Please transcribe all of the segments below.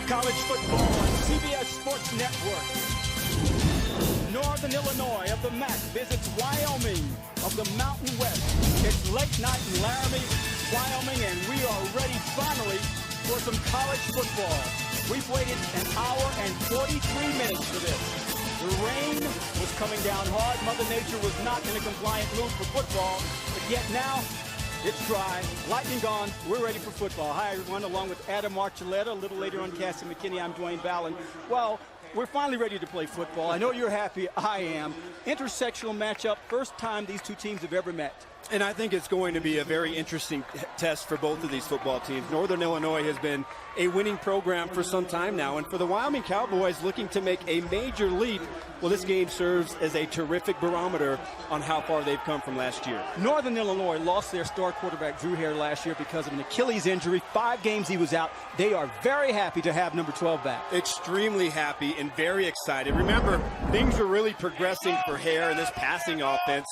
college football on CBS Sports Network. Northern Illinois of the MAC visits Wyoming of the Mountain West. It's late night in Laramie, Wyoming, and we are ready finally for some college football. We've waited an hour and 43 minutes for this. The rain was coming down hard. Mother Nature was not in a compliant mood for football, but yet now it's dry, lightning gone, we're ready for football. Hi everyone, along with Adam Archuleta, a little later on Cassie McKinney, I'm Dwayne Ballin. Well, we're finally ready to play football. I know you're happy, I am. Intersectional matchup, first time these two teams have ever met. And I think it's going to be a very interesting test for both of these football teams. Northern Illinois has been a winning program for some time now, and for the Wyoming Cowboys looking to make a major leap, well, this game serves as a terrific barometer on how far they've come from last year. Northern Illinois lost their star quarterback Drew Hare last year because of an Achilles injury. 5 games he was out. They are very happy to have number 12 back. Extremely happy and very excited. Remember, things were really progressing for Hare in this passing offense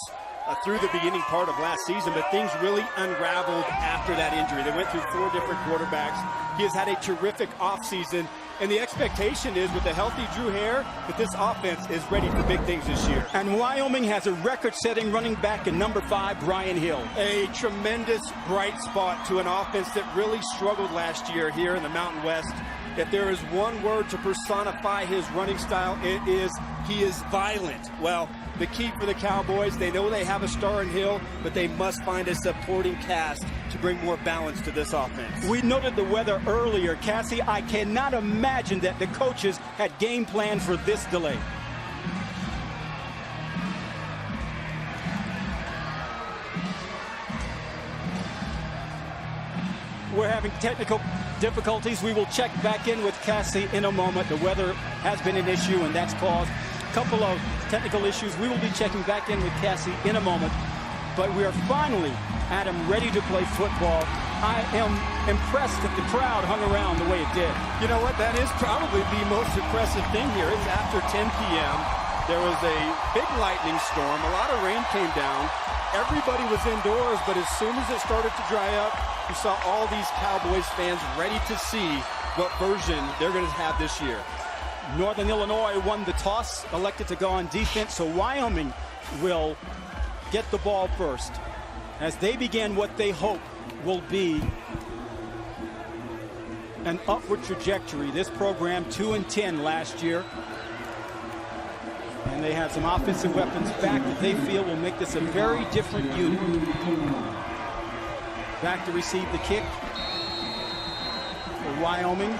through the beginning part of last season, but things really unraveled after that injury. They went through 4 different quarterbacks. He has had a terrific offseason, and the expectation is with a healthy Drew Hare that this offense is ready for big things this year. And Wyoming has a record-setting running back in number 5, Brian Hill. A tremendous bright spot to an offense that really struggled last year here in the Mountain West. If there is one word to personify his running style, it is he is violent. Well, the key for the Cowboys, they know they have a star in Hill, but they must find a supporting cast to bring more balance to this offense. We noted the weather earlier. Cassie, I cannot imagine that the coaches had game planned for this delay. We're having technical difficulties. We will check back in with Cassie in a moment. The weather has been an issue, and that's caused a couple of technical issues. We will be checking back in with Cassie in a moment. But we are finally, Adam, ready to play football. I am impressed that the crowd hung around the way it did. You know what? That is probably the most impressive thing here. It's after 10 p.m. There was a big lightning storm. A lot of rain came down. Everybody was indoors, but as soon as it started to dry up, you saw all these Cowboys fans ready to see what version they're going to have this year. Northern Illinois won the toss, elected to go on defense, so Wyoming will get the ball first as they begin what they hope will be an upward trajectory. This program 2-10 last year, and they have some offensive weapons back that they feel will make this a very different unit. Back to receive the kick for Wyoming.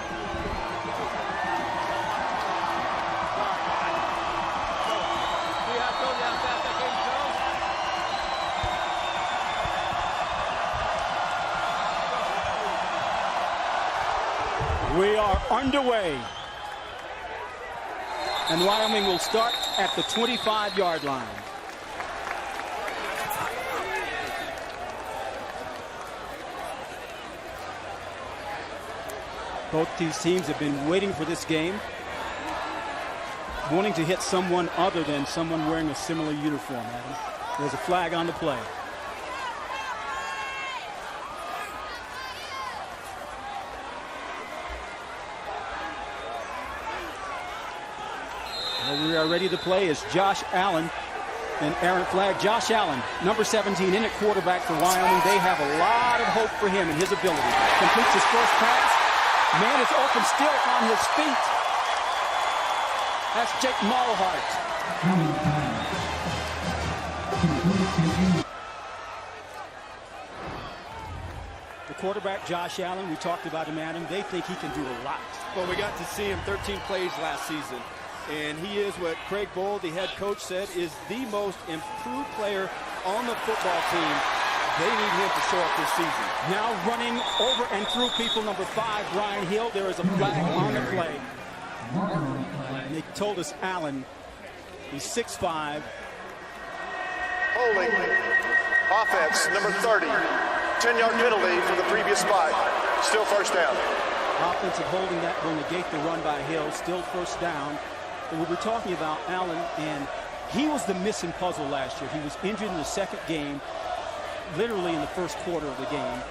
We are underway. And Wyoming will start at the 25-yard line. Both these teams have been waiting for this game, wanting to hit someone other than someone wearing a similar uniform, Adam. There's a flag on the play. We are ready to play as Josh Allen and errant flag. Josh Allen, number 17, in at quarterback for Wyoming. They have a lot of hope for him and his ability. Completes his first pass. Man is open, still on his feet. That's Jake Maulhardt. The quarterback, Josh Allen, we talked about him, Adam. They think he can do a lot. Well, we got to see him 13 plays last season. And he is what Craig Bohl, the head coach, said is the most improved player on the football team. They need him to show up this season. Now running over and through people, number 5, Brian Hill. There is a flag on the play. And they told us Allen, he's 6'5". Holding offense, number 30. 10-yard penalty for the previous spot. Still first down. Offensive holding that will negate the run by Hill. Still first down. And we were talking about Allen, and he was the missing puzzle last year. He was injured in the second game, literally in the first quarter of the game.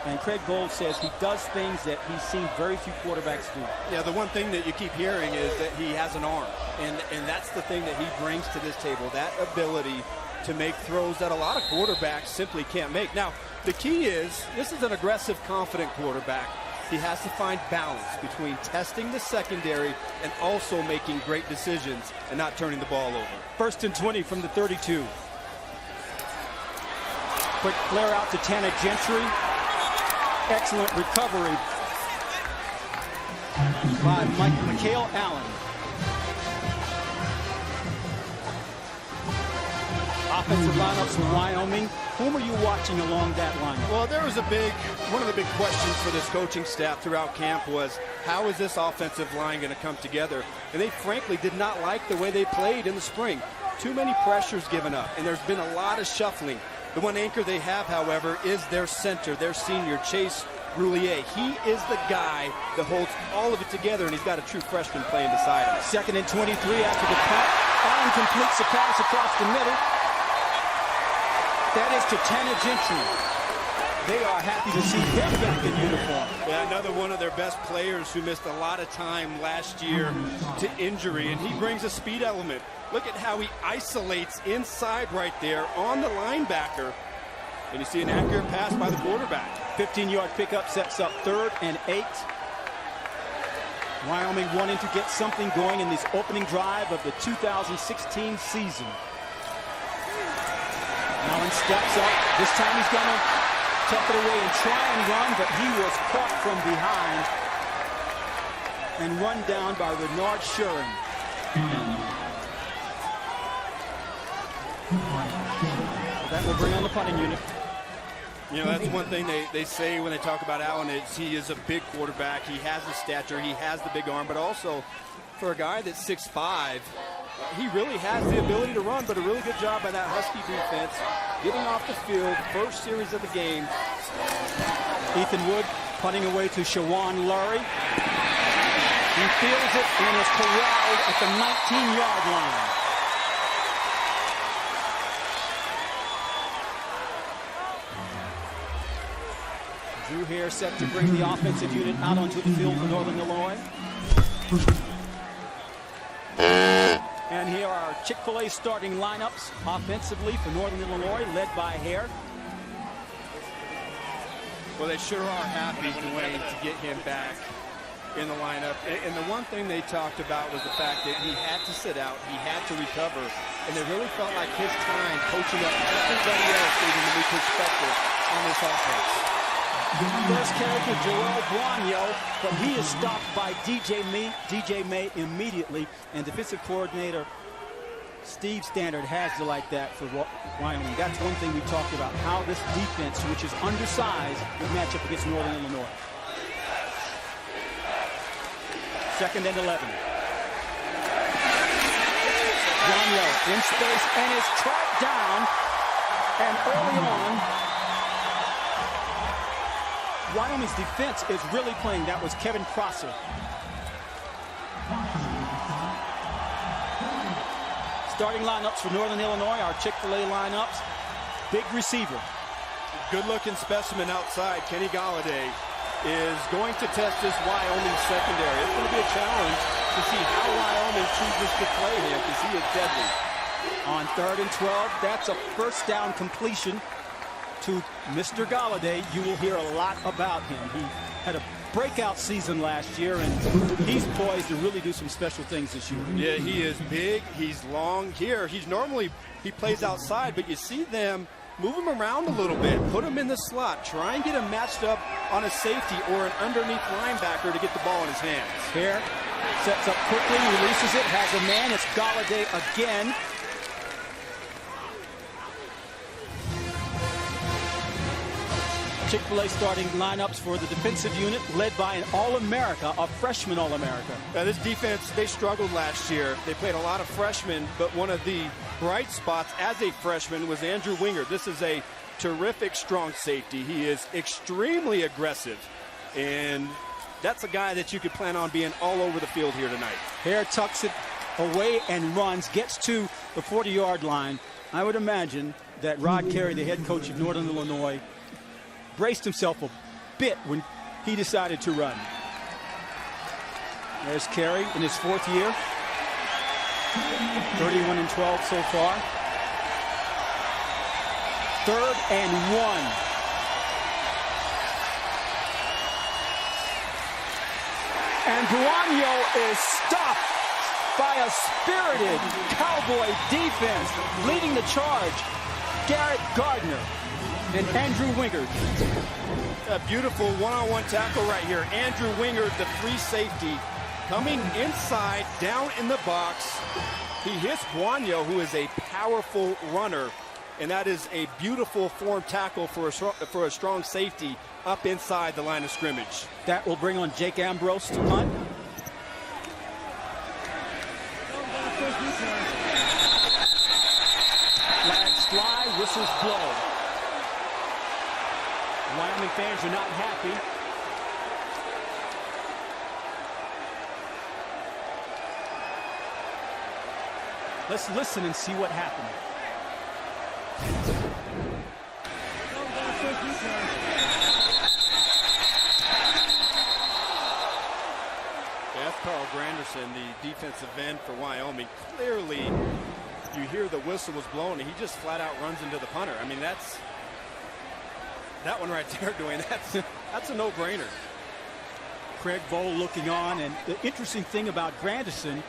And Craig Gold says he does things that he's seen very few quarterbacks do. Yeah, the one thing that you keep hearing is that he has an arm. And that's the thing that he brings to this table, that ability to make throws that a lot of quarterbacks simply can't make. Now, the key is, this is an aggressive, confident quarterback. He has to find balance between testing the secondary and also making great decisions and not turning the ball over. 1st and 20 from the 32. Quick flare out to Tana Gentry. Excellent recovery by Mikael Allen. Offensive lineups from Wyoming. Whom are you watching along that line? Well, there was one of the big questions for this coaching staff throughout camp was, how is this offensive line going to come together? And they frankly did not like the way they played in the spring. Too many pressures given up, and there's been a lot of shuffling. The one anchor they have, however, is their center, their senior, Chase Roulier. He is the guy that holds all of it together, and he's got a true freshman playing beside him. 2nd and 23 after the punt. Allen completes the pass across the middle. That is to Tana Gentry. They are happy to see him back in uniform. Yeah, another one of their best players who missed a lot of time last year to injury, and he brings a speed element. Look at how he isolates inside right there on the linebacker. And you see an accurate pass by the quarterback. 15-yard pickup sets up 3rd and 8. Wyoming wanting to get something going in this opening drive of the 2016 season. Allen steps up. This time he's going to tuck it away and try and run, but he was caught from behind and run down by Renard Shuren. That will bring on the punting unit. You know, that's one thing they say when they talk about Allen is he is a big quarterback. He has the stature, he has the big arm, but also for a guy that's 6'5", he really has the ability to run, but a really good job by that Husky defense. Getting off the field, first series of the game. Ethan Wood punting away to Shawan Lurie. He fields it and is corralled at the 19-yard line. Drew Hare set to bring the offensive unit out onto the field for Northern Illinois. And here are Chick-fil-A starting lineups offensively for Northern Illinois, led by Hare. Well, they sure are happy to get him back in the lineup. And the one thing they talked about was the fact that he had to sit out, he had to recover, and they really felt like his time coaching up everybody else gave him a new perspective on this offense. First carry for Joel Guanyo, but he is stopped by DJ May immediately, and defensive coordinator Steve Standard has to like that for Wyoming. That's one thing we talked about, how this defense, which is undersized, would match up against Northern Illinois. 2nd and 11. Guanyo in space and is tracked down, and early on, Wyoming's defense is really playing. That was Kevin Prosser. Starting lineups for Northern Illinois, our Chick-fil-A lineups. Big receiver. Good-looking specimen outside, Kenny Golladay, is going to test this Wyoming secondary. It's going to be a challenge to see how Wyoming chooses to play him, because he is deadly. On 3rd and 12, that's a first down completion to Mr. Golladay. You will hear a lot about him. He had a breakout season last year, and he's poised to really do some special things this year. Yeah, he is big, he's long. Here, he plays outside, but you see them move him around a little bit, put him in the slot, try and get him matched up on a safety or an underneath linebacker to get the ball in his hands. Hare sets up quickly, releases it, has a man. It's Golladay again. Chick-fil-A starting lineups for the defensive unit, led by an All-America, a freshman All-America. Now, this defense, they struggled last year. They played a lot of freshmen, but one of the bright spots as a freshman was Andrew Winger. This is a terrific strong safety. He is extremely aggressive, and that's a guy that you could plan on being all over the field here tonight. Hare tucks it away and runs, gets to the 40-yard line. I would imagine that Rod Carey, the head coach of Northern Illinois, braced himself bit when he decided to run. There's Carey in his 4th year. 31-12 so far. 3rd and 1. And Guanyo is stopped by a spirited Cowboy defense. Leading the charge, Garrett Gardner and Andrew Wingard. A beautiful one-on-one tackle right here. Andrew Wingard, the free safety, coming inside, down in the box. He hits Guanyo, who is a powerful runner, and that is a beautiful form tackle for a strong safety up inside the line of scrimmage. That will bring on Jake Ambrose to punt. Flags fly, whistles blow. Wyoming fans are not happy. Let's listen and see what happened. That's Carl Granderson, the defensive end for Wyoming. Clearly, you hear the whistle was blown, and he just flat out runs into the punter. I mean, that's that one right there, Dwayne. That's a no-brainer. Craig Bowl looking on, and the interesting thing about Granderson,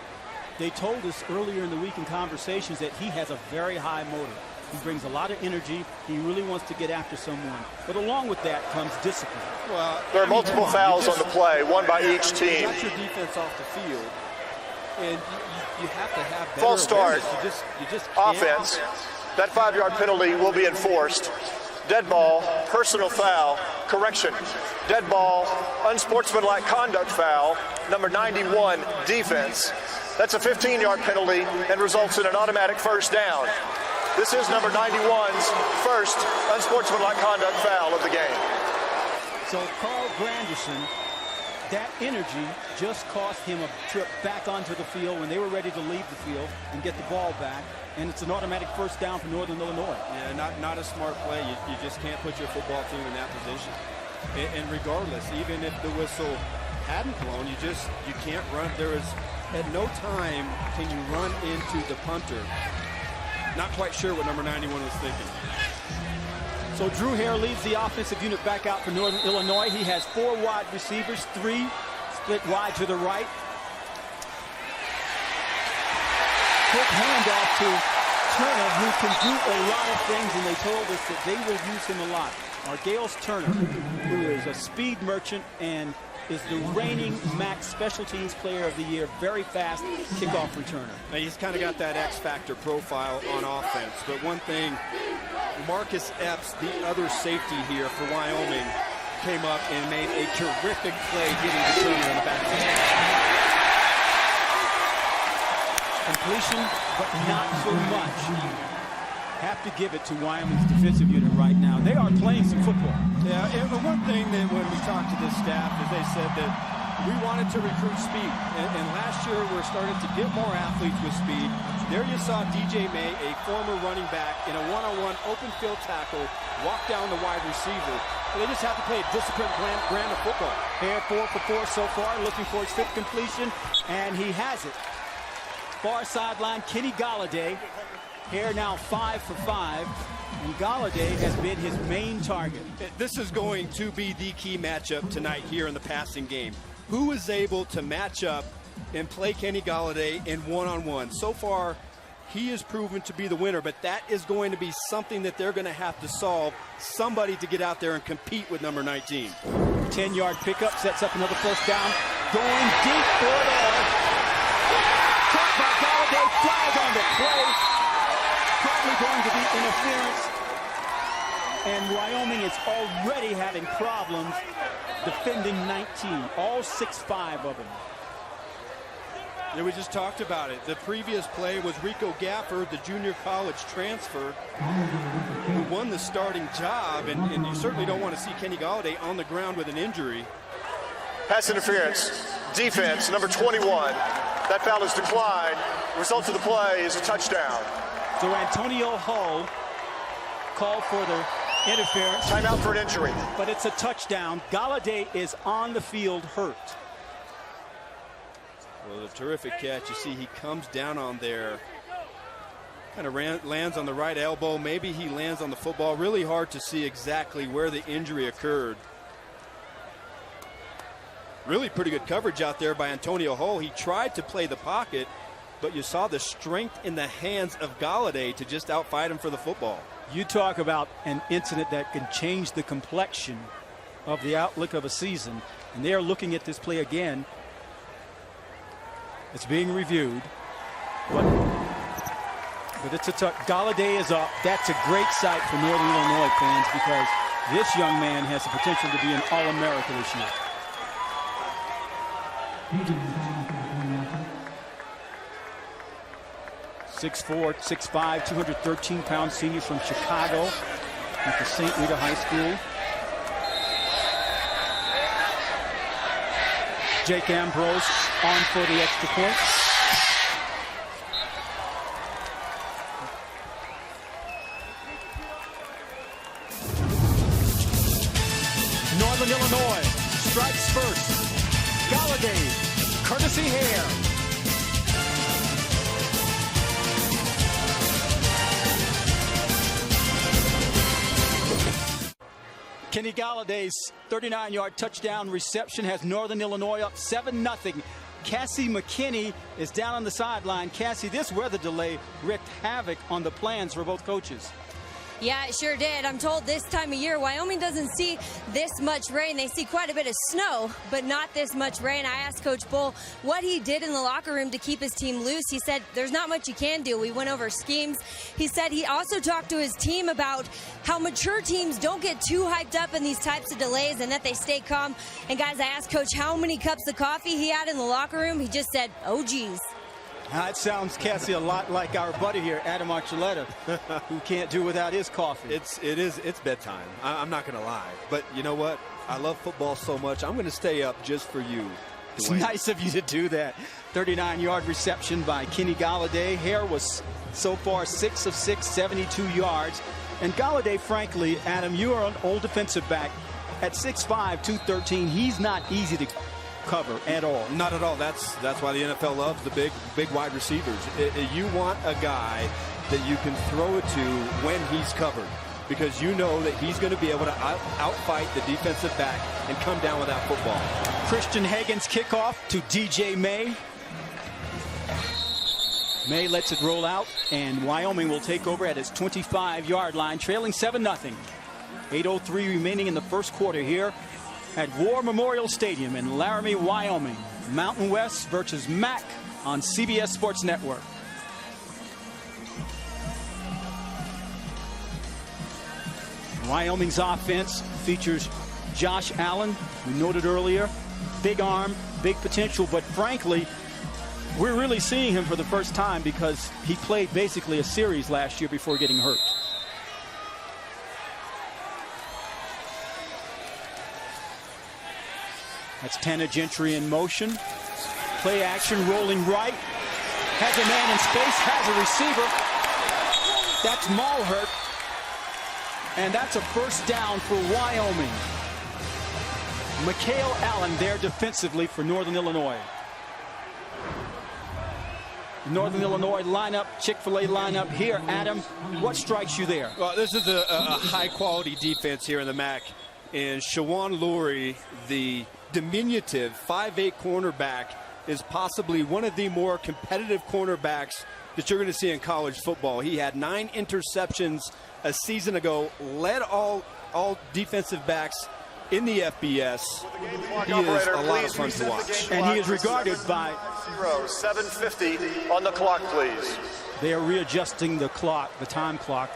they told us earlier in the week in conversations that he has a very high motor. He brings a lot of energy. He really wants to get after someone. But along with that comes discipline. Well, There are multiple fouls on the play, one by each team. You got your defense off the field, and you have to have better False start. awareness. You just can't. Offense. That 5-yard penalty will be enforced. Dead ball, personal foul, correction. Dead ball, unsportsmanlike conduct foul, number 91, defense. That's a 15-yard penalty and results in an automatic first down. This is number 91's first unsportsmanlike conduct foul of the game. So Carl Granderson, that energy just cost him a trip back onto the field when they were ready to leave the field and get the ball back. And it's an automatic first down for Northern Illinois. Yeah, not a smart play. You just can't put your football team in that position. And regardless, even if the whistle hadn't blown, you can't run. There is at no time can you run into the punter. Not quite sure what number 91 was thinking. So Drew Hare leads the offensive unit back out for Northern Illinois. He has 4 wide receivers, 3 split wide to the right. Quick handoff to Turner, who can do a lot of things, and they told us that they will use him a lot. Argales Turner, who is a speed merchant and is the reigning MAC Special Teams Player of the Year, very fast kickoff returner. Now, he's kind of got that X-factor profile on offense, but one thing, Marcus Epps, the other safety here for Wyoming, came up and made a terrific play getting to Turner in the back. Completion, but not so much. Have to give it to Wyoming's defensive unit right now. They are playing some football. Yeah, and the one thing that when we talked to this staff is they said that we wanted to recruit speed. And last year we're starting to get more athletes with speed. There you saw DJ May, a former running back, in a one-on-one open field tackle, walk down the wide receiver. And they just have to play a disciplined brand of football. Hare 4 for 4 so far, looking for his 5th completion, and he has it. Far sideline, Kenny Golladay. Hare now 5 for 5, and Golladay has been his main target. This is going to be the key matchup tonight here in the passing game. Who is able to match up and play Kenny Golladay in one-on-one? So far, he has proven to be the winner, but that is going to be something that they're going to have to solve. Somebody to get out there and compete with number 19. 10-yard pickup sets up another first down. Going deep for it all. Caught by Golladay, flag on the play. Probably going to be interference. And Wyoming is already having problems defending 19. All 6'5" of them. Yeah, we just talked about it. The previous play was Rico Gafford, the junior college transfer, who won the starting job, and you certainly don't want to see Kenny Golladay on the ground with an injury. Pass interference. Defense, number 21. That foul is declined. Result of the play is a touchdown. So Antonio Hull called for the Interference. Timeout for an injury. But it's a touchdown. Golladay is on the field hurt. Well, a terrific catch. You see he comes down on there. Kind of lands on the right elbow. Maybe he lands on the football. Really hard to see exactly where the injury occurred. Really pretty good coverage out there by Antonio Hull. He tried to play the pocket, but you saw the strength in the hands of Golladay to just outfight him for the football. You talk about an incident that can change the complexion of the outlook of a season. And they are looking at this play again. It's being reviewed. But it's a tough. Golladay is up. That's a great sight for Northern Illinois fans because this young man has the potential to be an All-America this year. 6'4", 6'5", 213-pound senior from Chicago at the St. Rita High School. Jake Ambrose on for the extra point. Northern Illinois strikes first. Golladay, courtesy Hare. Kenny Galladay's 39-yard touchdown reception has Northern Illinois up 7-0. Cassie McKinney is down on the sideline. Cassie, this weather delay wreaked havoc on the plans for both coaches. Yeah, it sure did. I'm told this time of year, Wyoming doesn't see this much rain. They see quite a bit of snow, but not this much rain. I asked Coach Bull what he did in the locker room to keep his team loose. He said there's not much you can do. We went over schemes. He said he also talked to his team about how mature teams don't get too hyped up in these types of delays and that they stay calm. And guys, I asked Coach how many cups of coffee he had in the locker room. He just said, oh, geez. It sounds, Cassie, a lot like our buddy here, Adam Archuleta, who can't do without his coffee. It's bedtime. I'm not going to lie. But you know what? I love football so much. I'm going to stay up just for you, Dwayne. It's nice of you to do that. 39-yard reception by Kenny Golladay. Hare was so far 6 of 6, 72 yards. And Golladay, frankly, Adam, you are an old defensive back. At 6'5", 213, he's not easy to cover at all. Not at all. That's why the NFL loves the big wide receivers. You want a guy that you can throw it to when he's covered, because you know that he's going to be able to outfight the defensive back and come down with that football. Christian Hagen's kickoff to DJ May. May lets it roll out, and Wyoming will take over at its 25-yard line, trailing 7-0. 8:03 remaining in the first quarter here at War Memorial Stadium in Laramie, Wyoming. Mountain West versus MAC on CBS Sports Network. Wyoming's offense features Josh Allen, we noted earlier. Big arm, big potential, but frankly, we're really seeing him for the first time because he played basically a series last year before getting hurt. That's Tanner Gentry in motion. Play action, rolling right. Has a man in space, has a receiver. That's Maulhardt. And that's a first down for Wyoming. Mikhail Allen there defensively for Northern Illinois. Northern Illinois lineup, Chick-fil-A lineup here. Adam, what strikes you there? Well, this is a high-quality defense here in the MAC. And Shawan Lurie, the diminutive 5'8" cornerback, is possibly one of the more competitive cornerbacks that you're going to see in college football. He had 9 interceptions a season ago, led all defensive backs in the FBS. He is a lot of fun to watch. And he is regarded by 7:50 on the clock, please. They are readjusting the clock, the time clock.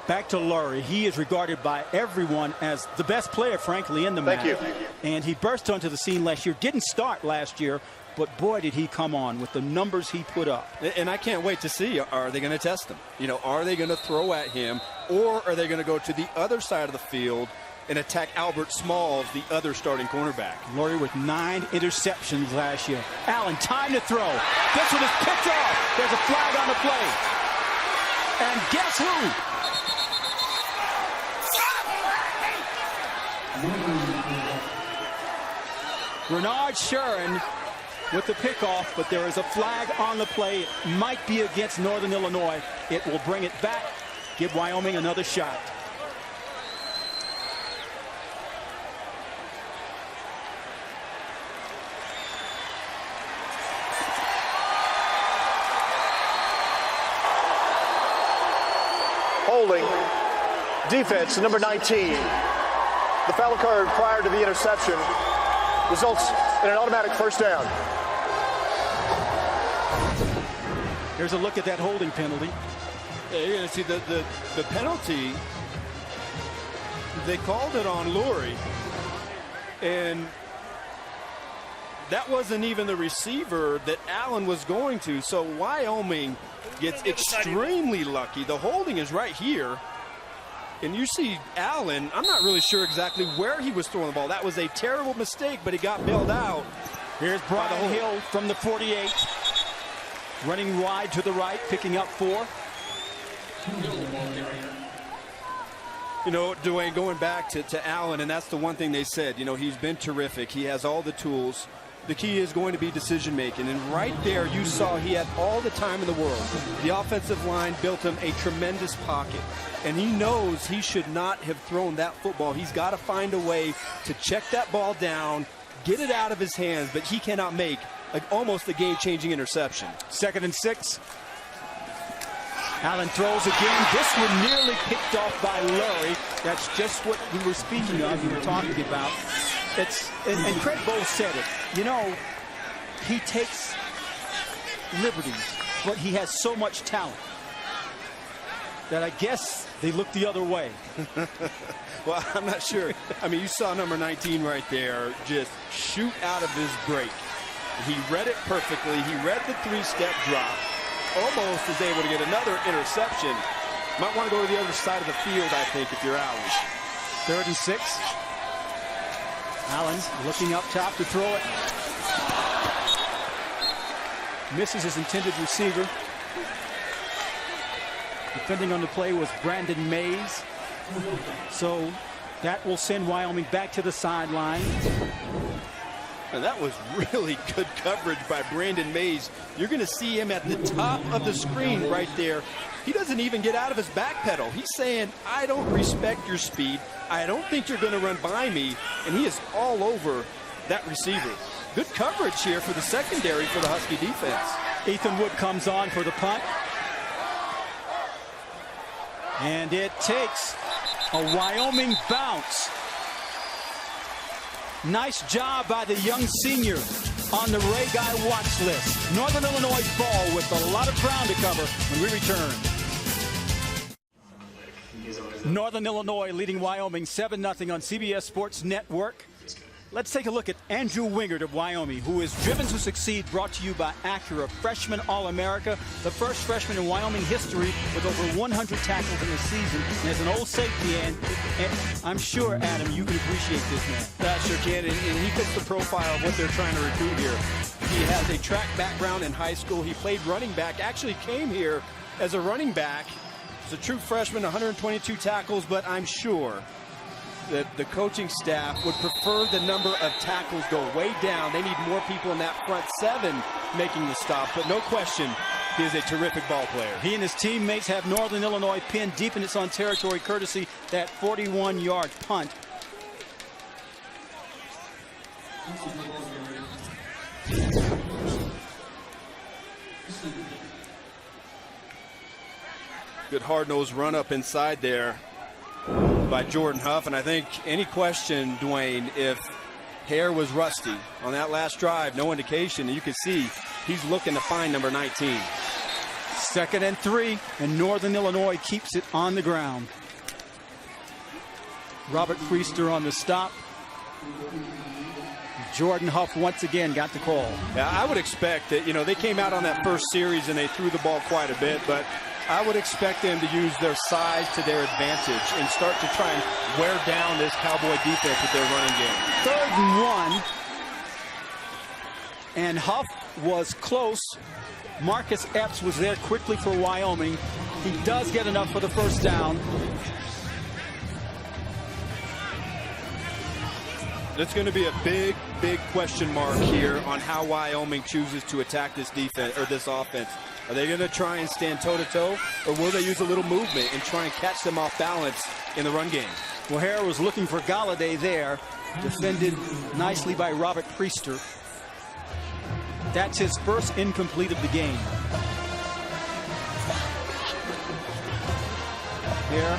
Back to Lurie. He is regarded by everyone as the best player, frankly, in the MAC. Thank you. And he burst onto the scene last year. Didn't start last year, but boy, did he come on with the numbers he put up. And I can't wait to see, are they going to test him? You know, are they going to throw at him, or are they going to go to the other side of the field and attack Albert Smalls, the other starting cornerback? Lurie with 9 interceptions last year. Allen, time to throw. This one is picked off. There's a flag on the play. And guess who? Bernard Shurin with the pickoff, but there is a flag on the play. It might be against Northern Illinois. It will bring it back, give Wyoming another shot. Holding defense, number 19. The foul occurred prior to the interception. Results in an automatic first down. Here's a look at that holding penalty. Yeah, you're going to see the penalty. They called it on Lurie, and that wasn't even the receiver that Allen was going to. So Wyoming gets extremely lucky. The holding is right here. And you see Allen, I'm not really sure exactly where he was throwing the ball. That was a terrible mistake, but he got bailed out. Here's Brian Hill from the 48. Running wide to the right, picking up 4. You know, Dwayne, going back to Allen, and that's the one thing they said. You know, he's been terrific. He has all the tools. The key is going to be decision making. And right there, you saw he had all the time in the world. The offensive line built him a tremendous pocket. And he knows he should not have thrown that football. He's got to find a way to check that ball down, get it out of his hands, but he cannot make almost a game-changing interception. 2nd and 6. Allen throws again. This one nearly picked off by Lurie. That's just what we were speaking of, we were talking about. And Craig Bowles said it. You know, he takes liberties, but he has so much talent that I guess they look the other way. Well, I'm not sure. I mean, you saw number 19 right there just shoot out of his break. He read it perfectly. He read the 3-step drop. Almost is able to get another interception. Might want to go to the other side of the field, I think, if you're Allen. 3rd and 6. Allen looking up top to throw it. Misses his intended receiver. Defending on the play was Brandon Mays. So that will send Wyoming back to the sideline. And that was really good coverage by Brandon Mays. You're going to see him at the top of the screen right there. He doesn't even get out of his back pedal. He's saying, I don't respect your speed. I don't think you're going to run by me. And he is all over that receiver. Good coverage here for the secondary for the Husky defense. Ethan Wood comes on for the punt. And it takes a Wyoming bounce. Nice job by the young senior on the Ray Guy watch list. Northern Illinois ball with a lot of ground to cover when we return. Northern Illinois leading Wyoming 7-0 on CBS Sports Network. Let's take a look at Andrew Wingard of Wyoming, who is driven to succeed, brought to you by Acura, freshman All-America, the first freshman in Wyoming history with over 100 tackles in a season. And as an old safety end, I'm sure, Adam, you can appreciate this man. I sure can, and he fits the profile of what they're trying to recruit here. He has a track background in high school. He played running back, actually came here as a running back. He's a true freshman, 122 tackles, but I'm sure that the coaching staff would prefer the number of tackles go way down. They need more people in that front 7 making the stop, but no question, he is a terrific ball player. He and his teammates have Northern Illinois pinned deep in its own territory, courtesy that 41-yard punt. Good hard-nosed run up inside there by Jordan Huff, and I think any question, Dwayne, if Hare was rusty on that last drive, no indication, and you can see he's looking to find number 19. 2nd and 3, and Northern Illinois keeps it on the ground. Robert Priester on the stop. Jordan Huff once again got the call. Yeah, I would expect that, you know, they came out on that first series and they threw the ball quite a bit, but I would expect them to use their size to their advantage and start to try and wear down this Cowboy defense with their running game. 3rd and 1. And Huff was close. Marcus Epps was there quickly for Wyoming. He does get enough for the first down. It's going to be a big, big question mark here on how Wyoming chooses to attack this defense or this offense. Are they going to try and stand toe-to-toe, or will they use a little movement and try and catch them off balance in the run game? Well, Hare was looking for Golladay there, defended nicely by Robert Priester. That's his first incomplete of the game. Hare,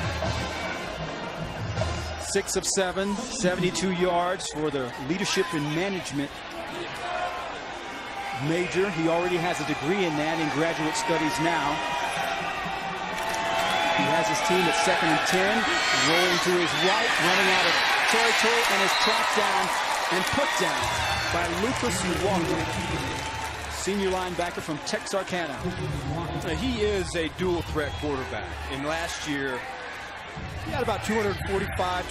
6 of 7, 72 yards for the leadership and management major. He already has a degree in that in graduate studies now. He has his team at 2nd and 10, rolling to his right, running out of territory, and is tracked down and put down by Lucas Walker, senior linebacker from Texarkana. He is a dual threat quarterback. And last year, he had about 245,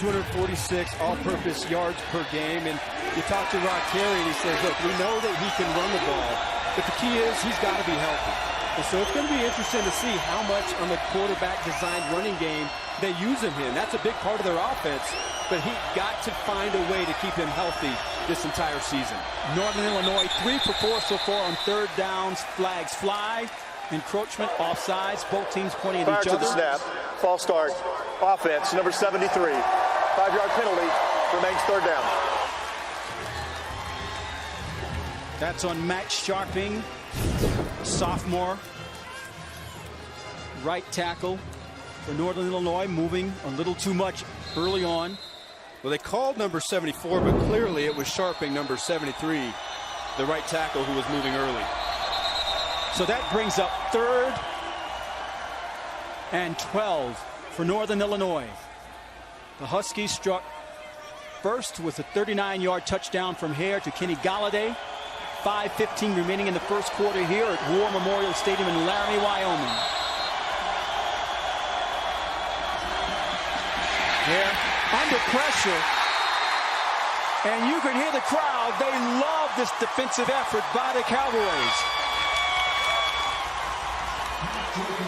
246 all-purpose yards per game. And you talk to Rod Terry, and he says, look, we know that he can run the ball, but the key is he's got to be healthy. And so it's going to be interesting to see how much on the quarterback-designed running game they use him in. That's a big part of their offense, but he got to find a way to keep him healthy this entire season. Northern Illinois 3 for 4 so far on 3rd downs. Flags fly. Encroachment, offsides. Both teams pointing at each other. Prior to the snap, false start, offense, number 73. 5-yard penalty, remains 3rd down. That's on Matt Sharping, sophomore, right tackle for Northern Illinois, moving a little too much early on. Well, they called number 74, but clearly it was Sharping, number 73, the right tackle, who was moving early. So that brings up 3rd and 12 for Northern Illinois. The Huskies struck first with a 39-yard touchdown from Hare to Kenny Golladay. 5:15 remaining in the first quarter here at War Memorial Stadium in Laramie, Wyoming. Hare under pressure, and you can hear the crowd. They love this defensive effort by the Cowboys.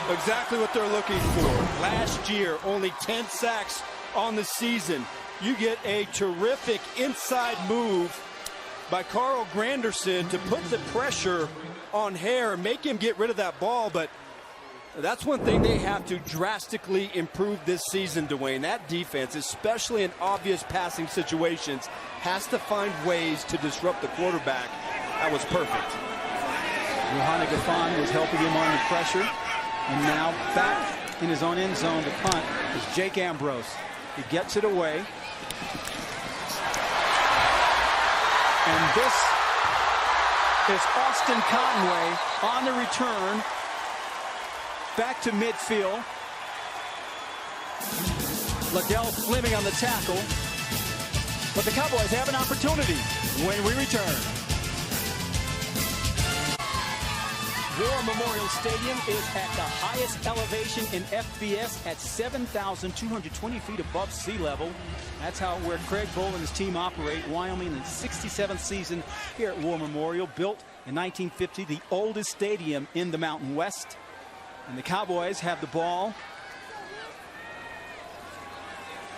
Exactly what they're looking for. Last year, only 10 sacks on the season. You get a terrific inside move by Carl Granderson to put the pressure on Hare and make him get rid of that ball. But that's one thing they have to drastically improve this season, Dwayne. That defense, especially in obvious passing situations, has to find ways to disrupt the quarterback. That was perfect. Johanna Gaffon was helping him under pressure. And now back in his own end zone to punt is Jake Ambrose. He gets it away. And this is Austin Conway on the return. Back to midfield. Liddell Fleming on the tackle. But the Cowboys have an opportunity when we return. War Memorial Stadium is at the highest elevation in FBS at 7,220 feet above sea level. That's where Craig Bowl and his team operate. Wyoming in the 67th season here at War Memorial, built in 1950, the oldest stadium in the Mountain West. And the Cowboys have the ball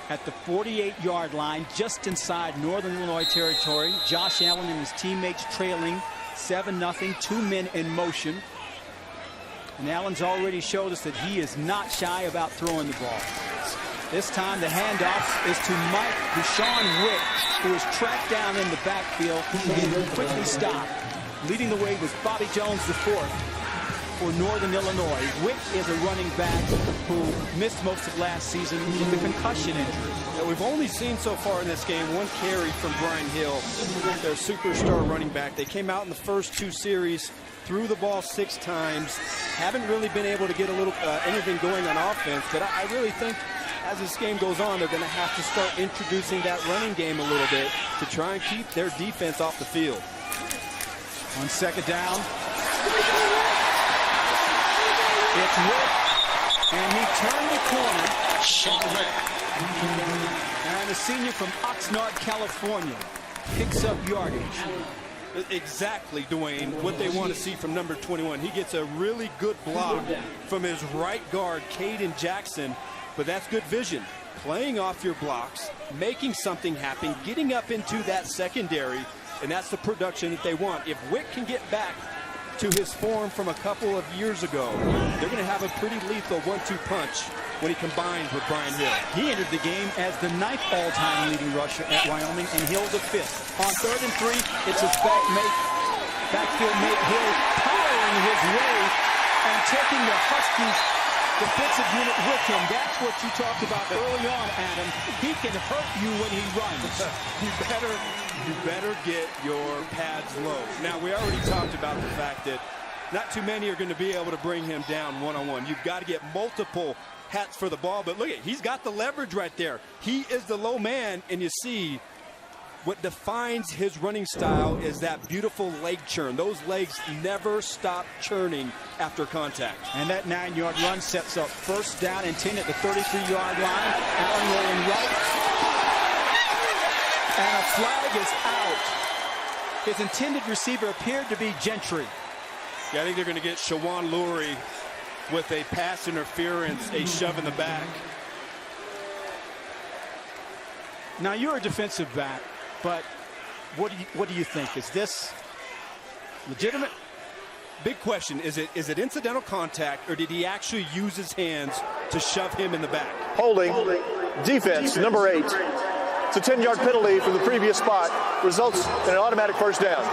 at the 48-yard line, just inside Northern Illinois territory. Josh Allen and his teammates trailing 7-0, 2 men in motion. And Allen's already showed us that he is not shy about throwing the ball. This time the handoff is to Mike Deshaun Witt, who is tracked down in the backfield and quickly stopped. Leading the way was Bobby Jones IV for Northern Illinois. Witt is a running back who missed most of last season with a concussion injury. We've only seen so far in this game one carry from Brian Hill, their superstar running back. They came out in the first 2 series, threw the ball 6 times. Haven't really been able to get a little anything going on offense, but I really think as this game goes on, they're going to have to start introducing that running game a little bit to try and keep their defense off the field. On 2nd down, it's Witt, and he turned the corner. And a senior from Oxnard, California, picks up yardage. Exactly, Dwayne, what they want to see from number 21. He gets a really good block from his right guard, Caden Jackson, but that's good vision. playing off your blocks, making something happen, getting up into that secondary, and that's the production that they want. If Wick can get back to his form from a couple of years ago, they're going to have a pretty lethal 1-2 punch when he combines with Brian Hill. He entered the game as the 9th all-time leading rusher at Wyoming, and Hill's a 5th. On 3rd and 3, it's his backfield mate Hill powering his way and taking the Huskies defensive unit with him. That's what you talked about early on, Adam. He can hurt you when he runs. You better get your pads low. Now, we already talked about the fact that not too many are going to be able to bring him down one-on-one. You've got to get multiple hats for the ball, but look, he's got the leverage right there. He is the low man, and you see what defines his running style is that beautiful leg churn. Those legs never stop churning after contact. And that 9-yard run sets up 1st down and 10 at the 33-yard line. Allen rolling right. And a flag is out. His intended receiver appeared to be Gentry. Yeah, I think they're going to get Shawan Lurie with a pass interference, a shove in the back. Now, you're a defensive back, but what do you think? Is this legitimate? Big question. Is it incidental contact, or did he actually use his hands to shove him in the back? Holding. Defense, number 8. It's a 10-yard penalty from the previous spot. Results in an automatic 1st down.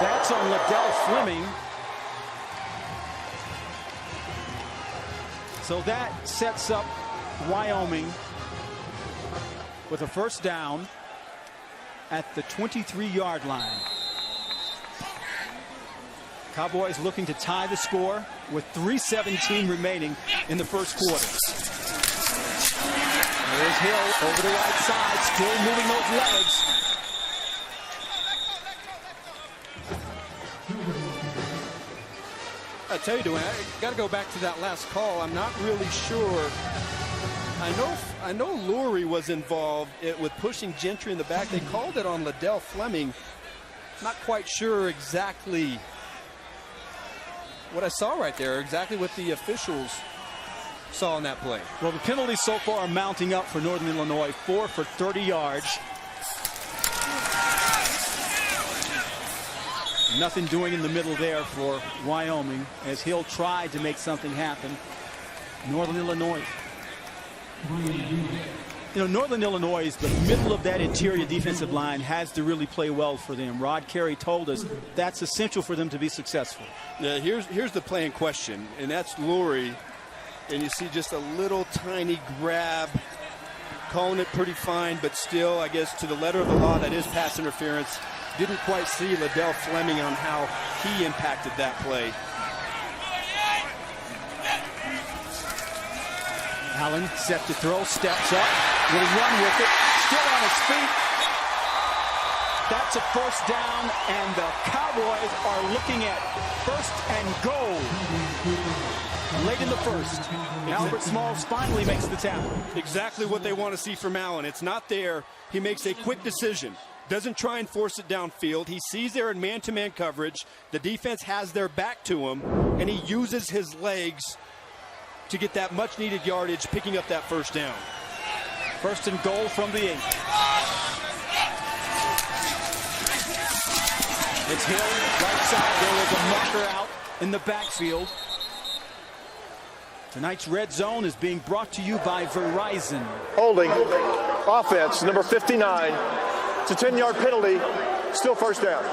That's on Liddell Fleming. So that sets up Wyoming with a 1st down at the 23-yard line. Cowboys looking to tie the score with 3:17 remaining in the 1st quarter. There's Hill over the right side, still moving those legs. I tell you, Dwayne, I got to go back to that last call. I'm not really sure. I know Lurie was involved with pushing Gentry in the back. They called it on Liddell Fleming. Not quite sure exactly what I saw right there, exactly what the officials saw in that play. Well, the penalties so far are mounting up for Northern Illinois. 4 for 30 yards. Nothing doing in the middle there for Wyoming as Hill tried to make something happen. Northern Illinois. You know, Northern Illinois is the middle of that interior defensive line has to really play well for them. Rod Carey told us that's essential for them to be successful. Yeah, here's the play in question, and that's Lurie. And you see just a little tiny grab, calling it pretty fine, but still, I guess, to the letter of the law, that is pass interference. Didn't quite see Liddell Fleming on how he impacted that play. Allen set to throw, steps up, will run with it, still on his feet. That's a 1st down, and the Cowboys are looking at 1st and goal. Late in the 1st. Albert Smalls finally makes the tackle. Exactly what they want to see from Allen. It's not there. He makes a quick decision. Doesn't try and force it downfield. He sees there in man-to-man coverage. The defense has their back to him, and he uses his legs to get that much-needed yardage, picking up that 1st down. 1st and goal from the 8. It's Hill, right side. There is a marker out in the backfield. Tonight's Red Zone is being brought to you by Verizon. Holding. Offense, number 59. It's a 10-yard penalty. Still 1st down.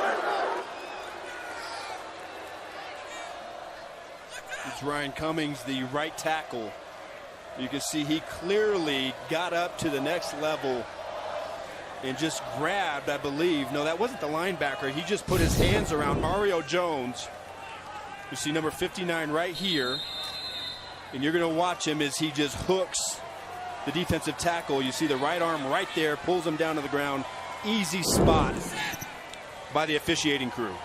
It's Ryan Cummings, the right tackle. You can see he clearly got up to the next level and just grabbed, I believe. No, that wasn't the linebacker. He just put his hands around Mario Jones. You see number 59 right here. And you're going to watch him as he just hooks the defensive tackle. You see the right arm right there, pulls him down to the ground. Easy spot by the officiating crew.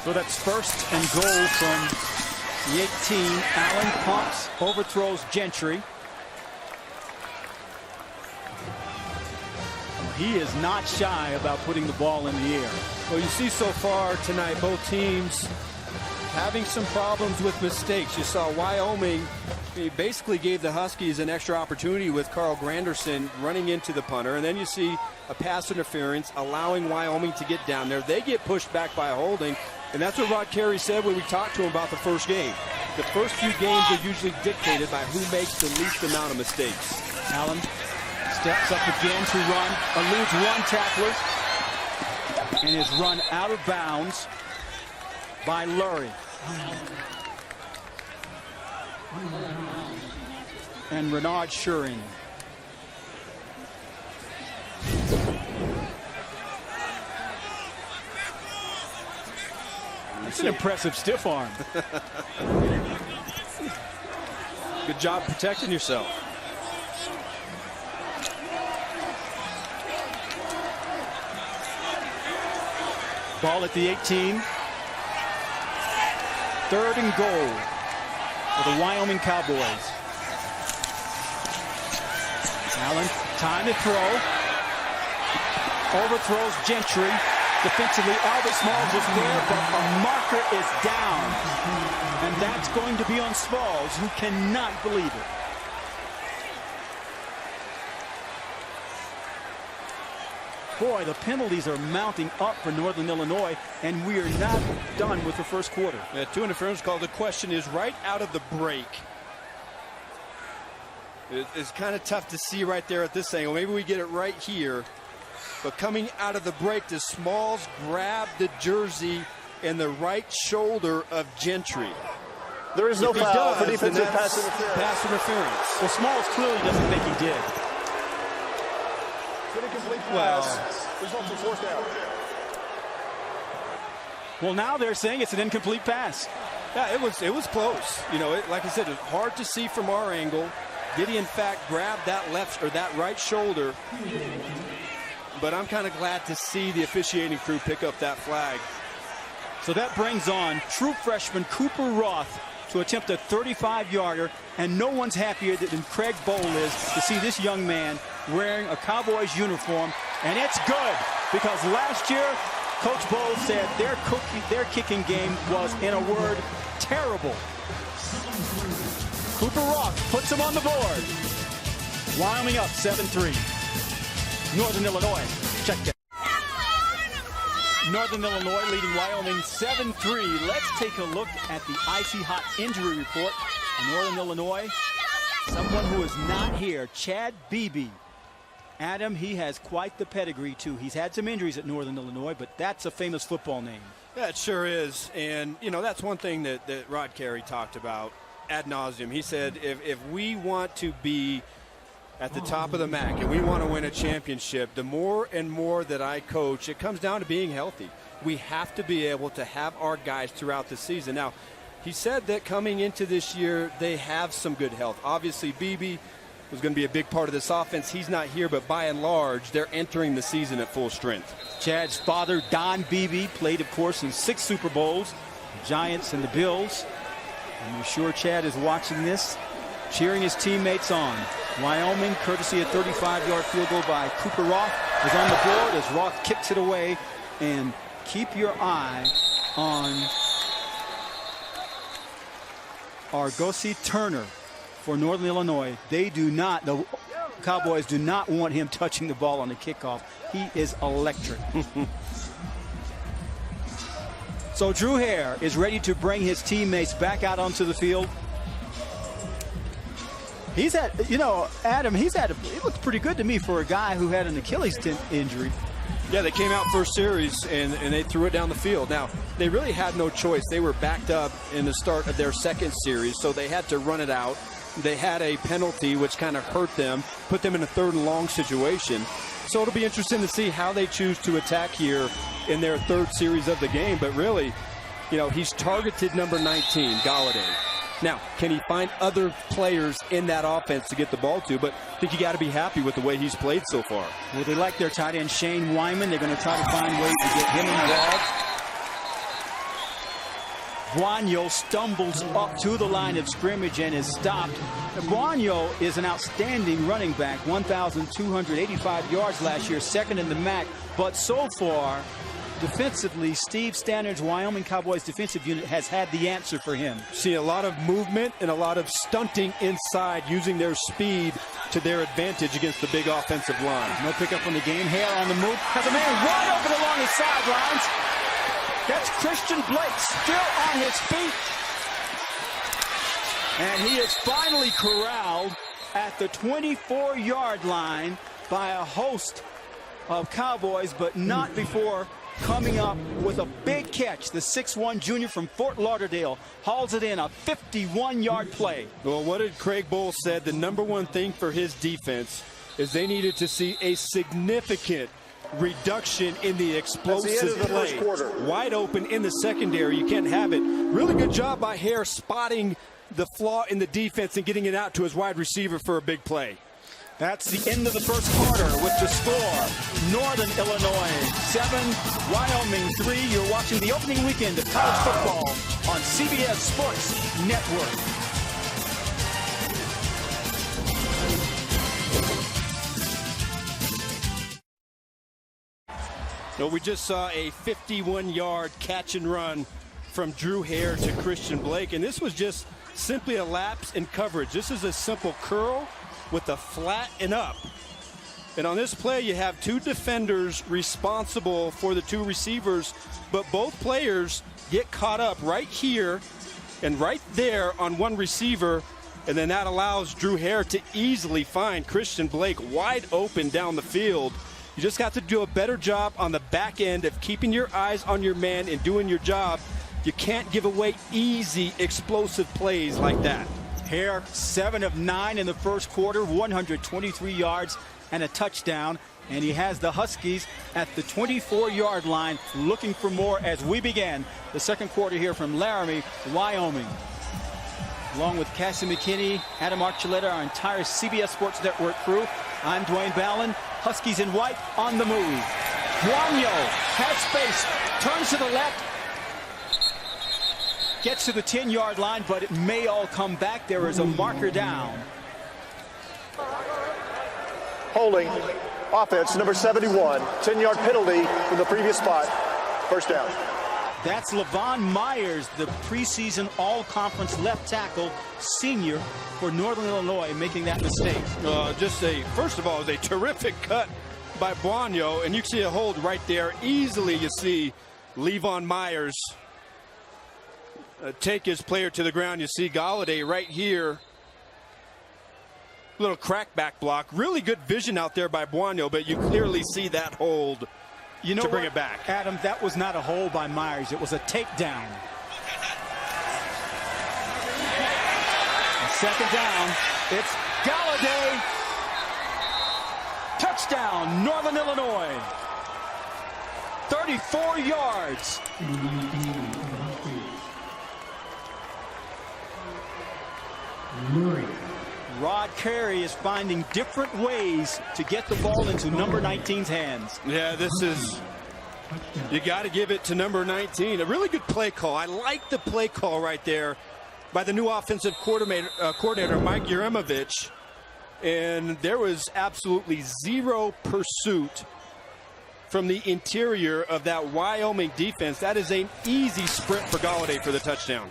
So that's 1st and goal from the 18. Allen pumps, overthrows Gentry. He is not shy about putting the ball in the air. Well, you see so far tonight, both teams having some problems with mistakes. You saw Wyoming, He basically gave the Huskies an extra opportunity with Carl Granderson running into the punter, and then you see a pass interference allowing Wyoming to get down there. They get pushed back by holding, and that's what Rod Carey said when we talked to him about the first game. The first few games are usually dictated by who makes the least amount of mistakes. Allen steps up again to run, eludes one tackler, and is run out of bounds by Lurie. And Renard Schuring. That's an impressive stiff arm. Good job protecting yourself. Ball at the 18. 3rd and goal for the Wyoming Cowboys. Allen, time to throw. Overthrows Gentry. Defensively, Albert Smalls is there, but a marker is down. And that's going to be on Smalls, who cannot believe it. Boy, the penalties are mounting up for Northern Illinois, and we are not done with the first quarter. Yeah, 2 interference call. The question is right out of the break. It's kind of tough to see right there at this angle. Maybe we get it right here. But coming out of the break, does Smalls grab the jersey and the right shoulder of Gentry? There is no foul for defensive pass interference. Pass interference. Well, Smalls clearly doesn't think he did. Results in fourth down. Well, now they're saying it's an incomplete pass. Yeah, it was close. You know, like I said, it's hard to see from our angle. Did he in fact grab that left or that right shoulder? But I'm kind of glad to see the officiating crew pick up that flag. So that brings on true freshman Cooper Roth to attempt a 35-yarder, and no one's happier than Craig Bowl is to see this young man wearing a Cowboys uniform. And it's good, because last year Coach Bowl said their kicking game was, in a word, terrible. Cooper Roth puts him on the board. Wyoming up 7-3. Northern Illinois, check that. Northern Illinois leading Wyoming 7-3. Let's take a look at the icy hot injury report in Northern Illinois. Someone who is not here, Chad Beebe. Adam, he has quite the pedigree too. He's had some injuries at Northern Illinois, but that's a famous football name. Yeah, it sure is. And, you know, that's one thing that Rod Carey talked about ad nauseum. He said, if we want to be at the top of the MAC and we want to win a championship, the more and more that I coach, it comes down to being healthy. We have to be able to have our guys throughout the season. Now, he said that coming into this year, they have some good health. Obviously, Beebe was going to be a big part of this offense. He's not here, but by and large, they're entering the season at full strength. Chad's father, Don Beebe, played, of course, in 6 Super Bowls, the Giants and the Bills. And I'm sure Chad is watching this, cheering his teammates on. Wyoming, courtesy a 35-yard field goal by Cooper Roth, is on the board as Roth kicks it away. And keep your eye on Argosy Turner for Northern Illinois. The Cowboys do not want him touching the ball on the kickoff. He is electric. So Drew Hare is ready to bring his teammates back out onto the field. He's had, you know, Adam, he looks pretty good to me for a guy who had an Achilles injury. Yeah, they came out first series and they threw it down the field. Now, they really had no choice. They were backed up in the start of their second series, so they had to run it out. They had a penalty, which kind of hurt them, put them in a 3rd and long situation. So it'll be interesting to see how they choose to attack here in their 3rd series of the game. But really, you know, he's targeted number 19, Golladay. Now, can he find other players in that offense to get the ball to? But I think you got to be happy with the way he's played so far. Well, they like their tight end, Shane Wyman. They're going to try to find ways to get him involved. Guanyo stumbles up to the line of scrimmage and is stopped. Guanyo is an outstanding running back, 1,285 yards last year, 2nd in the MAC. But so far, defensively, Steve Stannard's Wyoming Cowboys defensive unit has had the answer for him. See a lot of movement and a lot of stunting inside, using their speed to their advantage against the big offensive line. No pickup on the game. Hare on the move. Has a man wide open along his sidelines. That's Christian Blake still on his feet. And he is finally corralled at the 24-yard line by a host of Cowboys, but not before coming up with a big catch. The 6'1 junior from Fort Lauderdale hauls it in, a 51-yard play. Well, what did Craig Bowl said? The number one thing for his defense is they needed to see a significant reduction in the explosive play. Wide open in the secondary, you can't have it. Really good job by Hare spotting the flaw in the defense and getting it out to his wide receiver for a big play. That's the end of the first quarter with the score. Northern Illinois 7, Wyoming 3. You're watching the opening weekend of college football on CBS Sports Network. So we just saw a 51-yard catch and run from Drew Hare to Christian Blake, and this was just simply a lapse in coverage. This is a simple curl with a flat and up. And on this play, you have two defenders responsible for the two receivers, but both players get caught up right here and right there on one receiver, and then that allows Drew Hare to easily find Christian Blake wide open down the field. You just got to do a better job on the back end of keeping your eyes on your man and doing your job. You can't give away easy, explosive plays like that. Hare 7 of 9 in the first quarter, 123 yards and a touchdown. And he has the Huskies at the 24-yard line looking for more as we begin the second quarter here from Laramie, Wyoming. Along with Cassie McKinney, Adam Archuleta, our entire CBS Sports Network crew, I'm Dwayne Ballin. Huskies in white on the move. Guanyo has space, turns to the left, gets to the 10-yard line, but it may all come back. There is a marker down. Holding offense, number 71. 10-yard penalty from the previous spot. First down. That's Levon Myers, the preseason all-conference left tackle senior for Northern Illinois, making that mistake. First of all, it was a terrific cut by Guanyo, and you see a hold right there. Easily you see Levon Myers take his player to the ground. You see Golladay right here. Little crackback block. Really good vision out there by Guanyo, but you clearly see that hold to bring it back. Adam, that was not a hold by Myers. It was a takedown. And second down, it's Golladay. Touchdown, Northern Illinois. 34 yards. Rod Carey is finding different ways to get the ball into number 19's hands. Yeah, you got to give it to number 19. A really good play call. I like the play call right there by the new offensive coordinator Mike Yurimovich. And there was absolutely zero pursuit from the interior of that Wyoming defense. That is an easy sprint for Golladay for the touchdown.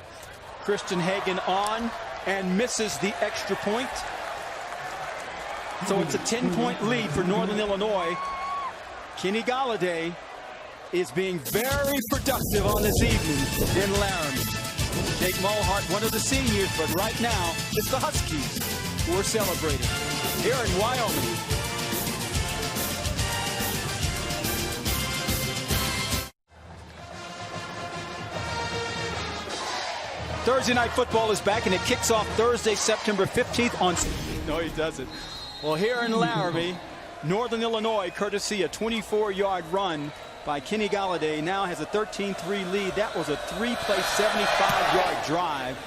Christian Hagan on and misses the extra point. So it's a 10-point lead for Northern Illinois. Kenny Golladay is being very productive on this evening in Laramie. Jake Maulhardt, one of the seniors, but right now it's the Huskies who are celebrating here in Wyoming. Thursday Night Football is back, and it kicks off Thursday, September 15th on... No, he doesn't. Well, here in Laramie, Northern Illinois, courtesy a 24-yard run by Kenny Golladay, now has a 13-3 lead. That was a three-play, 75-yard drive.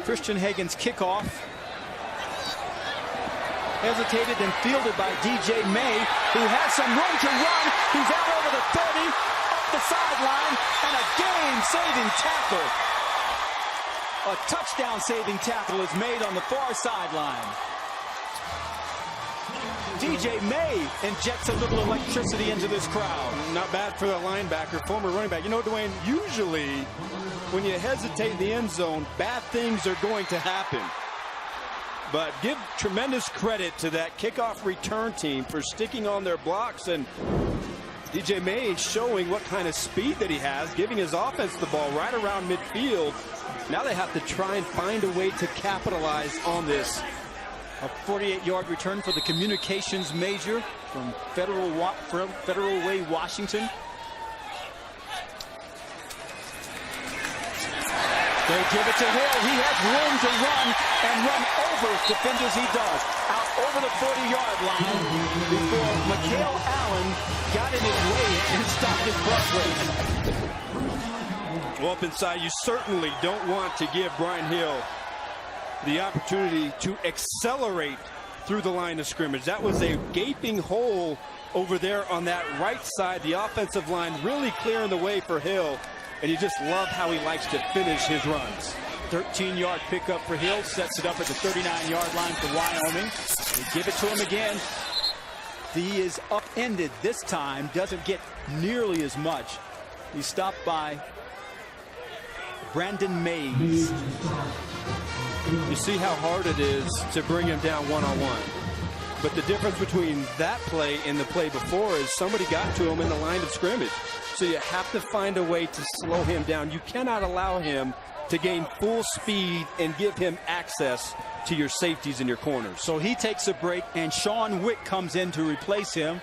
Christian Hagan's kickoff. Hesitated and fielded by DJ May, who has some room to run. He's out over the 30, up the sideline, and a game-saving tackle. A touchdown-saving tackle is made on the far sideline. DJ May injects a little electricity into this crowd. Not bad for the linebacker, former running back. You know, Dwayne, usually when you hesitate in the end zone, bad things are going to happen. But give tremendous credit to that kickoff return team for sticking on their blocks, and DJ May showing what kind of speed that he has, giving his offense the ball right around midfield. Now they have to try and find a way to capitalize on this. A 48-yard return for the communications major from Federal Way, Washington. They give it to Hill. He has room to run and run over defenders. He does. Out over the 40-yard line before Mikhail Allen got in his way and stopped his bus race. Well, up inside, you certainly don't want to give Brian Hill the opportunity to accelerate through the line of scrimmage. That was a gaping hole over there on that right side. The offensive line really clearing the way for Hill. And you just love how he likes to finish his runs. 13-yard pickup for Hill, sets it up at the 39-yard line for Wyoming. They give it to him again. He is upended this time, doesn't get nearly as much. He's stopped by Brandon Mays. You see how hard it is to bring him down one-on-one. But the difference between that play and the play before is somebody got to him in the line of scrimmage. So you have to find a way to slow him down. You cannot allow him to gain full speed and give him access to your safeties and your corners. So he takes a break, and Sean Wick comes in to replace him.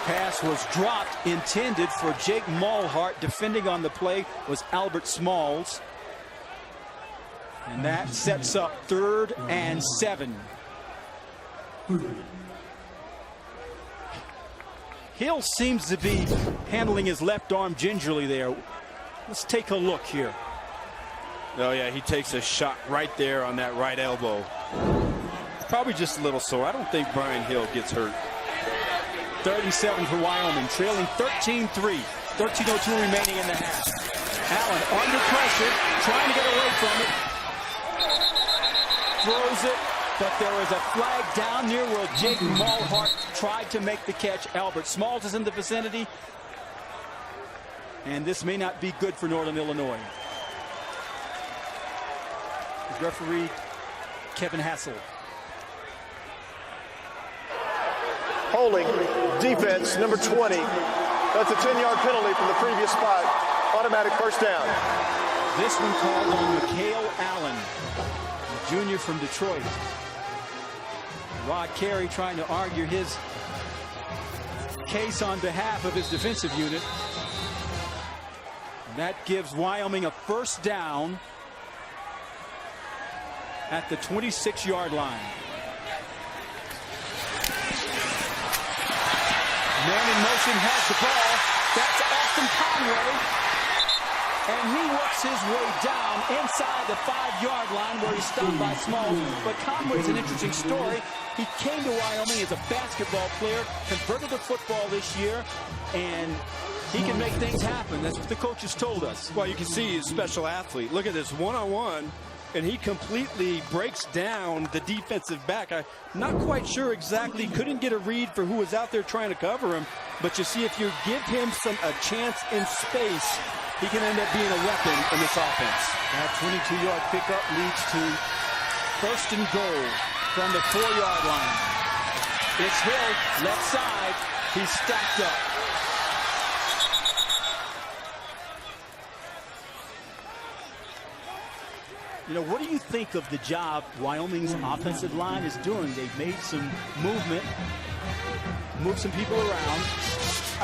Pass was dropped, intended for Jake Maulhardt. Defending on the play was Albert Smalls. And that sets up 3rd and 7. Hill seems to be handling his left arm gingerly there. Let's take a look here. Oh, yeah, he takes a shot right there on that right elbow. Probably just a little sore. I don't think Brian Hill gets hurt. 37 for Wyoming, trailing 13-3. 13:02 remaining in the half. Allen under pressure, trying to get away from it. Throws it, but there is a flag down near where Jake Maulhardt tried to make the catch. Albert Smalls is in the vicinity. And this may not be good for Northern Illinois. The referee, Kevin Hassel. Holding defense, number 20. That's a 10-yard penalty from the previous spot. Automatic first down. This one called on Mikhail Allen, the junior from Detroit. Rod Carey trying to argue his case on behalf of his defensive unit. And that gives Wyoming a first down at the 26-yard line. Man in motion has the ball. That's Austin Conway. And he works his way down inside the 5-yard line where he's stopped by Smalls. But Conway's an interesting story. He came to Wyoming as a basketball player, converted to football this year, and he can make things happen. That's what the coaches told us. Well, you can see he's a special athlete. Look at this one-on-one, and he completely breaks down the defensive back. I'm not quite sure exactly, couldn't get a read for who was out there trying to cover him, but you see if you give him a chance in space, he can end up being a weapon in this offense. That 22-yard pickup leads to 1st and goal from the 4-yard line. It's Hill, left side. He's stacked up. You know, what do you think of the job Wyoming's offensive line is doing? They've made some movement, moved some people around.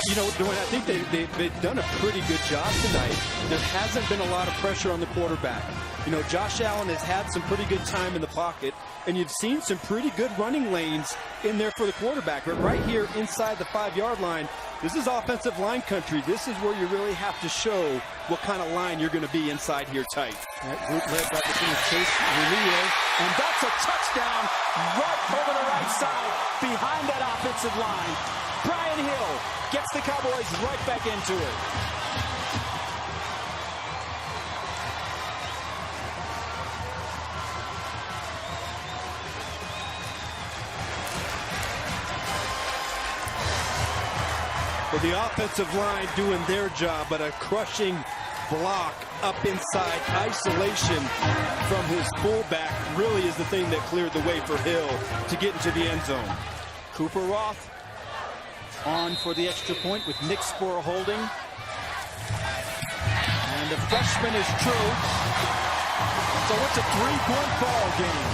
You know, Dwayne, I think they've done a pretty good job tonight. There hasn't been a lot of pressure on the quarterback. You know, Josh Allen has had some pretty good time in the pocket, and you've seen some pretty good running lanes in there for the quarterback. But right here inside the 5-yard line, this is offensive line country. This is where you really have to show what kind of line you're going to be inside here tight. That group led by the Chase Relio, and that's a touchdown right over the right side behind that offensive line. Brian Hill gets the Cowboys right back into it. Well, the offensive line doing their job, but a crushing block up inside. Isolation from his fullback really is the thing that cleared the way for Hill to get into the end zone. Cooper Roth on for the extra point with Nick Spur holding. And the freshman is true. So it's a 3-point ball game.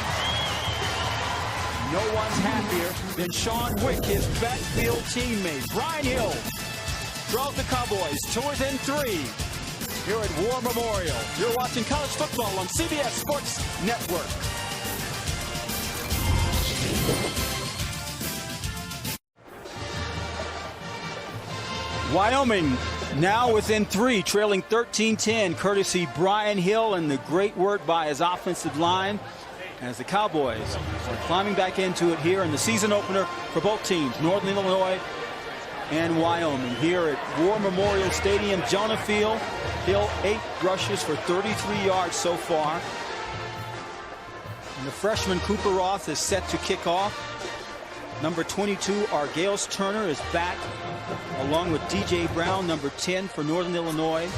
No one's happier than Sean Wick, his backfield teammate. Brian Hill draws the Cowboys to within 3 here at War Memorial. You're watching college football on CBS Sports Network. Wyoming now within 3, trailing 13-10, courtesy Brian Hill, and the great work by his offensive line as the Cowboys are climbing back into it here in the season opener for both teams, Northern Illinois and Wyoming. Here at War Memorial Stadium, Jonah Field. Hill 8 rushes for 33 yards so far. And the freshman Cooper Roth is set to kick off. Number 22, Argales Turner, is back, along with DJ Brown, number 10 for Northern Illinois.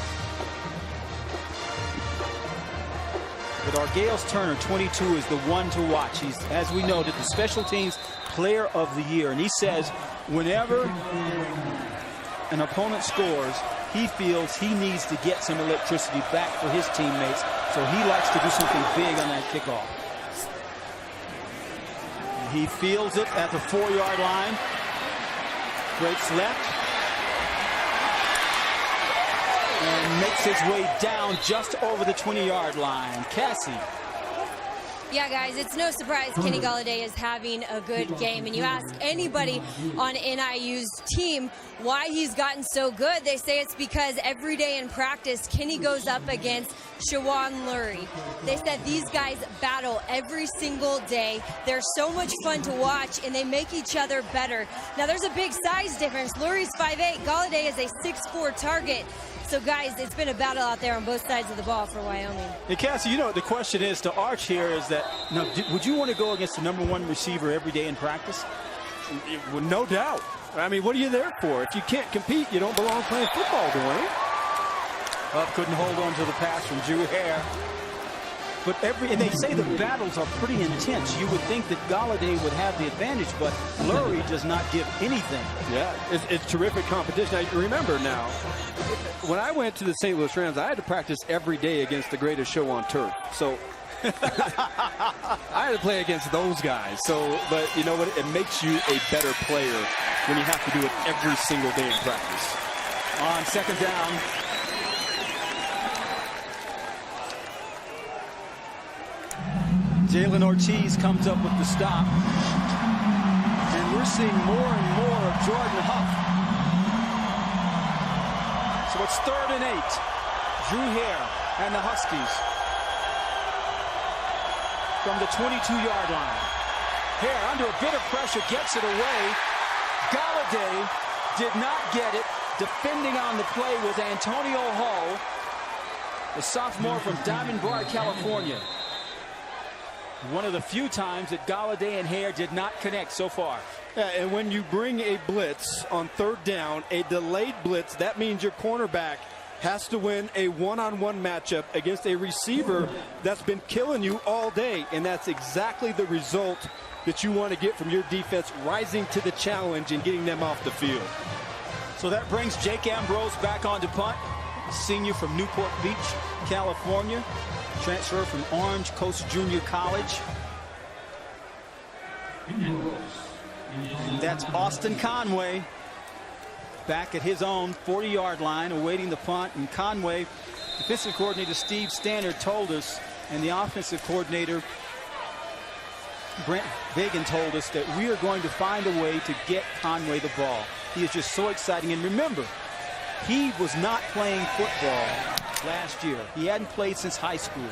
But Argales Turner, 22, is the one to watch. He's, as we noted, the special teams player of the year. And he says whenever an opponent scores, he feels he needs to get some electricity back for his teammates. So he likes to do something big on that kickoff. He fields it at the 4-yard line. Breaks left. And makes his way down just over the 20-yard line. Cassie. Yeah, guys, it's no surprise Kenny Golladay is having a good game. And you ask anybody on NIU's team why he's gotten so good, they say it's because every day in practice, Kenny goes up against Shawan Lurie. They said these guys battle every single day. They're so much fun to watch, and they make each other better. Now, there's a big size difference. Lurie's 5'8", Golladay is a 6'4" target. So, guys, it's been a battle out there on both sides of the ball for Wyoming. Hey, Cassie, you know, the question is to Arch here is that, now, would you want to go against the #1 receiver every day in practice? Well, no doubt. I mean, what are you there for? If you can't compete, you don't belong playing football, Dwayne. Couldn't hold on to the pass from Drew Hare. But and they say the battles are pretty intense. You would think that Golladay would have the advantage, but Lurie does not give anything. Yeah, it's terrific competition. I remember now, when I went to the St. Louis Rams, I had to practice every day against the greatest show on turf. So I had to play against those guys. So, but you know what? It makes you a better player when you have to do it every single day in practice. On second down. Jalen Ortiz comes up with the stop. And we're seeing more and more of Jordan Huff. So it's 3rd and 8. Drew Hare and the Huskies from the 22-yard line. Hare under a bit of pressure gets it away. Golladay did not get it. Defending on the play was Antonio Hall, the sophomore from Diamond Bar, California. One of the few times that Golladay and Hare did not connect so far. Yeah, and when you bring a blitz on 3rd down, a delayed blitz, that means your cornerback has to win a one-on-one matchup against a receiver that's been killing you all day. And that's exactly the result that you want to get from your defense, rising to the challenge and getting them off the field. So that brings Jake Ambrose back on to punt. Senior from Newport Beach, California. Transfer from Orange Coast Junior College. And that's Austin Conway back at his own 40-yard line awaiting the punt. And Conway, defensive coordinator Steve Stannard told us, and the offensive coordinator Brent Vagan told us, that we are going to find a way to get Conway the ball. He is just so exciting. And remember, he was not playing football last year. He hadn't played since high school.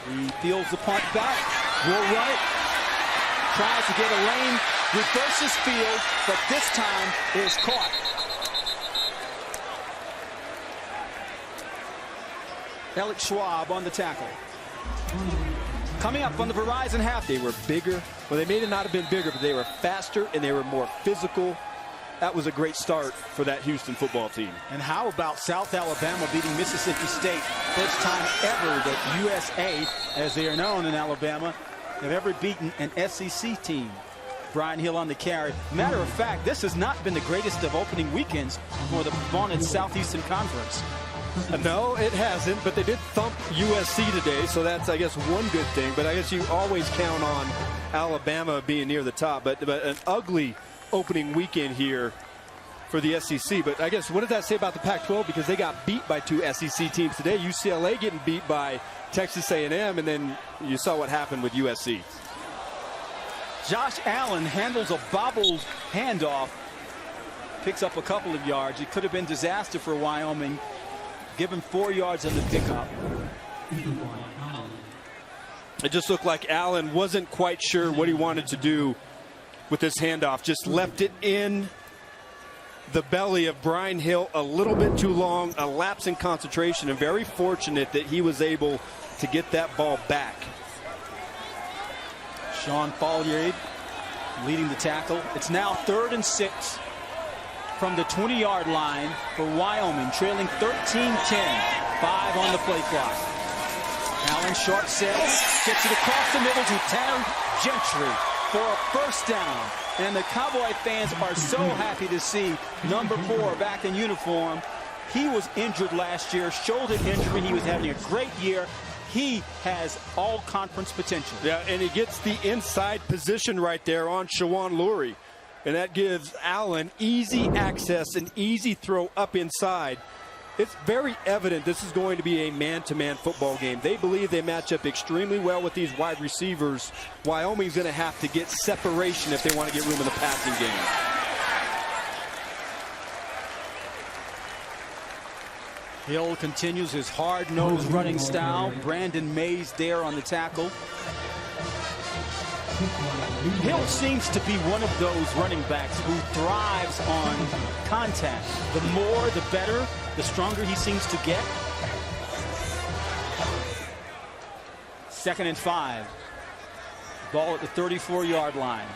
He fields the punt back, will run it, tries to get a lane, reverses field, but this time is caught. Alex Schwab on the tackle. Coming up on the Verizon half. They were bigger. Well, they may not have been bigger, but they were faster and they were more physical that was a great start for that Houston football team. And how about South Alabama beating Mississippi State? First time ever that USA, as they are known in Alabama, have ever beaten an SEC team. Brian Hill on the carry. Matter of fact, this has not been the greatest of opening weekends for the vaunted Southeastern Conference. No, it hasn't, but they did thump USC today, so that's, I guess, one good thing. But I guess you always count on Alabama being near the top. But an ugly opening weekend here for the SEC. But I guess, what does that say about the Pac-12? Because they got beat by two SEC teams today. UCLA getting beat by Texas A&M, and then you saw what happened with USC. Josh Allen handles a bobbled handoff, picks up a couple of yards. It could have been disaster for Wyoming. Give him 4 yards on the pickup. It just looked like Allen wasn't quite sure what he wanted to do with this handoff. Just left it in the belly of Brian Hill a little bit too long, a lapse in concentration, and very fortunate that he was able to get that ball back. Sean Folliard leading the tackle. It's now 3rd and 6 from the 20-yard line for Wyoming, trailing 13-10. 5 on the play clock. Allen short sets, gets it across the middle to Tanner Gentry for a first down. And the Cowboy fans are so happy to see number 4 back in uniform. He was injured last year, shoulder injury. He was having a great year. He has all conference potential. Yeah, and he gets the inside position right there on Shawan Lurie. And that gives Allen easy access, an easy throw up inside. It's very evident this is going to be a man-to-man football game. They believe they match up extremely well with these wide receivers. Wyoming's going to have to get separation if they want to get room in the passing game. Hill continues his hard-nosed running style. Brandon Mays there on the tackle. Hill seems to be one of those running backs who thrives on contact. The more, the better, the stronger he seems to get. 2nd and 5. Ball at the 34-yard line.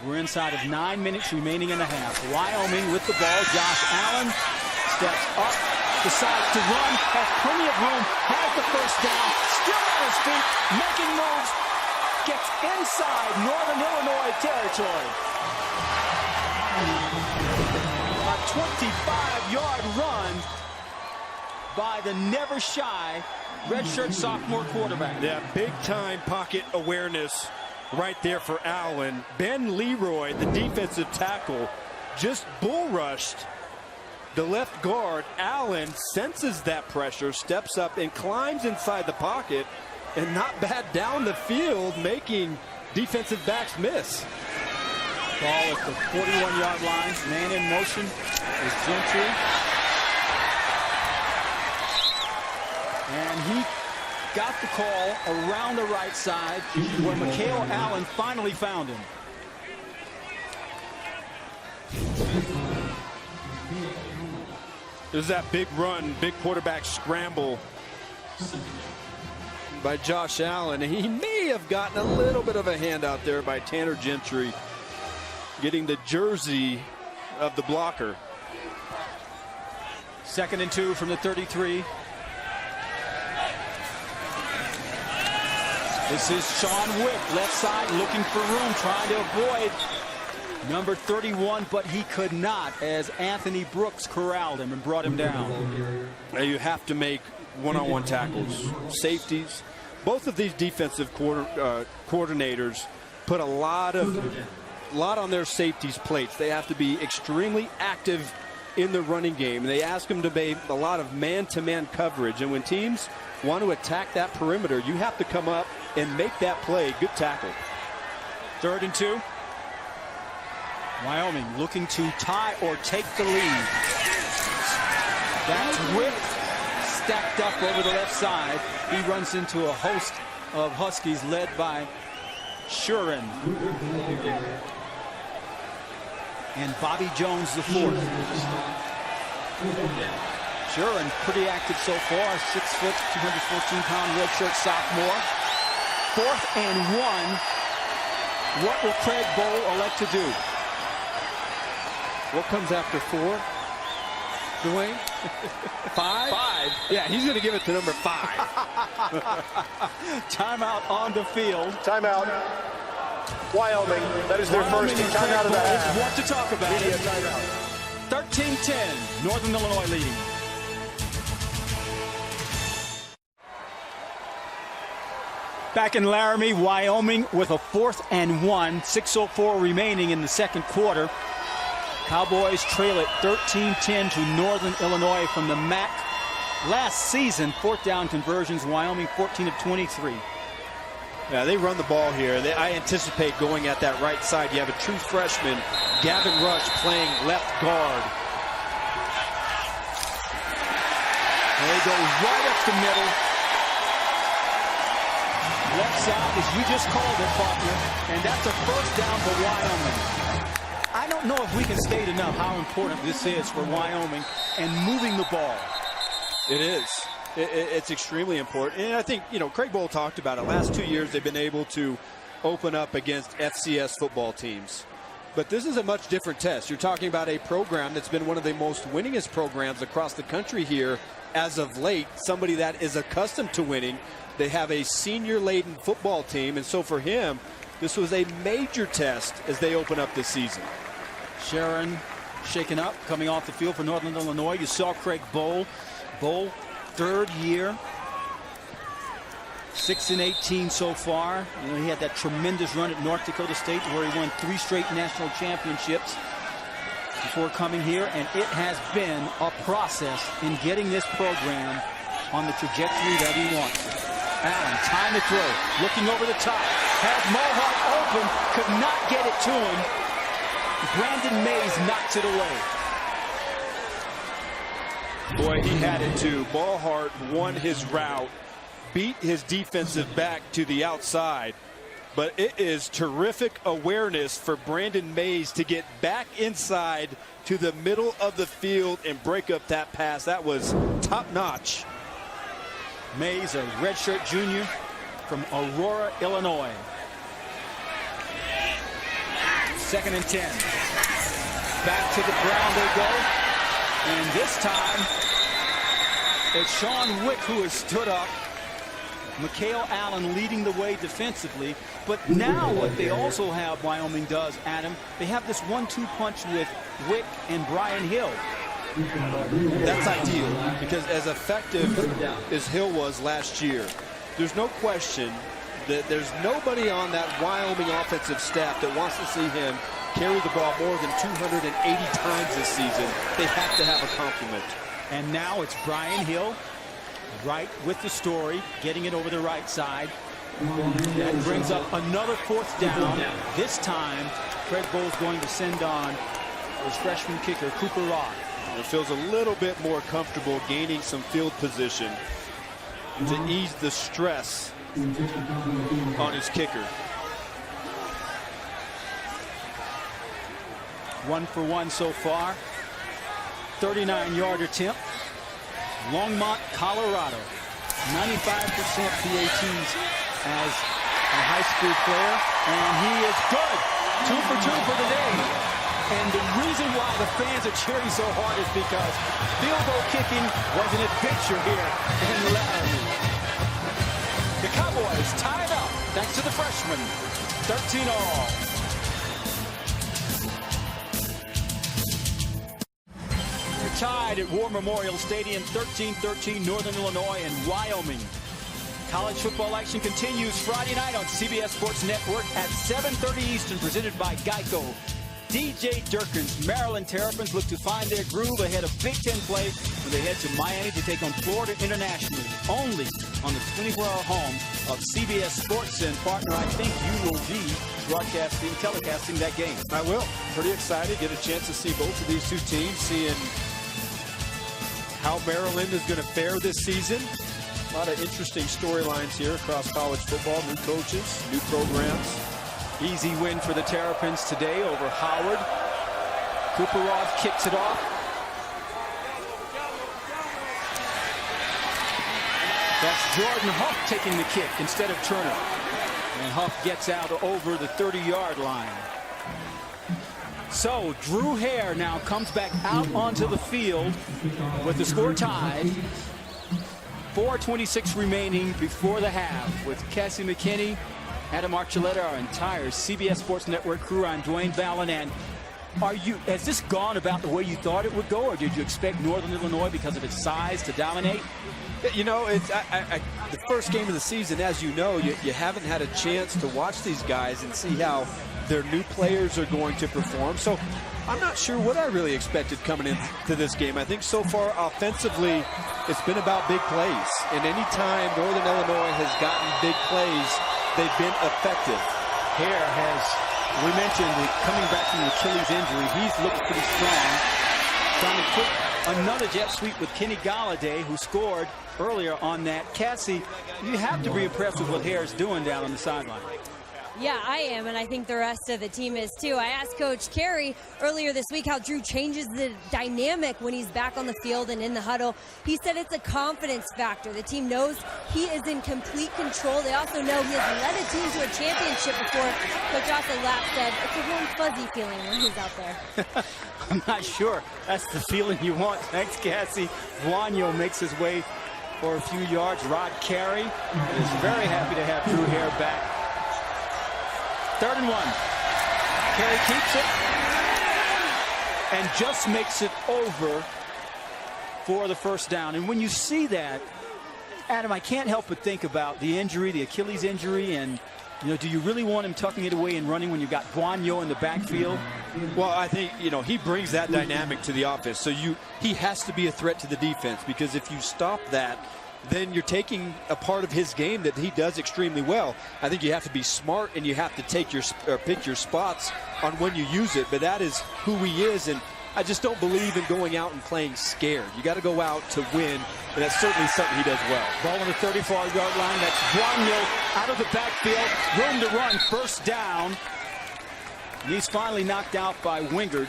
We're inside of 9 minutes remaining in the half. Wyoming with the ball. Josh Allen steps up, decides to run, has plenty of room, has the first down, still on his feet, making moves, gets inside Northern Illinois territory. A 25-yard run by the never shy redshirt sophomore quarterback. Yeah, big-time pocket awareness right there for Allen. Ben Leroy, the defensive tackle, just bull rushed the left guard. Allen senses that pressure, steps up and climbs inside the pocket, and not bad down the field, making defensive backs miss. Ball at the 41-yard line. Man in motion is Gentry. And he got the call around the right side where Mikhail Allen finally found him. There's that big run, big quarterback scramble by Josh Allen. He may have gotten a little bit of a hand out there by Tanner Gentry, getting the jersey of the blocker. 2nd and 2 from the 33. This is Sean Wick, left side, looking for room, trying to avoid number 31, but he could not as Anthony Brooks corralled him and brought him down. Now you have to make one-on-one tackles. Safeties. Both of these defensive coordinators put a lot on their safeties' plates. They have to be extremely active in the running game. They ask them to make a lot of man-to-man coverage. And when teams want to attack that perimeter, you have to come up and make that play. Good tackle. 3rd and 2. Wyoming looking to tie or take the lead. That's Wick stacked up over the left side. He runs into a host of Huskies led by Shuren and Bobby Jones the 4th. Shuren pretty active so far. 6 foot, 214-pound redshirt sophomore. 4th and 1. What will Craig Bowl elect to do? What comes after 4? Dwayne? 5? 5. Yeah, he's going to give it to number 5. Timeout on the field. Timeout. Wyoming. That is their first timeout of the half. Want to talk about Media it. timeout. 13-10. Northern Illinois leading. Back in Laramie, Wyoming with a 4th and 1. 6:04 remaining in the second quarter. Cowboys trail it 13-10 to Northern Illinois from the MAC. Last season, 4th down conversions, Wyoming 14 of 23. Yeah, they run the ball here. I anticipate going at that right side. You have a true freshman, Gavin Rush, playing left guard. And they go right up the middle. Left side, as you just called it, partner. And that's a first down for Wyoming. I don't know if we can state enough how important this is for Wyoming and moving the ball. It is. It's extremely important. And I think, Craig Bohl talked about it. Last 2 years, they've been able to open up against FCS football teams. But this is a much different test. You're talking about a program that's been one of the most winningest programs across the country here as of late. Somebody that is accustomed to winning. They have a senior-laden football team. And so for him, this was a major test as they open up this season. Sharon shaken up, coming off the field for Northern Illinois. You saw Craig Bohl. Bohl, 3rd year. 6-18 so far. He had that tremendous run at North Dakota State where he won 3 straight national championships before coming here. And it has been a process in getting this program on the trajectory that he wants. Allen, time to throw. Looking over the top. Had Maulhardt open. Could not get it to him. Brandon Mays knocks it away. Boy, he had it too. Maulhardt won his route, beat his defensive back to the outside. But it is terrific awareness for Brandon Mays to get back inside to the middle of the field and break up that pass. That was top-notch. Mays, a redshirt junior from Aurora, Illinois. 2nd and 10. Back to the ground they go. And this time, it's Sean Wick who has stood up. Mikhail Allen leading the way defensively. But now what they also have, Wyoming does, Adam, they have this 1-2 punch with Wick and Brian Hill. That's ideal because as effective as Hill was last year, there's no question that there's nobody on that Wyoming offensive staff that wants to see him carry the ball more than 280 times this season. They have to have a complement. And now it's Brian Hill right with the story, getting it over the right side. That brings up another 4th down. This time, Craig Bohl's going to send on his freshman kicker, Cooper Rod. It feels a little bit more comfortable gaining some field position to ease the stress on his kicker. 1 for 1 so far. 39-yard attempt. Longmont, Colorado. 95% PATs as a high school player. And he is good. 2 for 2 for the day. And the reason why the fans are cheering so hard is because field goal kicking was an adventure here in Laramie. The Cowboys tied up thanks to the freshman. 13 all. They're tied at War Memorial Stadium, 13-13, Northern Illinois and Wyoming. College football action continues Friday night on CBS Sports Network at 7:30 Eastern, presented by Geico. DJ Durkin's Maryland Terrapins look to find their groove ahead of Big Ten play when they head to Miami to take on Florida internationally, only on the 24-hour home of CBS Sports. And partner, I think you will be telecasting that game. I will. Pretty excited. Get a chance to see both of these two teams, seeing how Maryland is going to fare this season. A lot of interesting storylines here across college football. New coaches, new programs. Easy win for the Terrapins today over Howard. Kuparov kicks it off. That's Jordan Huff taking the kick instead of Turner. And Huff gets out over the 30-yard line. So Drew Hare now comes back out onto the field with the score tied. 4:26 remaining before the half with Cassie McKinney, Adam Archuleta, our entire CBS Sports Network crew. I'm Dwayne Ballin. And has this gone about the way you thought it would go, or did you expect Northern Illinois, because of its size, to dominate? You know, it's the first game of the season, as you know, you haven't had a chance to watch these guys and see how their new players are going to perform. So I'm not sure what I really expected coming into this game. I think so far offensively, it's been about big plays. And any time Northern Illinois has gotten big plays, they've been effective. Hare has, we mentioned, coming back from the Achilles injury, he's looked pretty strong. Trying to put another jet sweep with Kenny Golladay, who scored earlier on that. Cassie, you have to be impressed with what Hare's doing down on the sideline. Yeah, I am, and I think the rest of the team is too. I asked Coach Carey earlier this week how Drew changes the dynamic when he's back on the field and in the huddle. He said it's a confidence factor. The team knows he is in complete control. They also know he has led a team to a championship before. Coach also laughed, said it's a warm, fuzzy feeling when he's out there. I'm not sure that's the feeling you want. Thanks, Cassie. Guanyo makes his way for a few yards. Rod Carey is very happy to have Drew Hare back. 3rd and 1. Carey keeps it and just makes it over for the first down. And when you see that, Adam, I can't help but think about the injury, the Achilles injury, and do you really want him tucking it away and running when you've got Guanyo in the backfield? Well, I think, he brings that dynamic to the offense. So he has to be a threat to the defense, because if you stop that, then you're taking a part of his game that he does extremely well. I think you have to be smart, and you have to pick your spots on when you use it. But that is who he is, and I just don't believe in going out and playing scared. You got to go out to win, and that's certainly something he does well. Ball on the 34-yard line. That's Guanyo out of the backfield. Room to run. First down. And he's finally knocked out by Wingard.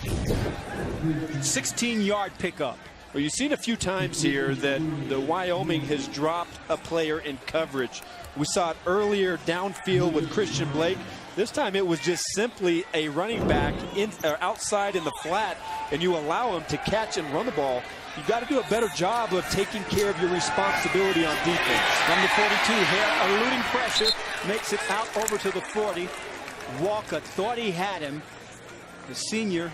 16-yard pickup. Well, you've seen a few times here that the Wyoming has dropped a player in coverage. We saw it earlier downfield with Christian Blake. This time it was just simply a running back outside in the flat, and you allow him to catch and run the ball. You've got to do a better job of taking care of your responsibility on defense. From the 42, Hare eluding pressure, makes it out over to the 40. Walker thought he had him. The senior,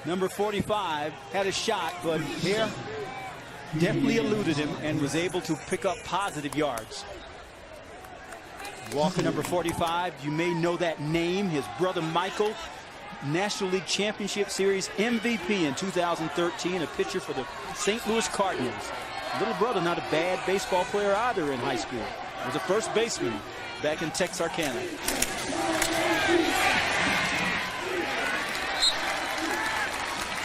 number 45, had a shot, but Hare definitely eluded him and was able to pick up positive yards. Walker, number 45, you may know that name. His brother Michael, National League Championship Series MVP in 2013, a pitcher for the St. Louis Cardinals. Little brother, not a bad baseball player either in high school. Was a first baseman back in Texarkana.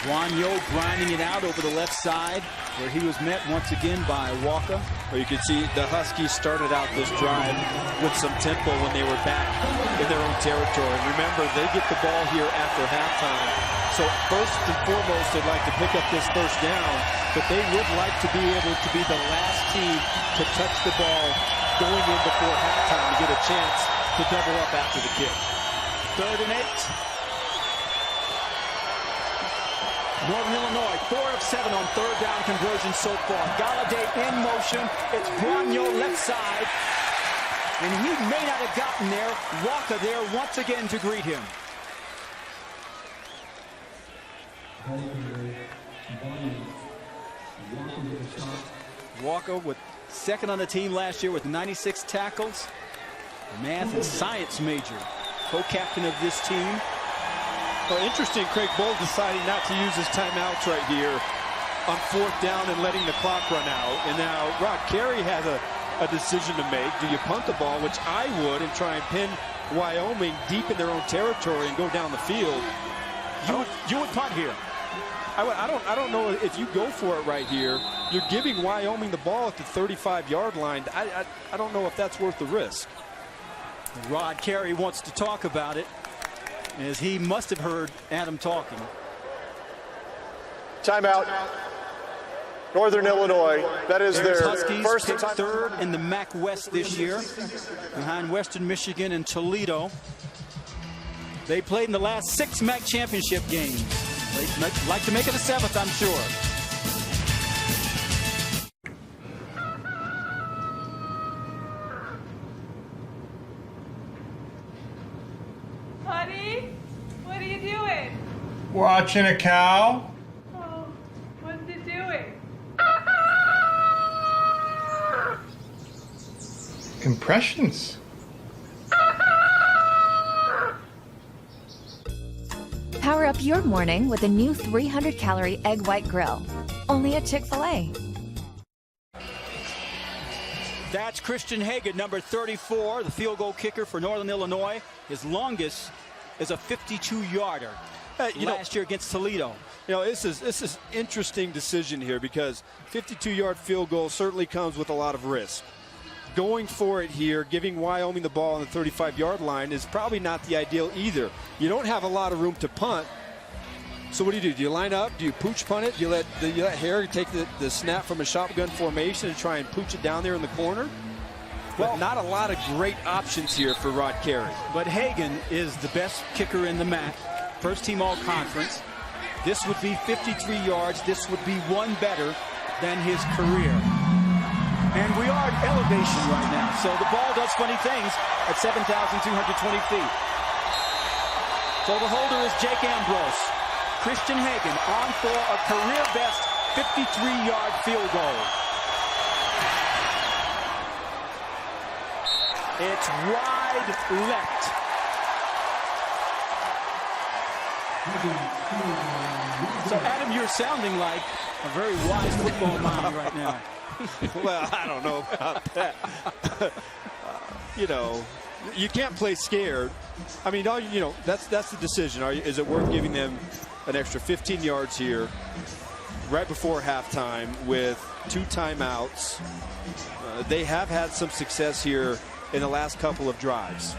Guanyo grinding it out over the left side, where he was met once again by Walker. Well, you can see the Huskies started out this drive with some tempo when they were back in their own territory. Remember, they get the ball here after halftime. So first and foremost, they'd like to pick up this first down, but they would like to be able to be the last team to touch the ball going in before halftime to get a chance to double up after the kick. 3rd and 8. Northern Illinois, 4 of 7 on 3rd down conversion so far. Golladay in motion. It's Guanyo left side. And he may not have gotten there. Walker there once again to greet him. Walker with second on the team last year with 96 tackles. Math and science major. Co-captain of this team. Well, interesting, Craig Bowl deciding not to use his timeouts right here on 4th down and letting the clock run out. And now Rod Carey has a decision to make. Do you punt the ball, which I would, and try and pin Wyoming deep in their own territory and go down the field? You would punt here. I don't know if you go for it right here. You're giving Wyoming the ball at the 35-yard line. I don't know if that's worth the risk. Rod Carey wants to talk about it, as he must have heard Adam talking. Timeout. Northern Illinois. That is their Huskies first picked 3rd in the MAC West this year, behind Western Michigan and Toledo. They played in the last 6 MAC championship games. They'd like to make it a 7th, I'm sure. Honey, what are you doing? Watching a cow. Oh, what's it doing? Impressions. Power up your morning with a new 300-calorie egg white grill. Only at Chick-fil-A. That's Christian Hagan, number 34, the field goal kicker for Northern Illinois. His longest is a 52-yarder last year against Toledo. You know, this is interesting decision here because 52-yard field goal certainly comes with a lot of risk. Going for it here, giving Wyoming the ball on the 35-yard line is probably not the ideal either. You don't have a lot of room to punt. So what do? Do you line up? Do you pooch punt it? Do you let Hare take the snap from a shotgun formation and try and pooch it down there in the corner? Well, not a lot of great options here for Rod Carey. But Hagan is the best kicker in the MAC. First team all-conference. This would be 53 yards. This would be one better than his career. And we are at elevation right now, so the ball does funny things at 7,220 feet. So the holder is Jake Ambrose. Christian Hagan on for a career-best 53-yard field goal. It's wide left. So, Adam, you're sounding like a very wise football mind right now. Well, I don't know about that. You know, you can't play scared. I mean, that's the decision. Is it worth giving them an extra 15 yards here right before halftime with 2 timeouts? They have had some success here in the last couple of drives.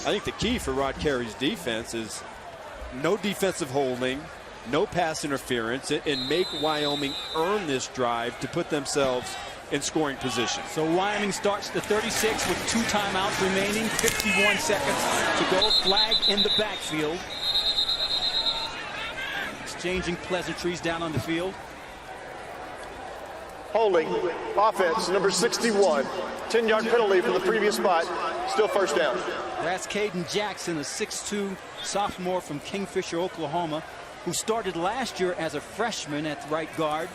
I think the key for Rod Carey's defense is no defensive holding, no pass interference, and make Wyoming earn this drive to put themselves in scoring position. So Wyoming starts the 36 with 2 timeouts remaining, 51 seconds to go. Flag in the backfield. Exchanging pleasantries down on the field. Holding, offense, number 61. 10-yard penalty from the previous spot. Still first down. That's Caden Jackson, a 6'2 sophomore from Kingfisher, Oklahoma, who started last year as a freshman at right guard.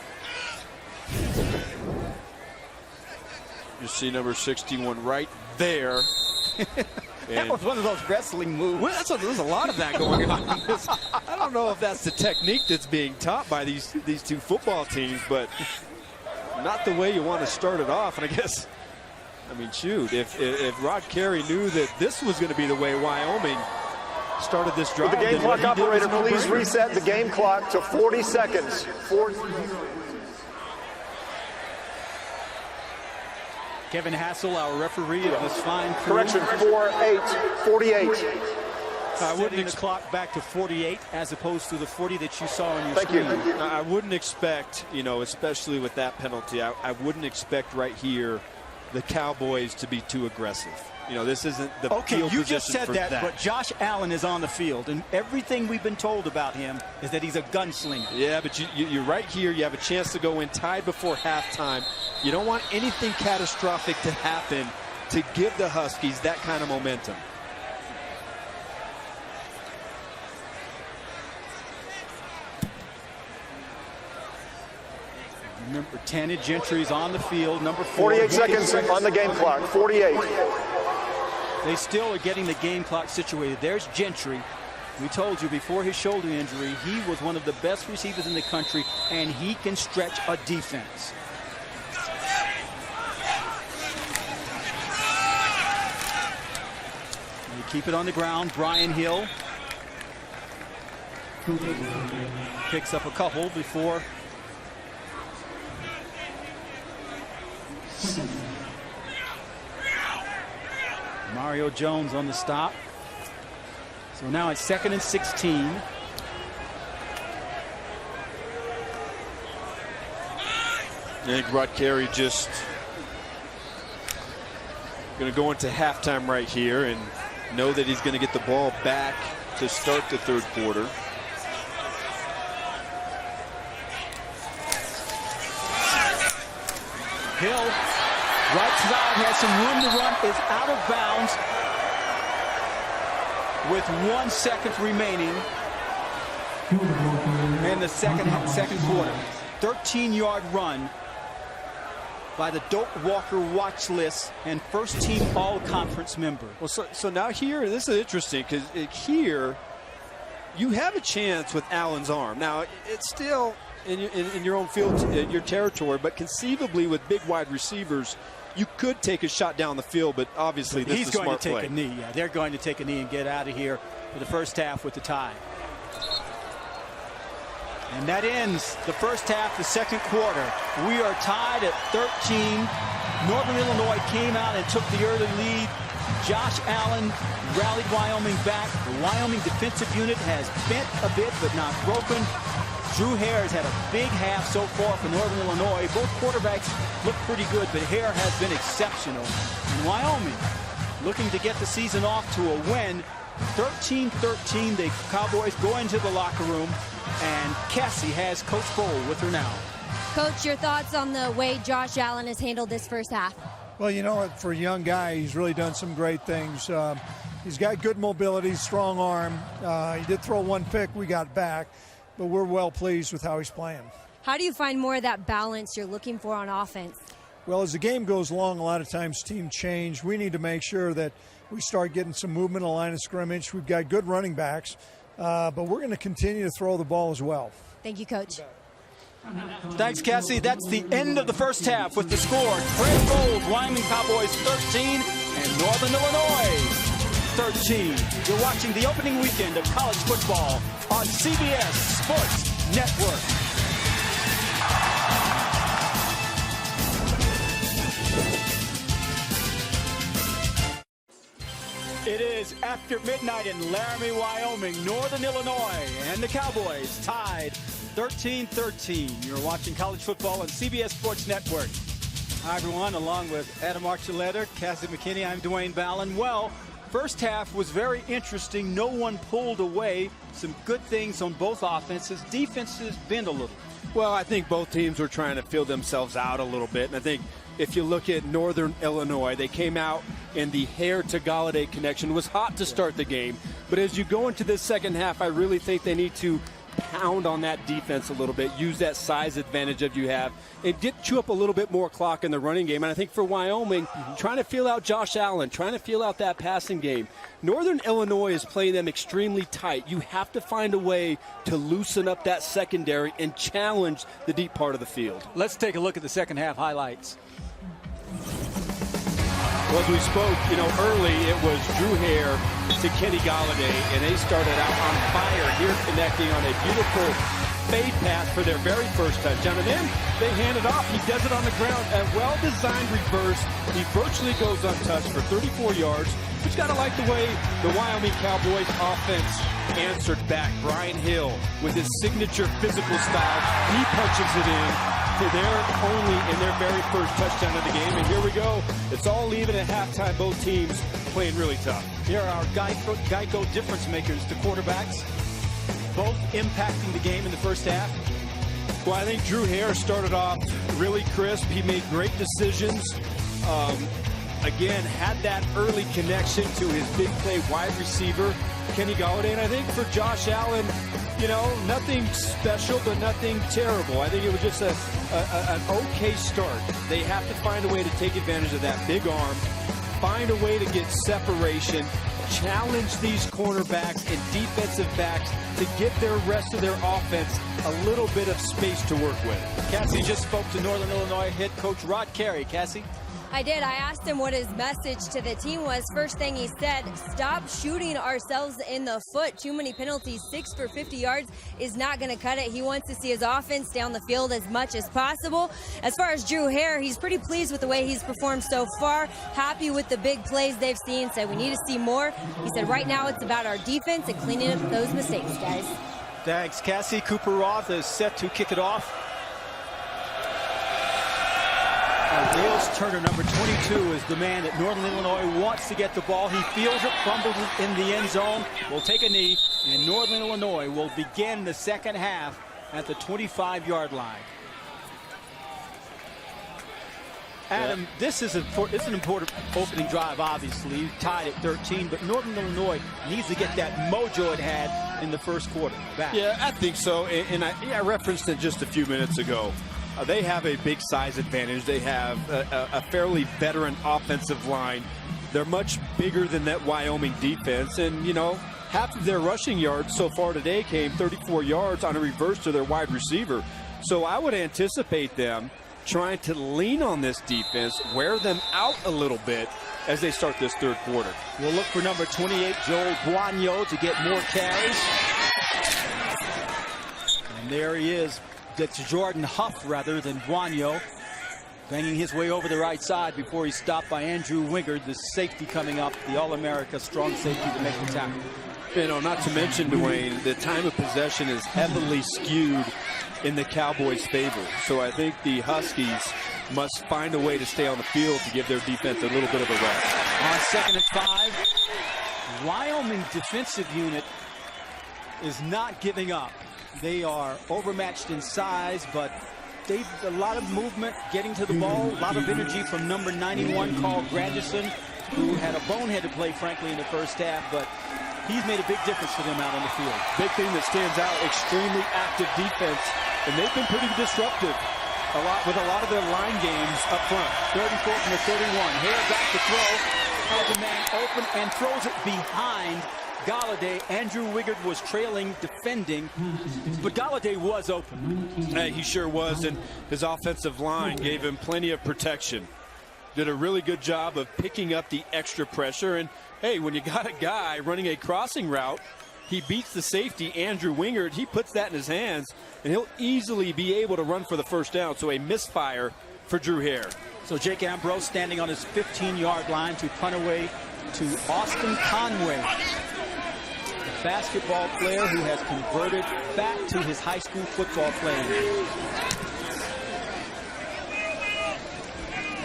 You see number 61 right there. That was one of those wrestling moves. Well, there's a lot of that going on. I don't know if that's the technique that's being taught by these 2 football teams, but not the way you want to start it off. And I guess, I mean, shoot, if Rod Carey knew that this was going to be the way Wyoming started this drive. Would the game clock operator please reset the game clock to 40 seconds. Kevin Hassel, our referee of this fine crew. Correction, 48. I wouldn't the clock back to 48 as opposed to the 40 that you saw on your screen. Thank you. I wouldn't expect, especially with that penalty, I wouldn't expect right here the Cowboys to be too aggressive. This isn't the field you just said for that, but Josh Allen is on the field, and everything we've been told about him is that he's a gunslinger. Yeah, but you're right here. You have a chance to go in tied before halftime. You don't want anything catastrophic to happen to give the Huskies that kind of momentum. Number 10, Gentry's on the field. Number 4. 48 seconds on the game clock. 48. They still are getting the game clock situated. There's Gentry. We told you before his shoulder injury, he was one of the best receivers in the country, and he can stretch a defense. They keep it on the ground. Brian Hill picks up a couple before Mario Jones on the stop. So now it's 2nd and 16. I think Rod Carey just going to go into halftime right here and know that he's going to get the ball back to start the third quarter. Hill, right side, has some room to run, is out of bounds with 1 second remaining in the second quarter. 13-yard run by the Doak Walker watch list and first team all-conference member. Well, so now here, this is interesting because here you have a chance with Allen's arm. Now, it's still in your own field, your territory, but conceivably with big wide receivers, you could take a shot down the field, but obviously this is a smart play. He's going to take a knee. Yeah, they're going to take a knee and get out of here for the first half with the tie. And that ends the first half, the second quarter. We are tied at 13. Northern Illinois came out and took the early lead. Josh Allen rallied Wyoming back. The Wyoming defensive unit has bent a bit, but not broken. Drew Hare has had a big half so far for Northern Illinois. Both quarterbacks look pretty good, but Hare has been exceptional. And Wyoming looking to get the season off to a win. 13-13, the Cowboys go into the locker room, and Cassie has Coach Bowl with her now. Coach, your thoughts on the way Josh Allen has handled this first half? Well, you know, for a young guy, he's really done some great things. He's got good mobility, strong arm. He did throw one pick, we got back, but we're well pleased with how he's playing. How do you find more of that balance you're looking for on offense? Well, as the game goes along, a lot of times teams change. We need to make sure that we start getting some movement in the line of scrimmage. We've got good running backs, but we're going to continue to throw the ball as well. Thank you, Coach. Thanks, Cassie. That's the end of the first half with the score. Fred Gold, Wyoming Cowboys 13 and Northern Illinois 13. You're watching the opening weekend of college football on CBS Sports Network. It is after midnight in Laramie, Wyoming. Northern Illinois and the Cowboys tied 13-13. You're watching college football on CBS Sports Network. Hi, everyone. Along with Adam Archuleta, Cassie McKinney, I'm Dwayne Ballin. Well, first half was very interesting. No one pulled away. Some good things on both offenses. Defenses bend a little. Well, I think both teams were trying to feel themselves out a little bit. And I think if you look at Northern Illinois, they came out in the Hare to Golladay connection. It was hot to start the game. But as you go into this second half, I really think they need to pound on that defense a little bit, use that size advantage that you have, and chew up a little bit more clock in the running game. And I think for Wyoming, trying to feel out Josh Allen, trying to feel out that passing game. Northern Illinois is playing them extremely tight. You have to find a way to loosen up that secondary and challenge the deep part of the field. Let's take a look at the second half highlights. Well, as we spoke, early it was Drew Hare to Kenny Golladay, and they started out on fire here, connecting on a beautiful fade pass for their very first touchdown. And then they hand it off. He does it on the ground. A well-designed reverse. He virtually goes untouched for 34 yards. But you got to like the way the Wyoming Cowboys offense answered back. Brian Hill, with his signature physical style, he punches it in for their very first touchdown of the game. And here we go. It's all even at halftime. Both teams playing really tough. Here are our Geico difference makers, the quarterbacks, both impacting the game in the first half. Well, I think Drew Hare started off really crisp. He made great decisions. Again, had that early connection to his big play wide receiver, Kenny Golladay. And I think for Josh Allen, nothing special, but nothing terrible. I think it was just an okay start. They have to find a way to take advantage of that big arm, find a way to get separation, challenge these cornerbacks and defensive backs to get their rest of their offense a little bit of space to work with. Cassie just spoke to Northern Illinois head coach Rod Carey. Cassie? I did. I asked him what his message to the team was. First thing he said, stop shooting ourselves in the foot. Too many penalties. 6 for 50 yards is not going to cut it. He wants to see his offense down the field as much as possible. As far as Drew Hare, he's pretty pleased with the way he's performed so far. Happy with the big plays they've seen. Said we need to see more. He said right now it's about our defense and cleaning up those mistakes, guys. Thanks, Cassie. Cooper Roth is set to kick it off. Dales Turner, number 22, is the man that Northern Illinois wants to get the ball. He feels it, fumbles it in the end zone, will take a knee, and Northern Illinois will begin the second half at the 25-yard line. Adam, this is an important opening drive, obviously. Tied at 13, but Northern Illinois needs to get that mojo it had in the first quarter back. Yeah, I think so. And I referenced it just a few minutes ago. They have a big size advantage. They have a fairly veteran offensive line. They're much bigger than that Wyoming defense. And, you know, half of their rushing yards so far today came 34 yards on a reverse to their wide receiver. So I would anticipate them trying to lean on this defense, wear them out a little bit as they start this third quarter. We'll look for number 28, Joel Boigneau, to get more carries. And there he is. That's Jordan Huff rather than Boigneau, banging his way over the right side before he's stopped by Andrew Wingard, the safety coming up, the All-America strong safety to make the tackle. You know, not to mention, Dwayne, the time of possession is heavily skewed in the Cowboys' favor. So I think the Huskies must find a way to stay on the field to give their defense a little bit of a rest. On 2nd and 5, Wyoming defensive unit is not giving up. They are overmatched in size, but they've a lot of movement getting to the ball, a lot of energy from number 91, Carl Grandison, who had a bonehead to play, frankly, in the first half, but he's made a big difference for them out on the field. Big thing that stands out, extremely active defense, and they've been pretty disruptive with a lot of their line games up front. 34 from the 31. Hare back to throw. Has a man open and throws it behind Golladay. Andrew Wingard was trailing, defending, but Golladay was open. He sure was, and his offensive line gave him plenty of protection. Did a really good job of picking up the extra pressure. And hey, when you got a guy running a crossing route, he beats the safety, Andrew Wingard. He puts that in his hands, and he'll easily be able to run for the first down. So a misfire for Drew Hare. So Jake Ambrose standing on his 15-yard line to punt away to Austin Conway, a basketball player who has converted back to his high school football playing.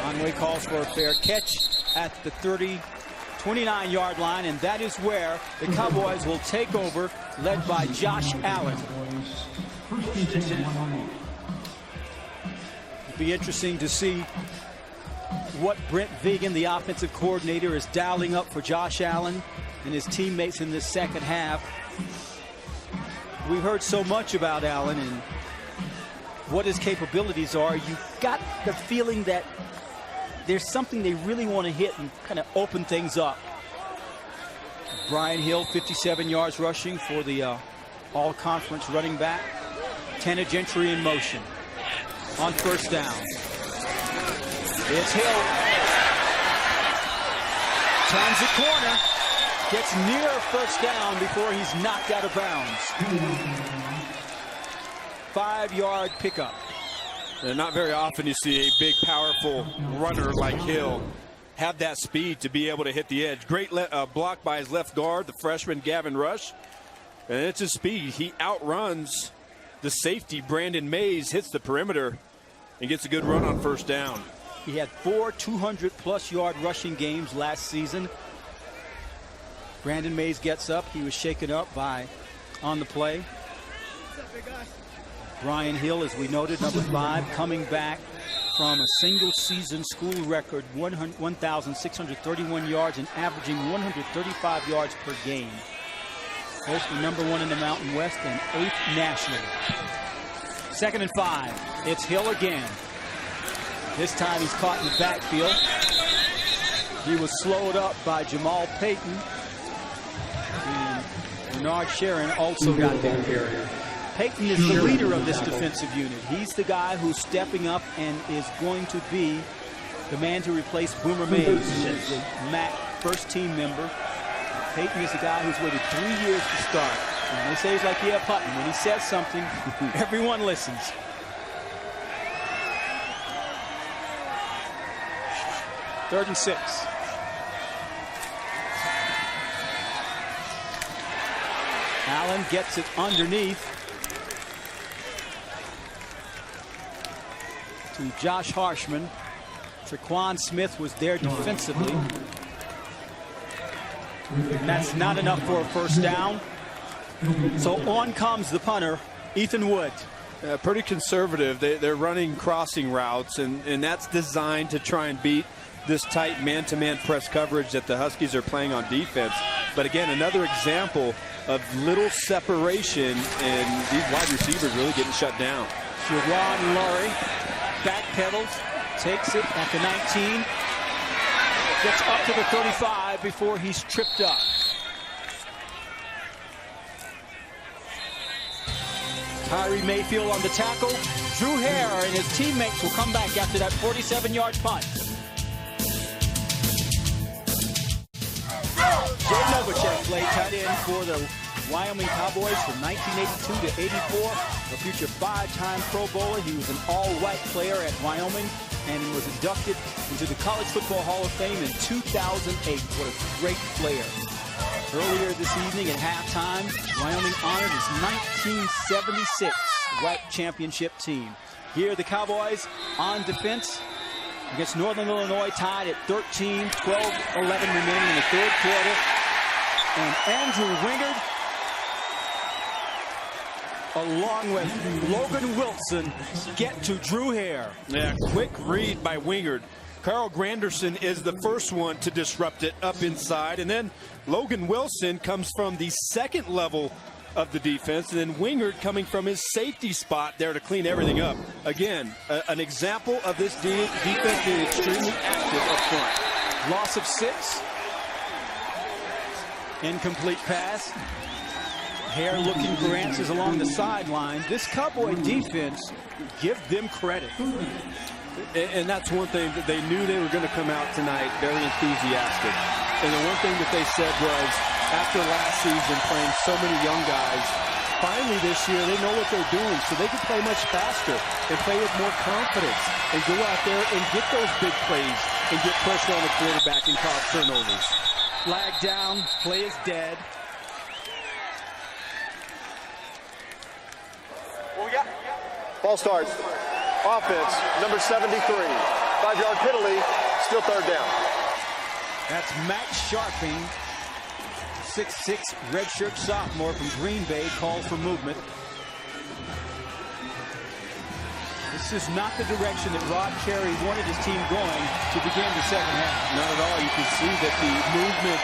Conway calls for a fair catch at the 29-yard line, and that is where the Cowboys will take over, led by Josh Allen. It'll be interesting to see what Brent Vigen, the offensive coordinator, is dialing up for Josh Allen and his teammates in this second half. We've heard so much about Allen and what his capabilities are. You got the feeling that there's something they really want to hit and kind of open things up. Brian Hill, 57 yards rushing for the all-conference running back. Tanner Gentry in motion on first down. It's Hill. Turns the corner. Gets near first down before he's knocked out of bounds. 5-yard pickup. And not very often you see a big, powerful runner like Hill have that speed to be able to hit the edge. Great block by his left guard, the freshman Gavin Rush. And it's his speed. He outruns the safety, Brandon Mays, hits the perimeter and gets a good run on first down. He had 4 200-plus yard rushing games last season. Brandon Mays gets up. He was shaken up on the play. Brian Hill, as we noted, number 5, coming back from a single-season school record, 1,631 yards and averaging 135 yards per game. Mostly number 1 in the Mountain West and 8th nationally. 2nd and 5. It's Hill again. This time he's caught in the backfield. He was slowed up by Jamal Payton. And Bernard Sharon also got there. Payton is the leader of this defensive unit. He's the guy who's stepping up and is going to be the man to replace Boomer Mays, who is the MAC first-team member. Payton is the guy who's waited 3 years to start. And they say he's like, yeah, Putton. When he says something, everyone listens. Third and 6. Allen gets it underneath to Josh Harshman. Traquan Smith was there defensively. And that's not enough for a first down. So on comes the punter, Ethan Wood. Pretty conservative. They're running crossing routes, and that's designed to try and beat this tight man-to-man press coverage that the Huskies are playing on defense. But again, another example of little separation, and these wide receivers really getting shut down. Juwan Laurie backpedals, takes it at the 19, gets up to the 35 before he's tripped up. Tyree Mayfield on the tackle. Drew Hare and his teammates will come back after that 47-yard punt. Jay Novacek played tight end for the Wyoming Cowboys from 1982 to 84. A future 5-time Pro Bowler. He was an all-white player at Wyoming and was inducted into the College Football Hall of Fame in 2008. What a great player. Earlier this evening at halftime, Wyoming honored his 1976 white championship team. Here the Cowboys on defense against Northern Illinois, tied at 13, 12, 11 remaining in the third quarter. And Andrew Wingard, along with Logan Wilson, get to Drew Hare. Yeah, quick read by Wingard. Carl Granderson is the first one to disrupt it up inside, and then Logan Wilson comes from the second level of the defense, and then Wingard coming from his safety spot there to clean everything up. Again, an example of this defense being extremely active up front. Loss of 6. Incomplete pass. Hare looking for answers along the sideline. This Cowboy defense, give them credit. And that's one thing that they knew they were going to come out tonight very enthusiastic. And the one thing that they said was, after last season playing so many young guys, finally this year they know what they're doing, so they can play much faster and play with more confidence and go out there and get those big plays and get pressure on the quarterback and cause turnovers. Flag down, play is dead. Ball starts. Offense, number 73. 5-yard penalty, still third down. That's Matt Sharping, 6'6", redshirt sophomore from Green Bay, called for movement. This is not the direction that Rod Carey wanted his team going to begin the second half. Not at all. You can see that the movement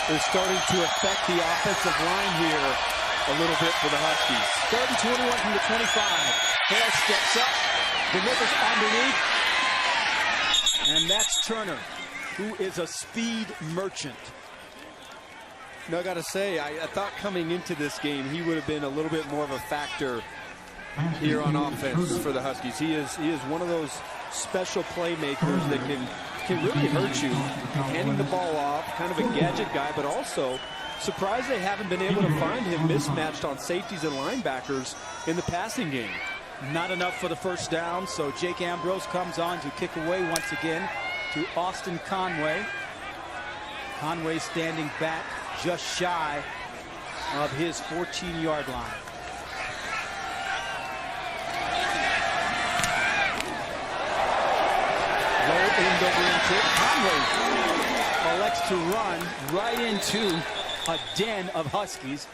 is starting to affect the offensive line here a little bit for the Huskies. 3rd and 21 from the 25. Hare steps up, delivers underneath, and that's Turner, who is a speed merchant. Now, I got to say, I thought coming into this game, he would have been a little bit more of a factor here on offense for the Huskies. He is one of those special playmakers that can really hurt you. Handing the ball off, kind of a gadget guy, but also surprised they haven't been able to find him mismatched on safeties and linebackers in the passing game. Not enough for the first down, so Jake Ambrose comes on to kick away once again to Austin Conway. Conway standing back just shy of his 14-yard line. Low end over into Conway elects to run right into a den of Huskies.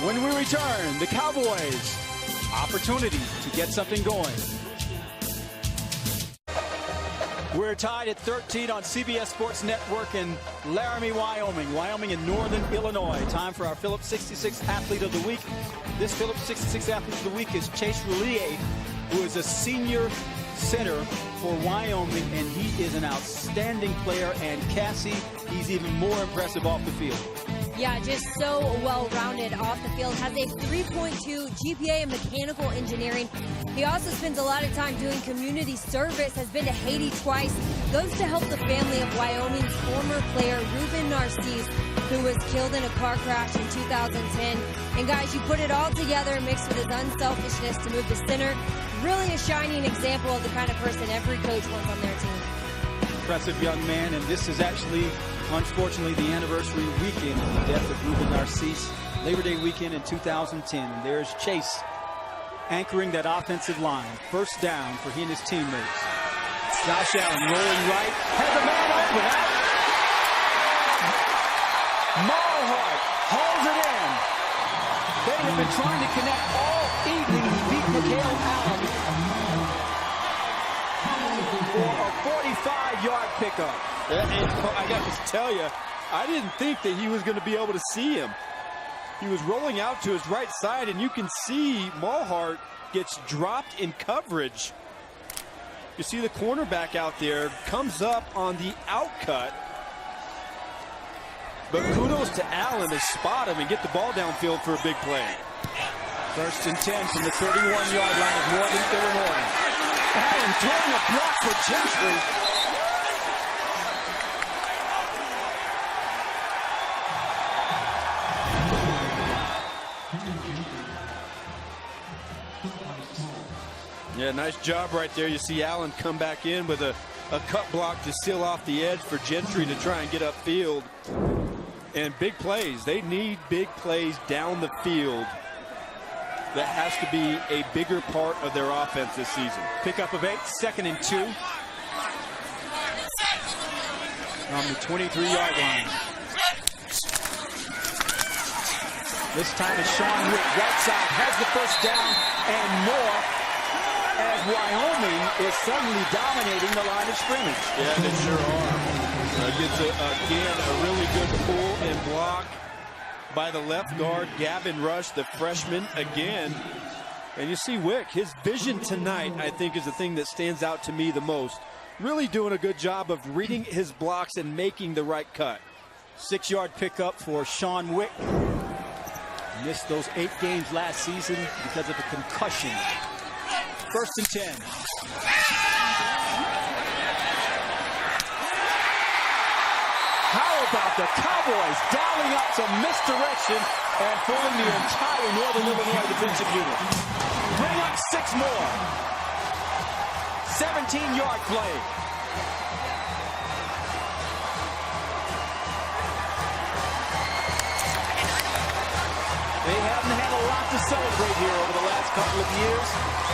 When we return, the Cowboys, opportunity to get something going. We're tied at 13 on CBS Sports Network in Laramie, Wyoming. Wyoming and Northern Illinois. Time for our Phillips 66 Athlete of the Week. This Phillips 66 Athlete of the Week is Chase Roulier, who is a senior center for Wyoming, and he is an outstanding player. And Cassie, he's even more impressive off the field. Yeah, just so well-rounded off the field. Has a 3.2 GPA in mechanical engineering. He also spends a lot of time doing community service, has been to Haiti twice, goes to help the family of Wyoming's former player, Ruben Narcisse, who was killed in a car crash in 2010. And guys, you put it all together, mixed with his unselfishness to move the center. Really a shining example of the kind of person every coach wants on their team. Impressive young man, and this is actually, unfortunately, the anniversary weekend of the death of Ruben Narcisse, Labor Day weekend in 2010. There's Chase anchoring that offensive line. First down for he and his teammates. Josh Allen rolling right, has a man open. Maulhardt holds it in. They have been trying to connect all evening. He beat Mikael Allen for a 45-yard pickup. And I got to tell you, I didn't think that he was going to be able to see him. He was rolling out to his right side, and you can see Maulhardt gets dropped in coverage. You see the cornerback out there comes up on the outcut. But kudos to Allen to spot him and get the ball downfield for a big play. First and 10 from the 31-yard line of Northern Illinois. Allen throwing a block for Gentry. Yeah, nice job right there. You see Allen come back in with a cut block to seal off the edge for Gentry to try and get upfield. And big plays. They need big plays down the field. That has to be a bigger part of their offense this season. Pickup of 8, 2nd and 2. On the 23-yard line. This time it's Sean Wick, right side, has the first down and more. As Wyoming is suddenly dominating the line of scrimmage. Yeah, they sure are. Gets, again, a really good pull and block by the left guard, Gavin Rush, the freshman, again. And you see Wick, his vision tonight, I think, is the thing that stands out to me the most. Really doing a good job of reading his blocks and making the right cut. 6-yard pickup for Sean Wick. Missed those 8 games last season because of a concussion. First and 10. How about the Cowboys dialing up some misdirection and fooling the entire Northern Illinois defensive unit? Bring up 6 more. 17-yard play. They haven't had a lot to celebrate here over the last couple of years,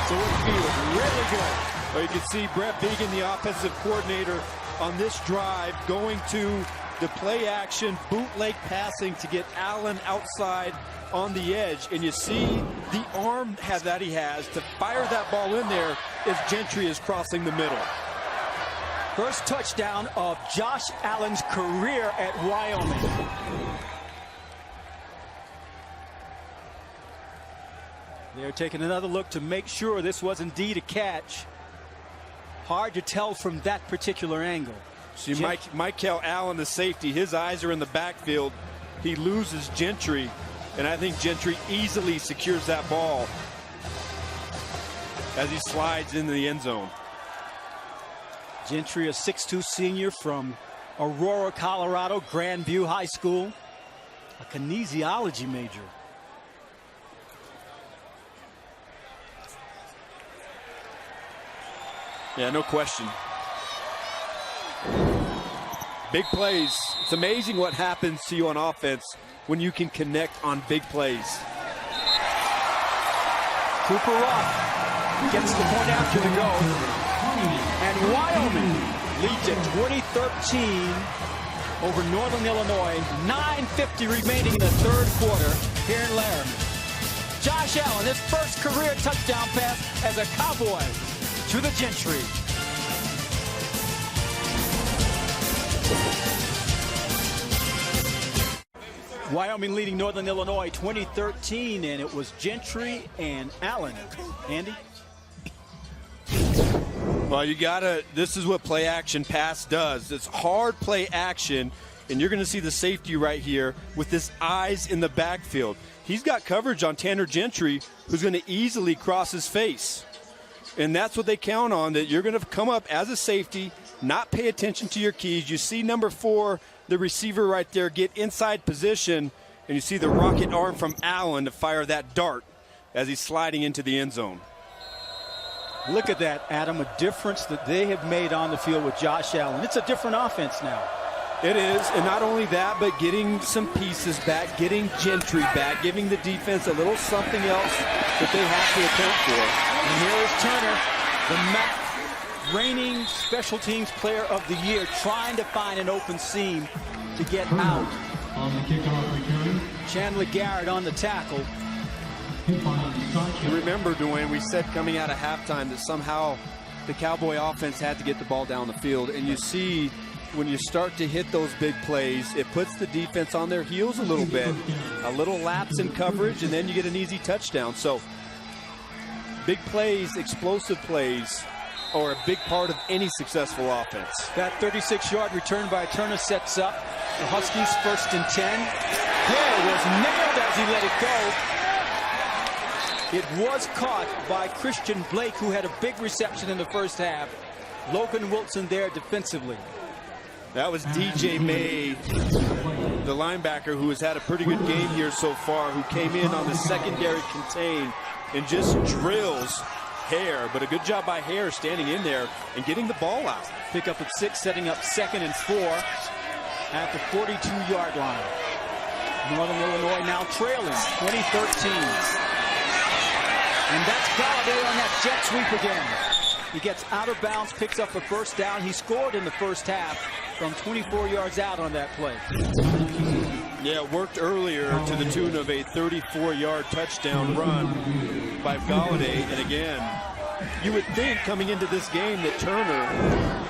so it feels really good. Well, you can see Brett Began, the offensive coordinator, on this drive going to the play action bootleg passing to get Allen outside on the edge. And you see the arm that he has to fire that ball in there as Gentry is crossing the middle. First touchdown of Josh Allen's career at Wyoming. They're taking another look to make sure this was indeed a catch. Hard to tell from that particular angle. See, Mikael Allen, the safety, his eyes are in the backfield. He loses Gentry, and I think Gentry easily secures that ball as he slides into the end zone. Gentry, a 6'2" senior from Aurora, Colorado, Grandview High School, a kinesiology major. Yeah, no question. Big plays. It's amazing what happens to you on offense when you can connect on big plays. Cooper Ruff gets the point after the go. And Wyoming leads at 2013 over Northern Illinois. 9:50 remaining in the third quarter here in Laramie. Josh Allen, his first career touchdown pass as a Cowboy to the Gentry. Wyoming leading Northern Illinois 2013, and it was Gentry and Allen. Andy? Well, you gotta, this is what play action pass does. It's hard play action, and you're gonna see the safety right here with his eyes in the backfield. He's got coverage on Tanner Gentry, who's gonna easily cross his face. And that's what they count on, that you're gonna come up as a safety, not pay attention to your keys. You see number 4, the receiver right there, get inside position, and you see the rocket arm from Allen to fire that dart as he's sliding into the end zone. Look at that, Adam, a difference that they have made on the field with Josh Allen. It's a different offense now. It is, and not only that, but getting some pieces back, getting Gentry back, giving the defense a little something else that they have to account And for. here is Turner, the reigning special teams player of the year, trying to find an open seam to get out. On the kickoff return, Chandler Garrett on the tackle. You remember, Dwayne, we said coming out of halftime that somehow the Cowboy offense had to get the ball down the field, and you see when you start to hit those big plays, it puts the defense on their heels a little bit. A little lapse in coverage, and then you get an easy touchdown. So big plays, explosive plays are a big part of any successful offense. That 36-yard return by Turner sets up the Huskies 1st and 10. Hare was nailed as he let it go. It was caught by Christian Blake, who had a big reception in the first half. Logan Wilson there defensively. That was DJ May, the linebacker, who has had a pretty good game here so far, who came in on the secondary contain and just drills Hare. But a good job by Hare standing in there and getting the ball out. Pickup of 6, setting up 2nd and 4 at the 42-yard line. Northern Illinois now trailing 2013. And that's Golladay on that jet sweep again. He gets out of bounds, picks up a 1st down. He scored in the first half from 24 yards out on that play. Yeah, it worked earlier to the tune of a 34-yard touchdown run by Golladay. And again, you would think coming into this game that Turner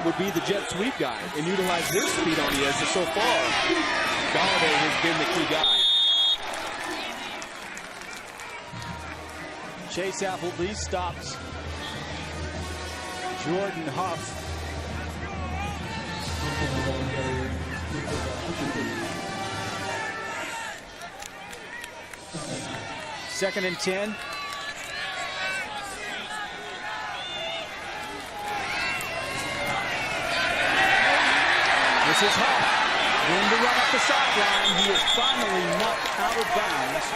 would be the jet sweep guy and utilize his speed on the edge. But so far, Golladay has been the key guy. Chase Appleby stops Jordan Huff. Second and 10. This is Huff. Going to run up the sideline. He is finally knocked out of bounds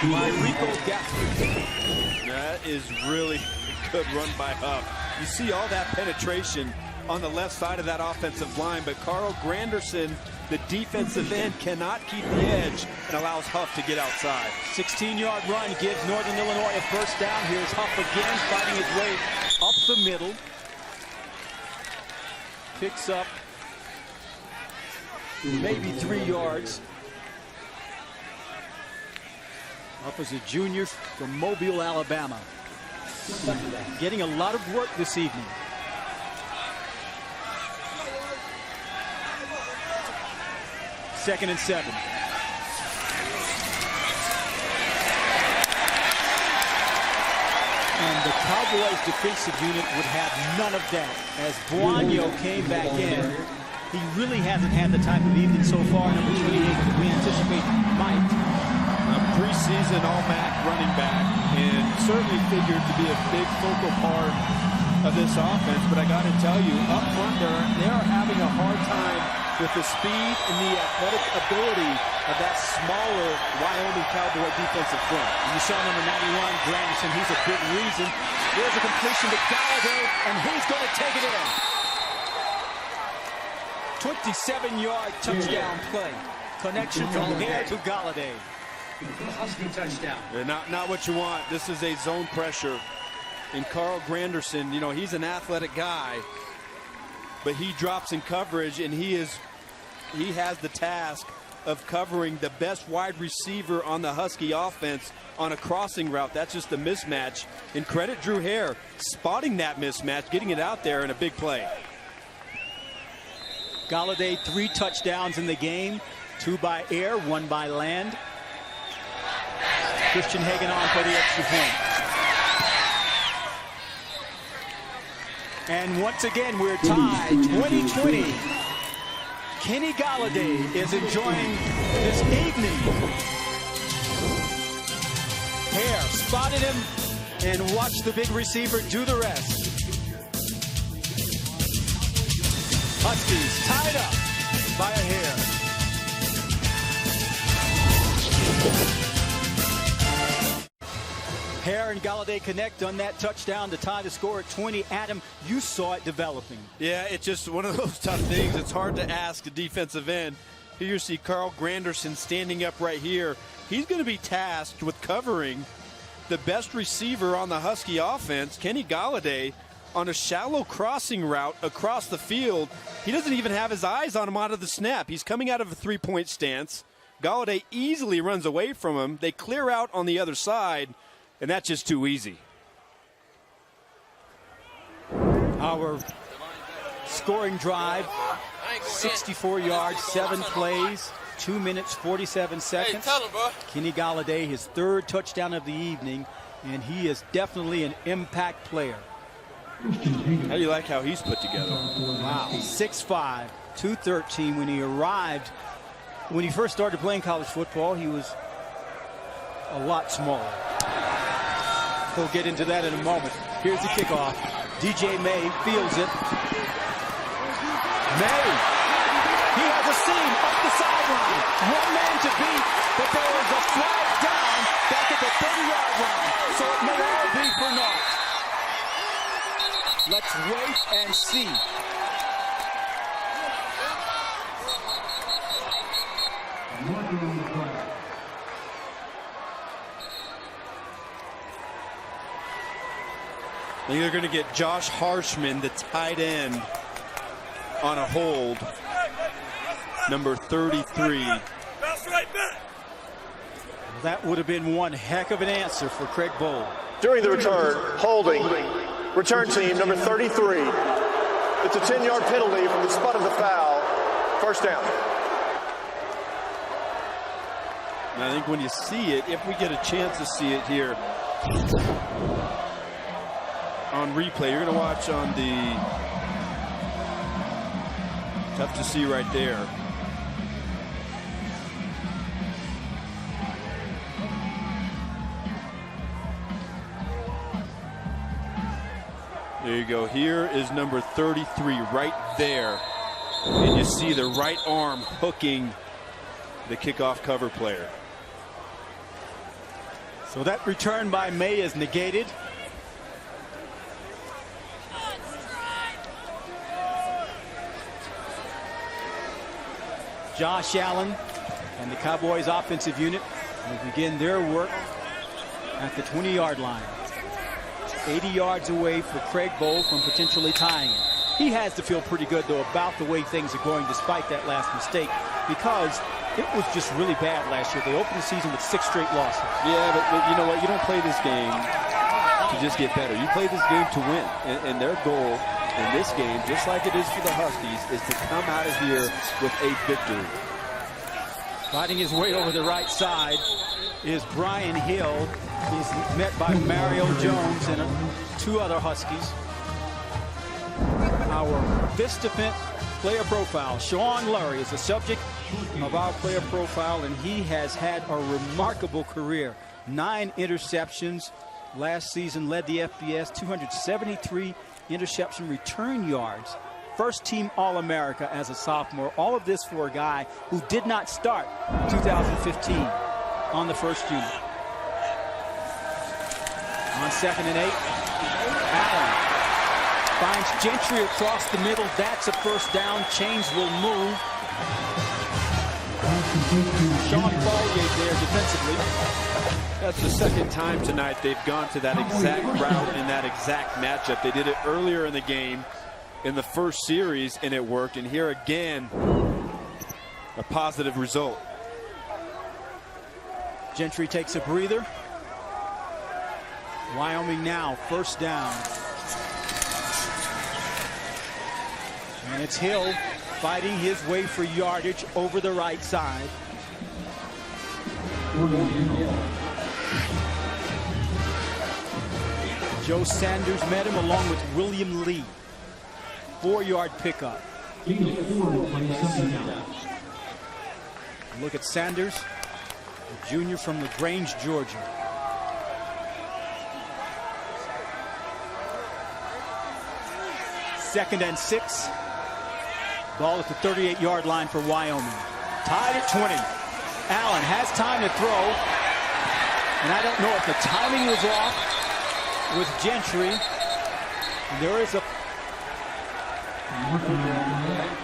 by Rico Gaffney. That is really a good run by Huff. You see all that penetration on the left side of that offensive line, but Carl Granderson, the defensive end, cannot keep the edge and allows Huff to get outside. 16-yard run gives Northern Illinois a 1st down. Here's Huff again, fighting his way up the middle. Picks up maybe 3 yards. Huff is a junior from Mobile, Alabama. Getting a lot of work this evening. Second and 7. And the Cowboys defensive unit would have none of that. As Buonio came back in, he really hasn't had the type of evening so far, number 28, that we anticipate might. A preseason all-MAC running back, and certainly figured to be a big focal part of this offense. But I got to tell you, up front, they are having a hard time with the speed and the athletic ability of that smaller Wyoming Cowboy defensive front. And you saw number 91, Granderson. He's a big reason. There's a completion to Golladay, and he's going to take it in. 27-yard touchdown play. Connection from Hare to Golladay. Husky touchdown. Not what you want. This is a zone pressure. And Carl Granderson, you know, he's an athletic guy, but he drops in coverage, and he has the task of covering the best wide receiver on the Husky offense on a crossing route. That's just a mismatch. And credit Drew Hare spotting that mismatch, getting it out there in a big play. Golladay 3 touchdowns in the game, 2 by air, 1 by land. Christian Hagan on for the extra point. And once again, we're tied 20-20. Kenny Golladay is enjoying this evening. Hare spotted him and watched the big receiver do the rest. Huskies tied up by a hair. Hare and Golladay connect on that touchdown to tie the score at 20. Adam, you saw it developing. Yeah, it's just one of those tough things. It's hard to ask a defensive end. Here you see Carl Granderson standing up right here. He's going to be tasked with covering the best receiver on the Husky offense, Kenny Golladay, on a shallow crossing route across the field. He doesn't even have his eyes on him out of the snap. He's coming out of a three-point stance. Golladay easily runs away from him. They clear out on the other side, and that's just too easy. Our scoring drive, 64 yards, 7 plays, 2 minutes, 47 seconds. Hey, tell him, bro. Kenny Golladay, his 3rd touchdown of the evening, and he is definitely an impact player. How do you like how he's put together? Wow, 6'5", 213. When he arrived, when he first started playing college football, he was a lot smaller. We'll get into that in a moment. Here's the kickoff. DJ May fields it. May, he has a seam up the sideline. One man to beat, but there is a flag down back at the 30-yard line. So it may all be for naught. Let's wait and see. I think they're going to get Josh Harshman, the tight end, on a hold. Number 33. That would have been one heck of an answer for Craig Bowl. During the return, holding, return team number 33. It's a 10-yard penalty from the spot of the foul. First down. And I think when you see it, if we get a chance to see it here on replay, you're going to watch on the, tough to see right there. There you go. Here is number 33 right there. And you see the right arm hooking the kickoff cover player. So that return by May is negated. Josh Allen and the Cowboys offensive unit will begin their work at the 20-yard line. 80 yards away for Craig Bowl from potentially tying it. He has to feel pretty good, though, about the way things are going despite that last mistake, because it was just really bad last year. They opened the season with 6 straight losses. Yeah, but you know what? You don't play this game to just get better. You play this game to win. And their goal in this game, just like it is for the Huskies, is to come out of here with a victory. Fighting his way over the right side is Brian Hill. He's met by Mario Jones and 2 other Huskies. Our Vistafint player profile. Sean Lurie is the subject of our player profile, and he has had a remarkable career. 9 interceptions. Last season led the FBS, 273 interception return yards. First team All-America as a sophomore. All of this for a guy who did not start 2015 on the first unit. On 2nd and 8, Allen finds Gentry across the middle. That's a first down. Chains will move. Sean Collier there defensively. That's the second time tonight they've gone to that exact route in that exact matchup. They did it earlier in the game in the first series, and it worked. And here again, a positive result. Gentry takes a breather. Wyoming now, first down. And it's Hill fighting his way for yardage over the right side. Joe Sanders met him along with William Lee. 4-yard pickup. Look at Sanders, a junior from LaGrange, Georgia. Second and 6. Ball at the 38-yard line for Wyoming. Tied at 20. Allen has time to throw. And I don't know if the timing was off with Gentry. There is a...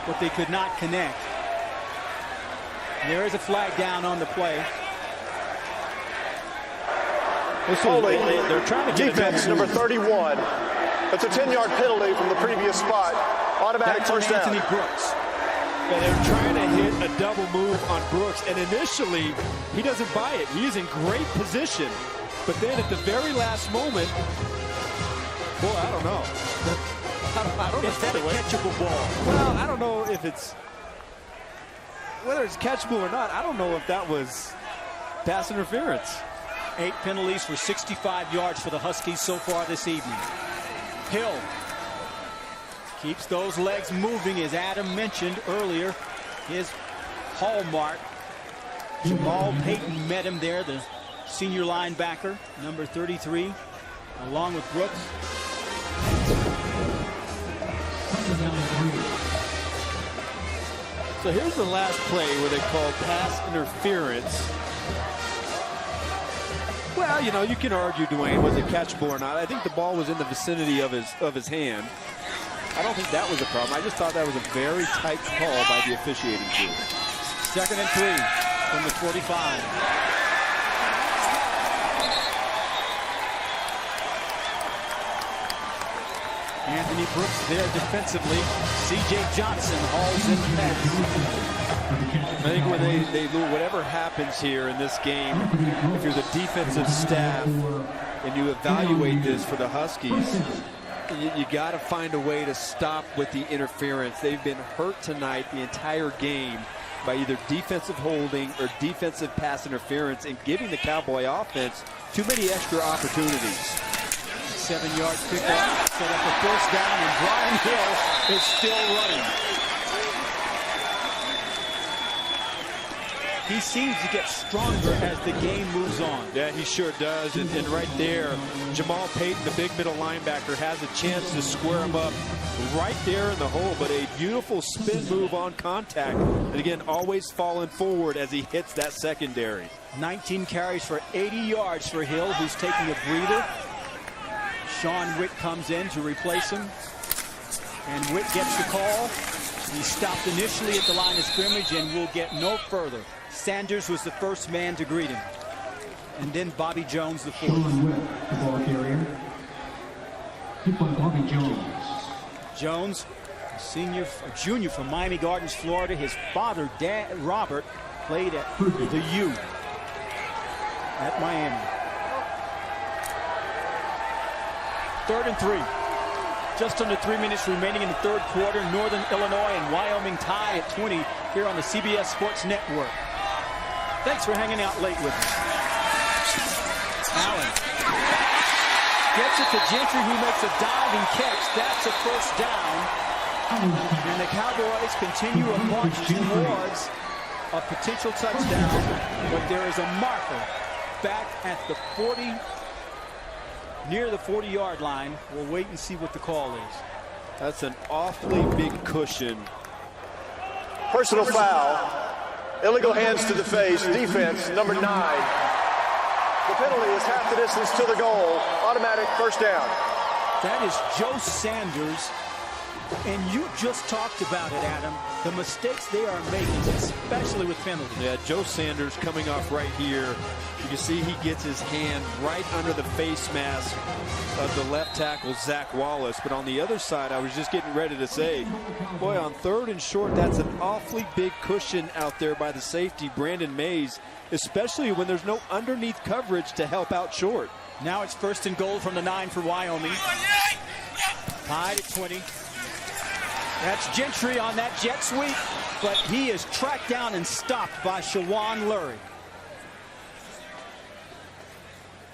but they could not connect. There is a flag down on the play. Holding, they're trying to get defense number 31. That's a 10-yard penalty from the previous spot. Automatic first down. Anthony Brooks. Yeah, they're trying to hit a double move on Brooks, and initially he doesn't buy it. He is in great position, but then at the very last moment, boy, I don't know. I don't know. Is that a catchable ball? Well, I don't know if it's whether it's catchable or not. I don't know if that was pass interference. 8 penalties for 65 yards for the Huskies so far this evening. Hill keeps those legs moving, as Adam mentioned earlier. His hallmark. Jamal Payton met him there, the senior linebacker, number 33, along with Brooks. So here's the last play where they called pass interference. Well, you know, you can argue, Dwayne, was it catchable or not. I think the ball was in the vicinity of his hand. I don't think that was a problem. I just thought that was a very tight call by the officiating crew. 2nd and 3 from the 45. Anthony Brooks there defensively. C.J. Johnson hauls in the pass. I think when they whatever happens here in this game, if you're the defensive staff and you evaluate this for the Huskies, you got to find a way to stop with the interference. They've been hurt tonight the entire game by either defensive holding or defensive pass interference and giving the Cowboy offense too many extra opportunities. 7-yard pickup, set up a first down, and Brian Hill is still running. He seems to get stronger as the game moves on. Yeah, he sure does. And right there, Jamal Payton, the big middle linebacker, has a chance to square him up right there in the hole. But a beautiful spin move on contact. And again, always falling forward as he hits that secondary. 19 carries for 80 yards for Hill, who's taking a breather. Sean Witt comes in to replace him. And Witt gets the call. He stopped initially at the line of scrimmage and will get no further. Sanders was the first man to greet him. And then Bobby Jones, the fourth. Sean Witt, the ball carrier. Hit by Bobby Jones. Jones, a junior from Miami Gardens, Florida. His father, Dad Robert, played at the U at Miami. 3rd and 3. Just under 3 minutes remaining in the third quarter. Northern Illinois and Wyoming tie at 20 here on the CBS Sports Network. Thanks for hanging out late with us. Allen gets it to Gentry, who makes a diving catch. That's a first down. And the Cowboys continue a march towards a potential touchdown. But there is a marker back at the 40, near the 40-yard line. We'll wait and see what the call is. That's an awfully big cushion. Personal foul. Illegal hands to the face. Defense, number 9. The penalty is half the distance to the goal. Automatic first down. That is Joe Sanders. And you just talked about it, Adam. The mistakes they are making, especially with penalties. Yeah, Joe Sanders coming off right here. You can see he gets his hand right under the face mask of the left tackle, Zach Wallace. But on the other side, I was just getting ready to say, boy, on 3rd and short, that's an awfully big cushion out there by the safety, Brandon Mays, especially when there's no underneath coverage to help out short. Now it's 1st and goal from the 9 for Wyoming. Tied at 20. That's Gentry on that jet sweep, but he is tracked down and stopped by Shawan Lurie.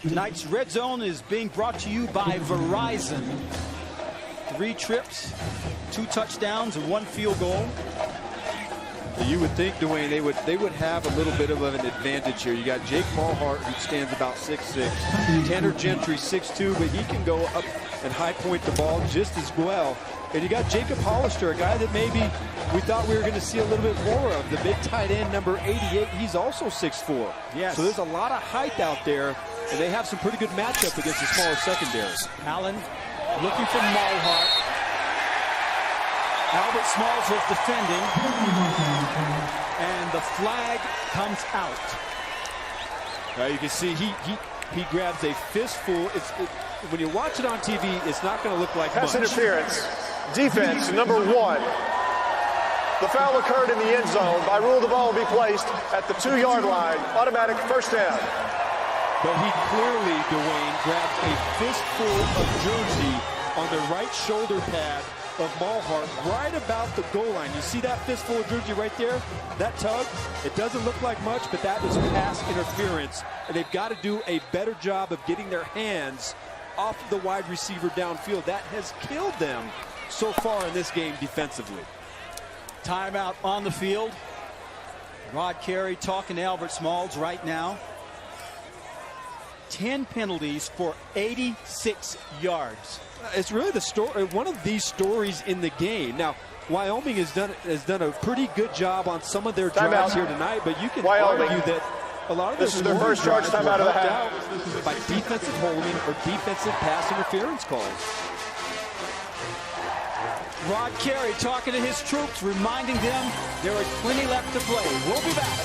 Tonight's Red Zone is being brought to you by Verizon. 3 trips, 2 touchdowns, and 1 field goal. You would think, Dwayne, they would have a little bit of an advantage here. You got Jake Maulhardt, who stands about 6'6". Tanner Gentry, 6'2", but he can go up and high point the ball just as well. And you got Jacob Hollister, a guy that maybe we thought we were going to see a little bit more of. The big tight end, number 88, he's also 6'4". Yes. So there's a lot of height out there And they have some pretty good matchup against the smaller secondary. Allen looking for Maulhardt. Albert Smalls was defending. And the flag comes out. You can see he grabs a fistful. When you watch it on TV, it's not going to look like Pass much. interference. Defense, number 1. The foul occurred in the end zone. By rule, the ball will be placed at the 2-yard line. Automatic first down. But he clearly, Dwayne, grabbed a fistful of jersey on the right shoulder pad of Maulhardt right about the goal line. You see that fistful of jersey right there? That tug? It doesn't look like much, but that is pass interference. And they've got to do a better job of getting their hands off the wide receiver downfield. That has killed them so far in this game defensively. Timeout on the field. Rod Carey talking to Albert Smalls right now. 10 penalties for 86 yards. It's really the story, one of these stories in the game. Now, Wyoming has done a pretty good job on some of their drives here tonight, but you can argue that a lot of this is their first charge timeout of the half by defensive holding or defensive pass interference calls. Rod Carey talking to his troops, reminding them there is plenty left to play. We'll be back.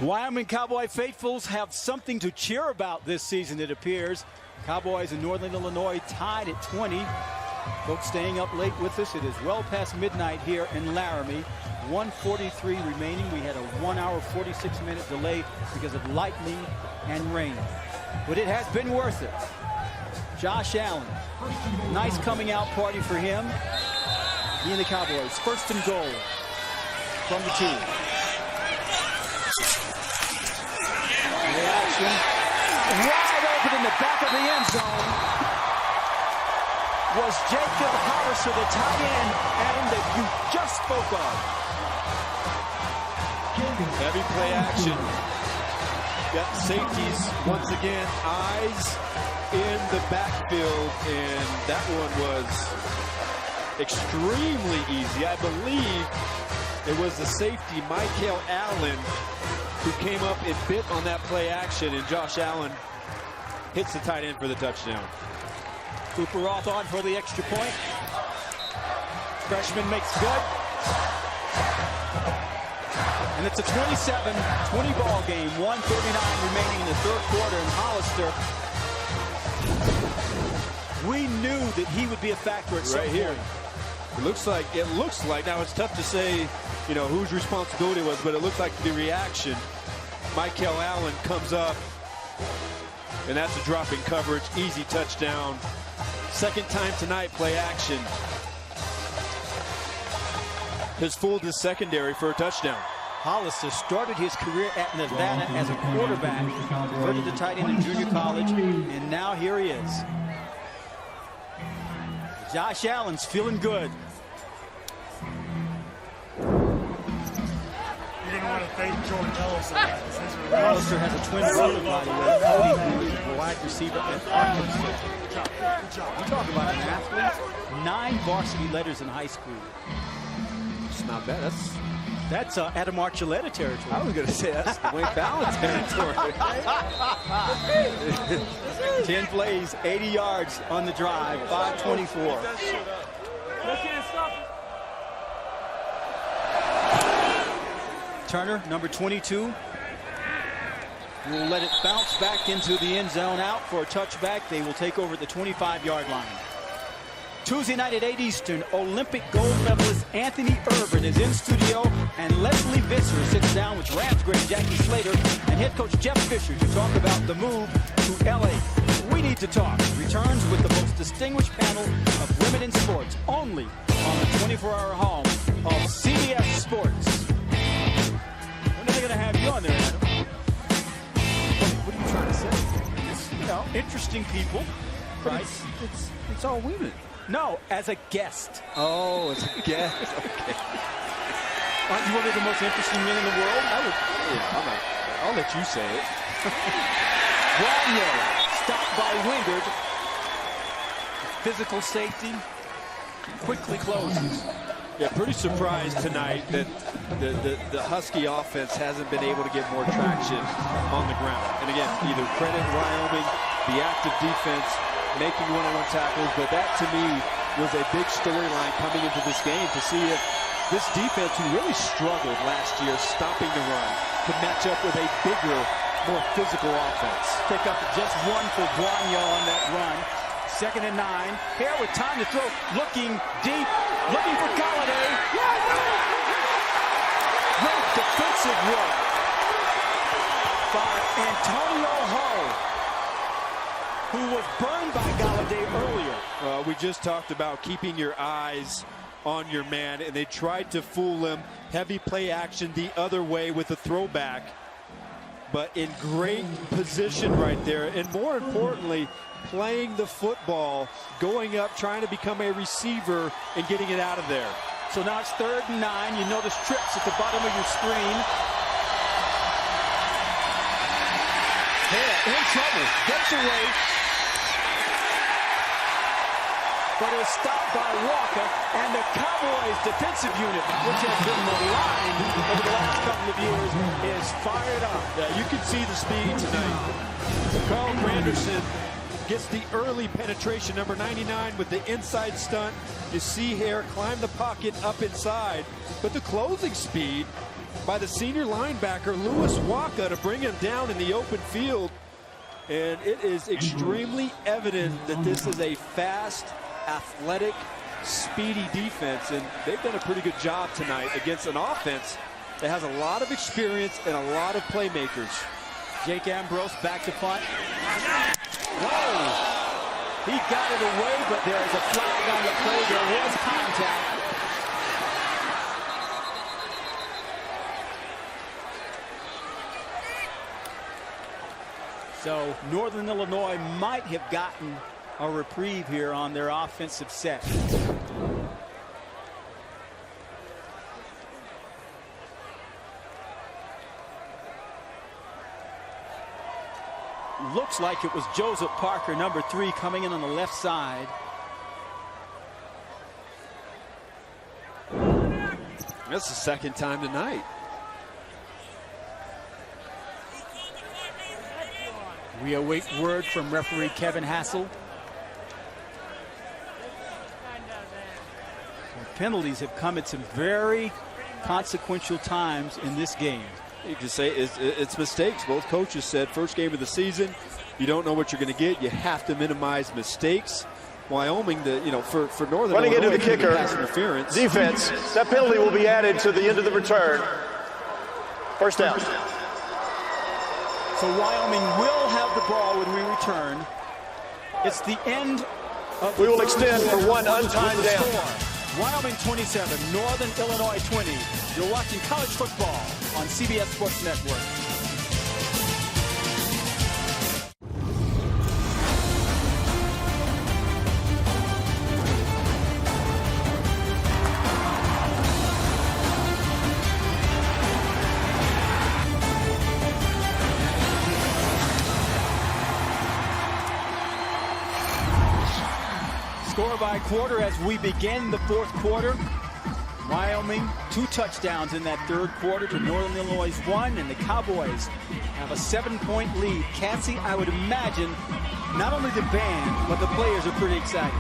Wyoming Cowboy faithfuls have something to cheer about this season, it appears. Cowboys in Northern Illinois tied at 20. Folks staying up late with us. It is well past midnight here in Laramie. 1:43 remaining. We had a 1 hour, 46-minute delay because of lightning and rain. But it has been worth it. Josh Allen, nice coming out party for him. He and the Cowboys, first and goal from the 2. Reaction, wide open in the back of the end zone was Jacob Hare, the tight end, Adam, that you just spoke of. Heavy play action. Got the safeties once again, eyes in the backfield, and that one was extremely easy. I believe it was the safety, Michael Allen, who came up and bit on that play action, and Josh Allen hits the tight end for the touchdown. Cooper Roth on for the extra point. Freshman makes good. And it's a 27-20 ball game. 1:39 remaining in the third quarter, and Hollister, we knew that he would be a factor at some point. Here. It looks like, now it's tough to say, you know, whose responsibility it was, but it looks like the reaction. Michael Allen comes up, and that's a drop in coverage, easy touchdown. Second time tonight, play action. Has fooled his secondary for a touchdown. Hollister started his career at Nevada as a quarterback, converted to tight end in junior college, and now here he is. Josh Allen's feeling good. You didn't want to thank Jordan Ellis. Hollister has a twin brother, by the way. Cody, who's a wide receiver at Arkansas. You talk about an athlete. 9 varsity letters in high school. It's not bad. That's Adam Archuleta territory. I was going to say that's Wayne Fallon territory. 10 plays, 80 yards on the drive, 5:24. Turner, number 22, will let it bounce back into the end zone, out for a touchback. They will take over the 25-yard line. Tuesday night at 8 Eastern, Olympic gold medalist Anthony Irvin is in studio, and Leslie Visser sits down with Rams great Jackie Slater and head coach Jeff Fisher to talk about the move to L.A. We Need to Talk returns with the most distinguished panel of women in sports, only on the 24-hour home of CBS Sports. When are they going to have you on there, Adam? What are you trying to say? It's, you know, interesting people, right? It's all women. No, as a guest. Oh, as a guest. Okay. Aren't you one of the most interesting men in the world? I'll let you say it. Wagner stopped by Wingard. Physical safety quickly closes. Yeah, pretty surprised tonight that the Husky offense hasn't been able to get more traction on the ground. And again, either credit Wyoming, the active defense, making one-on-one tackles, but that to me was a big storyline coming into this game to see if this defense, who really struggled last year stopping the run, could match up with a bigger, more physical offense. Pick up just one for Guanyo on that run. 2nd and 9. Hare with time to throw, looking deep, looking for Golladay. Great defensive work by Antonio Hare, who was burned by Golladay earlier. We just talked about keeping your eyes on your man, and they tried to fool him. Heavy play action the other way with a throwback, but in great position right there, and more importantly, playing the football, going up, trying to become a receiver and getting it out of there. So now it's 3rd and 9. You notice trips at the bottom of your screen. Hare in trouble, gets away, but is stopped by Walker, and the Cowboys defensive unit, which has been maligned over the last couple of years, is fired up. Yeah, you can see the speed tonight. Carl Granderson gets the early penetration, number 99, with the inside stunt. You see Hare climb the pocket up inside, but the closing speed by the senior linebacker, Lewis Waka, to bring him down in the open field. And it is extremely evident that this is a fast, athletic, speedy defense, and they've done a pretty good job tonight against an offense that has a lot of experience and a lot of playmakers. Jake Ambrose back to punt. Whoa! He got it away, but there is a flag on the play. There was contact. So Northern Illinois might have gotten a reprieve here on their offensive set. Looks like it was Joseph Parker, number 3, coming in on the left side. That's the 2nd time tonight. We await word from referee Kevin Hassel. Penalties have come at some very consequential times in this game. You can say it's mistakes. Both coaches said first game of the season, you don't know what you're going to get. You have to minimize mistakes. Wyoming, for Northern running Illinois, into the kicker pass interference. Defense. That penalty will be added to the end of the return. First down. So Wyoming will have the ball when we return. It's the end of we will extend for one untimed down. Wyoming 27, Northern Illinois 20. You're watching college football on CBS Sports Network. Score by quarter as we begin the 4th quarter. Wyoming 2 touchdowns in that 3rd quarter to Northern Illinois 1, and the Cowboys have a 7-point lead. Cassie, I would imagine not only the band, but the players are pretty excited.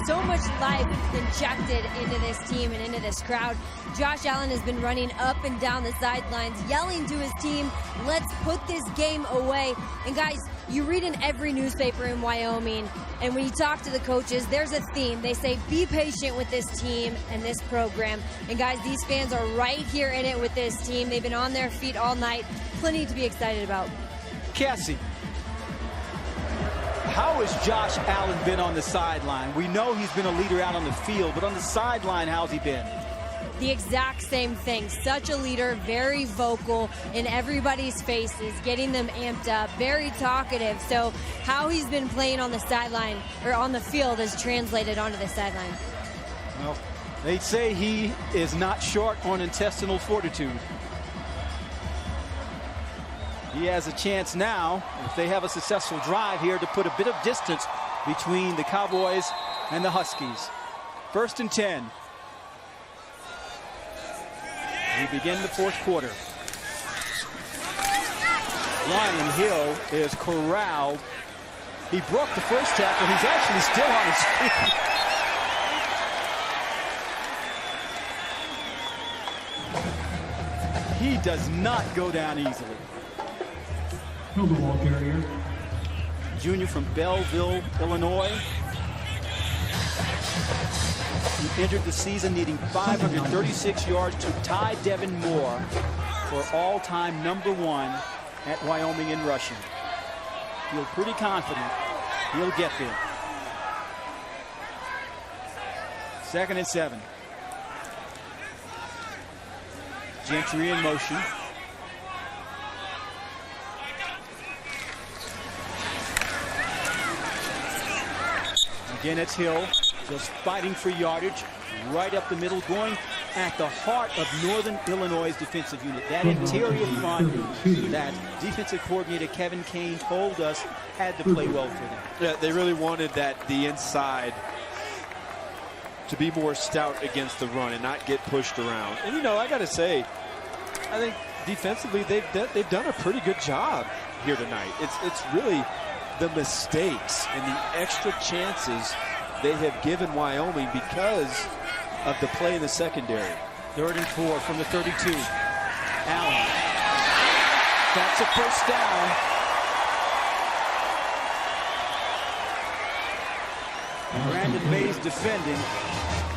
So much life injected into this team and into this crowd. Josh Allen has been running up and down the sidelines, yelling to his team, let's put this game away. And guys, you read in every newspaper in Wyoming, and when you talk to the coaches, there's a theme. They say, be patient with this team and this program. And guys, these fans are right here in it with this team. They've been on their feet all night. Plenty to be excited about. Cassie, how has Josh Allen been on the sideline? We know he's been a leader out on the field, but on the sideline, how's he been? The exact same thing. Such a leader, very vocal in everybody's faces, getting them amped up, very talkative. So how he's been playing on the sideline or on the field is translated onto the sideline. Well, they say he is not short on intestinal fortitude. He has a chance now, if they have a successful drive here, to put a bit of distance between the Cowboys and the Huskies. 1st and 10. We begin the 4th quarter. Ryan Hill is corralled. He broke the first tackle. He's actually still on his feet. He does not go down easily. Field goal carrier. Junior from Belleville, Illinois. He entered the season needing 536 yards to tie Devin Moore for all-time #1 at Wyoming in rushing. Feel pretty confident he'll get there. 2nd and 7. Gentry in motion. Again, it's Hill, just fighting for yardage, right up the middle, going at the heart of Northern Illinois' defensive unit. That interior front that defensive coordinator Kevin Kane told us had to play well for them. Yeah, they really wanted the inside to be more stout against the run and not get pushed around. And, you know, I got to say, I think defensively they've done a pretty good job here tonight. It's really the mistakes and the extra chances they have given Wyoming because of the play in the secondary. 3rd and 4 from the 32. Allen. That's a first down. Brandon Mays defending.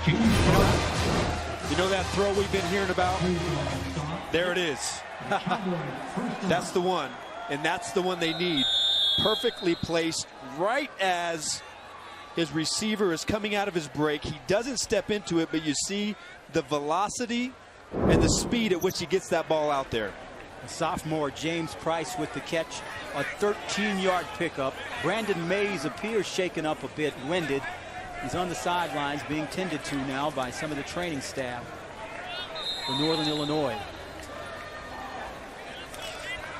You know that throw we've been hearing about? There it is. That's the one. And that's the one they need. Perfectly placed right as his receiver is coming out of his break. He doesn't step into it, but you see the velocity and the speed at which he gets that ball out there. The sophomore James Price with the catch, a 13-yard pickup. Brandon Mays appears shaken up a bit, winded. He's on the sidelines being tended to now by some of the training staff for Northern Illinois.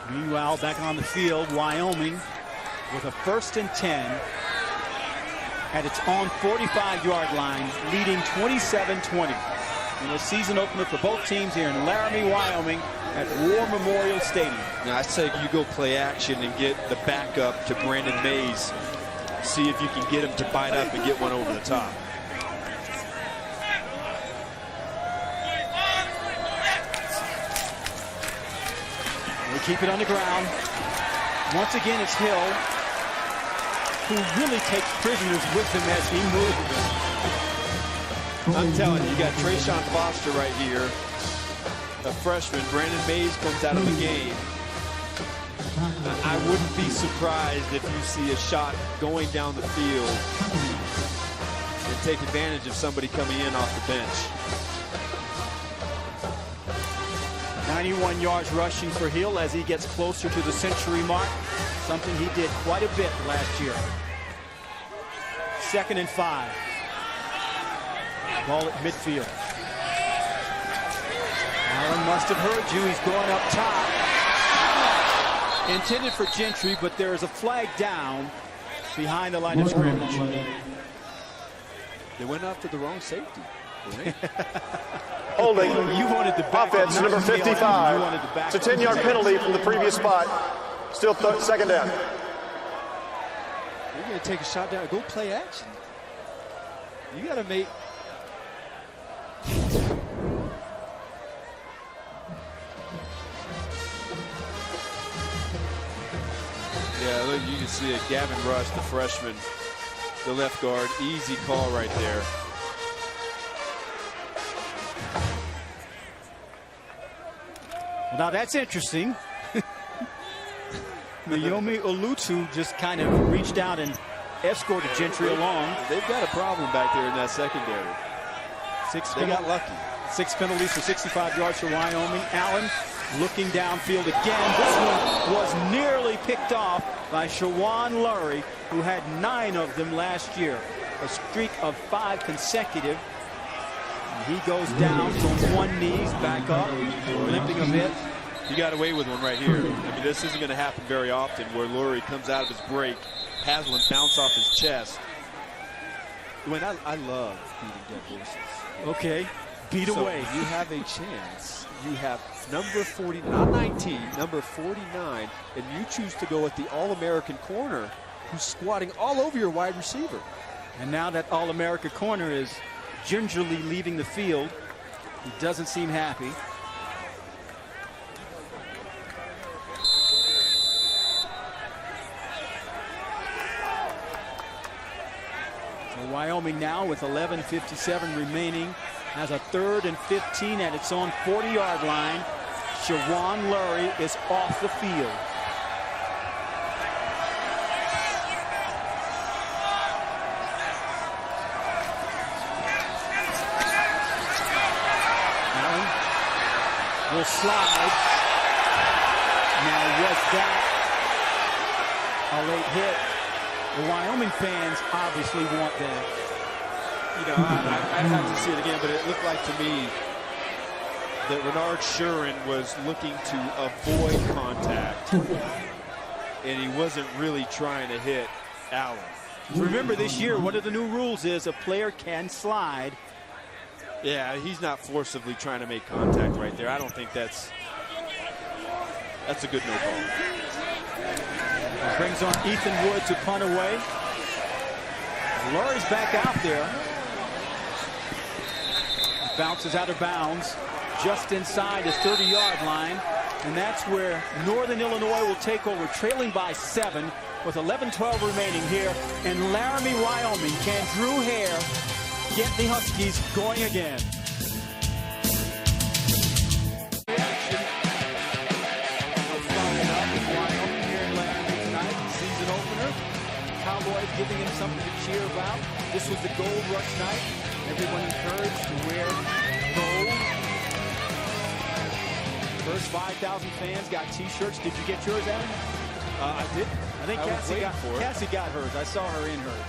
Meanwhile, back on the field, Wyoming with a 1st and 10 at its own 45-yard line, leading 27-20. In a season opener for both teams here in Laramie, Wyoming at War Memorial Stadium. Now, I say you go play action and get the backup to Brandon Mays. See if you can get him to bite up and get one over the top. They keep it on the ground. Once again, it's Hill, who really takes prisoners with him as he moves. I'm telling you, you got Trayshawn Foster right here, a freshman. Brandon Mays comes out of the game. I wouldn't be surprised if you see a shot going down the field and take advantage of somebody coming in off the bench. 91 yards rushing for Hill as he gets closer to the century mark, something he did quite a bit last year. 2nd and 5. Ball at midfield. Allen must have heard you. He's going up top. Intended for Gentry, but there is a flag down behind the line of scrimmage. They went after the wrong safety. Holding. You wanted the back offense number 55. It's a 10-yard penalty from the previous spot. Still 2nd down. You're going to take a shot down. Go play action. You got to make. Yeah, look, you can see it. Gavin Rush, the freshman, the left guard. Easy call right there. Now that's interesting. Naomi Olutu just kind of reached out and escorted Gentry along. They've got a problem back there in that secondary. They got lucky. 6 penalties for 65 yards for Wyoming. Allen looking downfield again. This one was nearly picked off by Shawan Lurie, who had 9 of them last year. A streak of 5 consecutive. And he goes down from one knee, back up, limping a bit. He got away with one right here. I mean, this isn't going to happen very often where Lurie comes out of his break Paslin bounce off his chest. When I love beating dead horses. Okay, beat away. You have a chance. You have number 40, not 19, number 49, and you choose to go with the All-American corner who's squatting all over your wide receiver. And now that All-America corner is gingerly leaving the field. He doesn't seem happy. So Wyoming now with 11:57 remaining has a 3rd and 15 at its own 40-yard line. Shawan Lurie is off the field. Will slide. Now was that a late hit? The Wyoming fans obviously want that. You know, I'd have to see it again, but it looked like to me that Renard Shurin was looking to avoid contact, and he wasn't really trying to hit Allen. Remember this year, one of the new rules is a player can slide. Yeah, he's not forcibly trying to make contact right there. I don't think that's a good no call. Brings on Ethan Wood to punt away. Lurie's back out there. Bounces out of bounds just inside his 30-yard line. And that's where Northern Illinois will take over, trailing by 7 with 11:12 remaining here in Laramie, Wyoming. Can Drew Hare get the Huskies going again? Wyoming here in Laramie tonight, season opener. Cowboys giving him something to cheer about. This was the Gold Rush night. Everyone encouraged to wear gold. First 5,000 fans got T-shirts. Did you get yours, Adam? I did. I think Cassie got hers. I saw her in hers.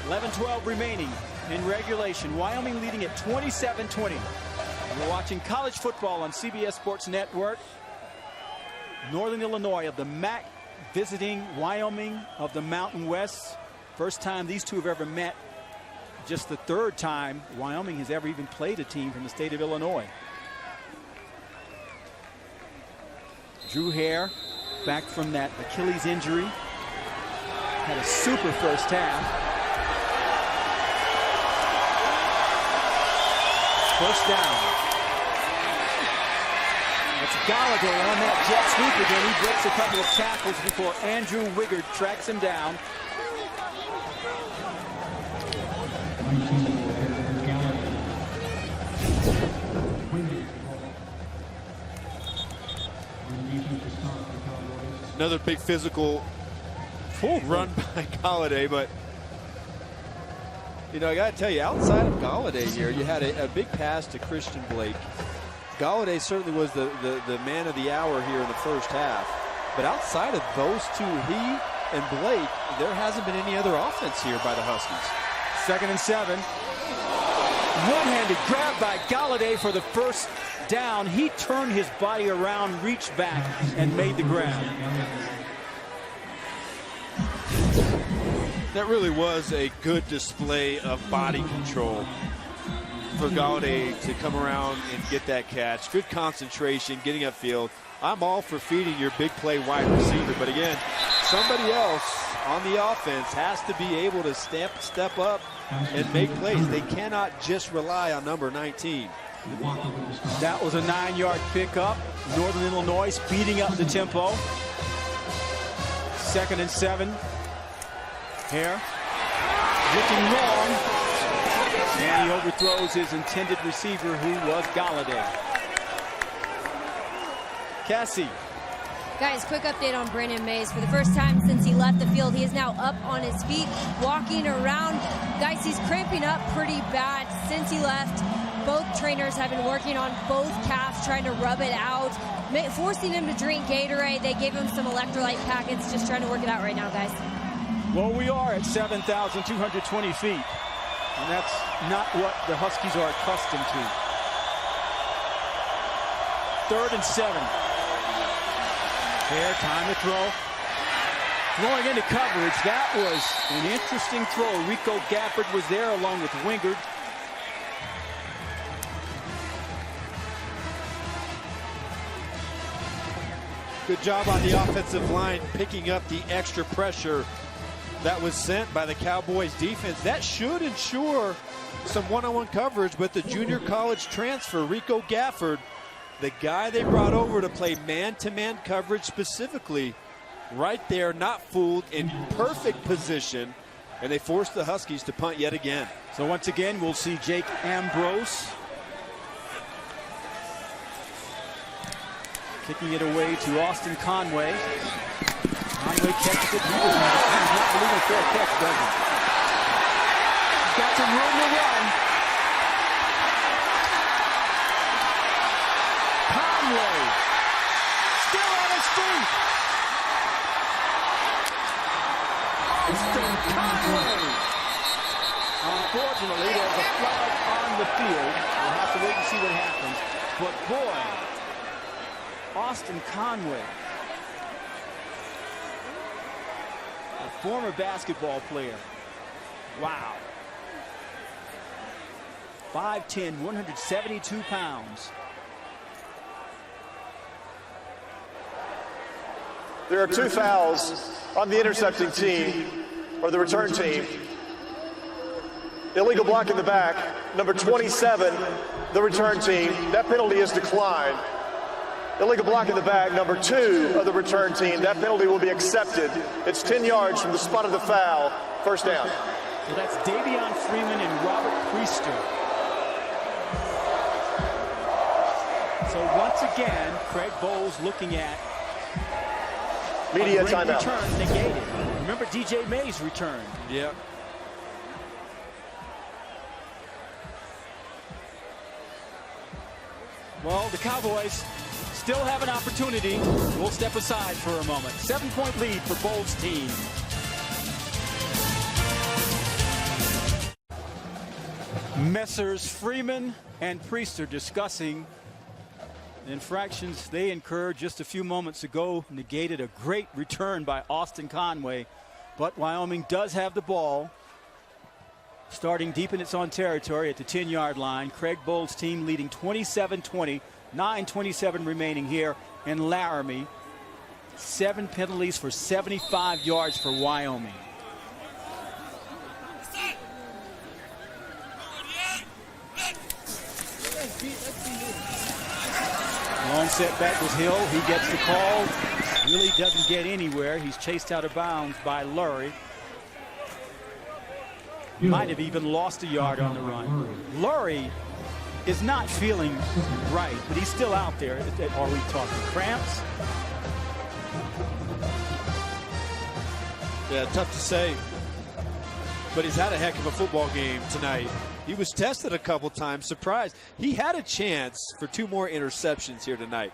11:12 remaining in regulation. Wyoming leading at 27-20. We're watching college football on CBS Sports Network. Northern Illinois of the MAC visiting Wyoming of the Mountain West. First time these two have ever met. Just the 3rd time Wyoming has ever even played a team from the state of Illinois. Drew Hare, back from that Achilles injury. Had a super first half. First down. It's Golladay on that jet sweep again. He breaks a couple of tackles before Andrew Wiggard tracks him down. Another big physical run by Golladay, but you know, I got to tell you, outside of Golladay here, you had a big pass to Christian Blake. Golladay certainly was the man of the hour here in the first half. But outside of those two, he and Blake, there hasn't been any other offense here by the Huskies. 2nd and 7. One-handed grab by Golladay for the first down. He turned his body around, reached back, and made the grab. That really was a good display of body control for Golladay to come around and get that catch. Good concentration, getting upfield. I'm all for feeding your big play wide receiver, but again, somebody else on the offense has to be able to step up and make plays. They cannot just rely on number 19. That was a 9-yard pickup. Northern Illinois speeding up the tempo. 2nd and 7. Hare looking long, and he overthrows his intended receiver, who was Golladay. Cassie. Guys, quick update on Brandon Mays. For the first time since he left the field, he is now up on his feet, walking around. Guys, he's cramping up pretty bad since he left. Both trainers have been working on both calves, trying to rub it out, forcing him to drink Gatorade. They gave him some electrolyte packets, just trying to work it out right now, guys. Well, we are at 7,220 feet, and that's not what the Huskies are accustomed to. 3rd and 7. Hare, time to throw. Throwing into coverage. That was an interesting throw. Rico Gafford was there along with Wingard. Good job on the offensive line picking up the extra pressure that was sent by the Cowboys defense. That should ensure some one-on-one coverage, but the junior college transfer, Rico Gafford, the guy they brought over to play man-to-man coverage specifically, right there, not fooled, in perfect position, and they forced the Huskies to punt yet again. So once again, we'll see Jake Ambrose kicking it away to Austin Conway. Conway catches it. He's not believing a fair catch, does he? He's got some room to run. Conway still on his feet. Austin Conway. Unfortunately, there's a flag on the field. We'll have to wait and see what happens. But boy, Austin Conway, a former basketball player. Wow. 5'10", 172 pounds. There are 2 fouls on the intercepting team, or the return team. Illegal block in the back, number 27, the return team. That penalty is declined. Illegal block in the back, number 2 of the return team. That penalty will be accepted. It's 10 yards from the spot of the foul. First down. Well, that's Davion Freeman and Robert Priester. So once again, Craig Bowles looking at media timeout. Return negated. Remember DJ Mays returned. Yeah. Well, the Cowboys still have an opportunity. We'll step aside for a moment. 7-point lead for Bowles' team. Messrs. Freeman and Priester discussing the infractions they incurred just a few moments ago. Negated a great return by Austin Conway. But Wyoming does have the ball, starting deep in its own territory at the 10-yard line. Craig Bowles' team leading 27-20. 9:27 remaining here in Laramie. 7 penalties for 75 yards for Wyoming. Long setback was Hill. He gets the call. Really doesn't get anywhere. He's chased out of bounds by Lurie. Might have even lost a yard on the run. Lurie is not feeling right, but he's still out there. Are we talking cramps? Yeah, tough to say. But he's had a heck of a football game tonight. He was tested a couple times, surprised. He had a chance for 2 more interceptions here tonight.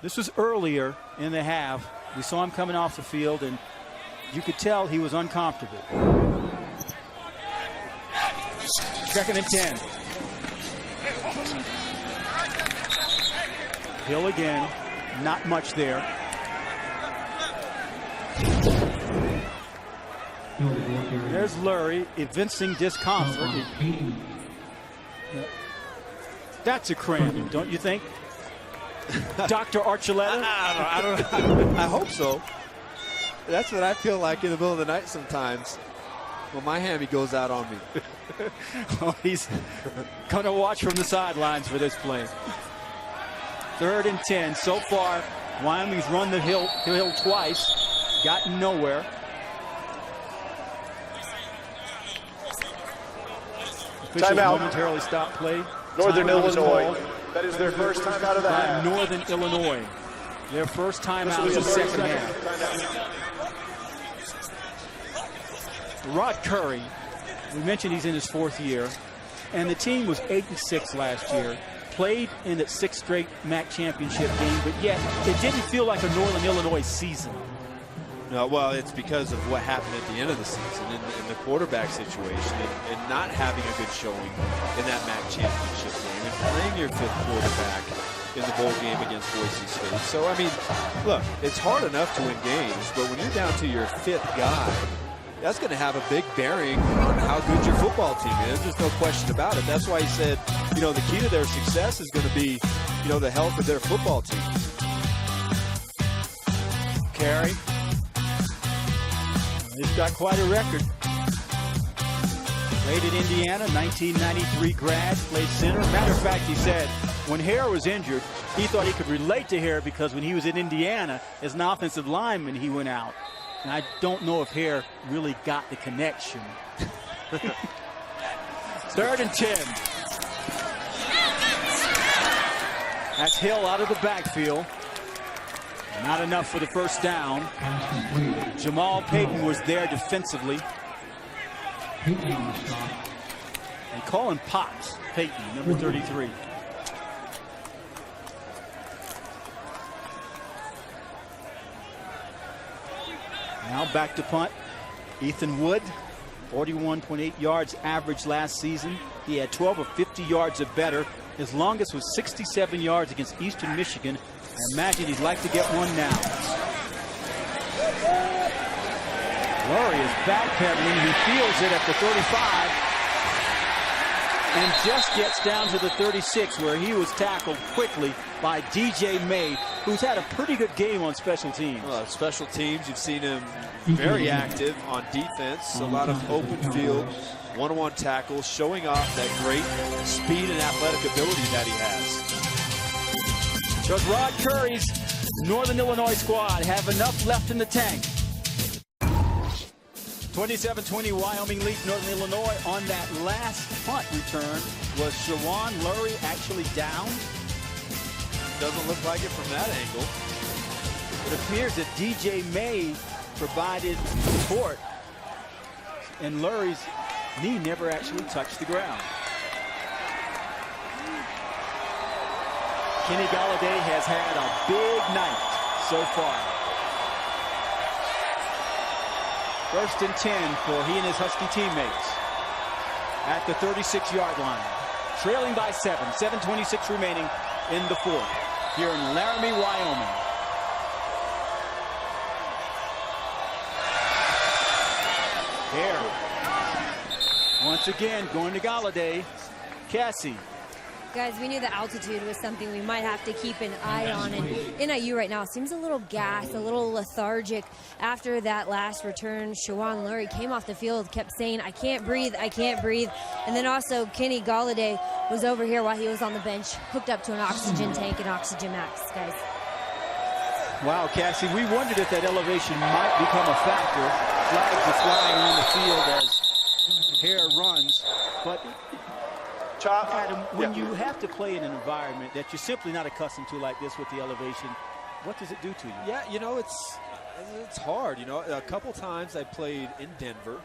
This was earlier in the half. We saw him coming off the field, and you could tell he was uncomfortable. 2nd and 10. Hill again. Not much there. There's Lurie evincing discomfort. That's a cramp, don't you think? Dr. Archuleta? I hope so. That's what I feel like in the middle of the night sometimes. Well, my hammy goes out on me. Oh, he's going to watch from the sidelines for this play. 3rd and 10. So far, Wyoming's run the hill twice. Gotten nowhere. Officials momentarily stopped play. Northern Illinois. That is their first time out of the half. Northern Illinois. Their first time out of the second half. Rod Curry, we mentioned he's in his 4th year, and the team was 8-6 last year. Played in that 6th straight MAC championship game, but yet it didn't feel like a Northern Illinois season. No, well, it's because of what happened at the end of the season in the quarterback situation and not having a good showing in that MAC championship game and playing your 5th quarterback in the bowl game against Boise State. So, I mean, look, it's hard enough to win games, but when you're down to your 5th guy, that's going to have a big bearing on how good your football team is. There's no question about it. That's why he said, you know, the key to their success is going to be, you know, the health of their football team. Carey. He's got quite a record. Played at Indiana, 1993 grad, played center. Matter of fact, he said when Hare was injured, he thought he could relate to Hare because when he was in Indiana as an offensive lineman, he went out. And I don't know if Hare really got the connection. 3rd and 10. That's Hill out of the backfield. Not enough for the first down. Jamal Payton was there defensively. They call him Pops. Payton, number 33. Now back to punt. Ethan Wood, 41.8 yards average last season. He had 12 of 50 yards or better. His longest was 67 yards against Eastern Michigan. I imagine he'd like to get one now. Lurie is backpedaling. He feels it at the 35 and just gets down to the 36 where he was tackled quickly by DJ May, who's had a pretty good game on special teams. Well, special teams, you've seen him very active on defense. A lot of open field, one-on-one tackles, showing off that great speed and athletic ability that he has. Does Rod Curry's Northern Illinois squad have enough left in the tank? 27-20 Wyoming leads Northern Illinois. On that last punt return, was Shawan Lurie actually down? Doesn't look like it from that angle. It appears that DJ May provided support, and Lurie's knee never actually touched the ground. Kenny Golladay has had a big night so far. 1st and 10 for he and his Husky teammates at the 36-yard line. Trailing by 7. 7:26 remaining in the 4th here in Laramie, Wyoming. Hare. Once again, going to Golladay. Cassie. Guys, we knew the altitude was something we might have to keep an eye on. And NIU right now seems a little gassed, a little lethargic. After that last return, Shawan Lurie came off the field, kept saying, I can't breathe, I can't breathe. And then also Kenny Golladay was over here while he was on the bench, hooked up to an oxygen tank and oxygen mask, guys. Wow, Cassie, we wondered if that elevation might become a factor. Flags are flying on the field as Hare runs. But Adam, when you have to play in an environment that you're simply not accustomed to like this with the elevation, what does it do to you? Yeah, you know, it's hard. You know, a couple times I played in Denver,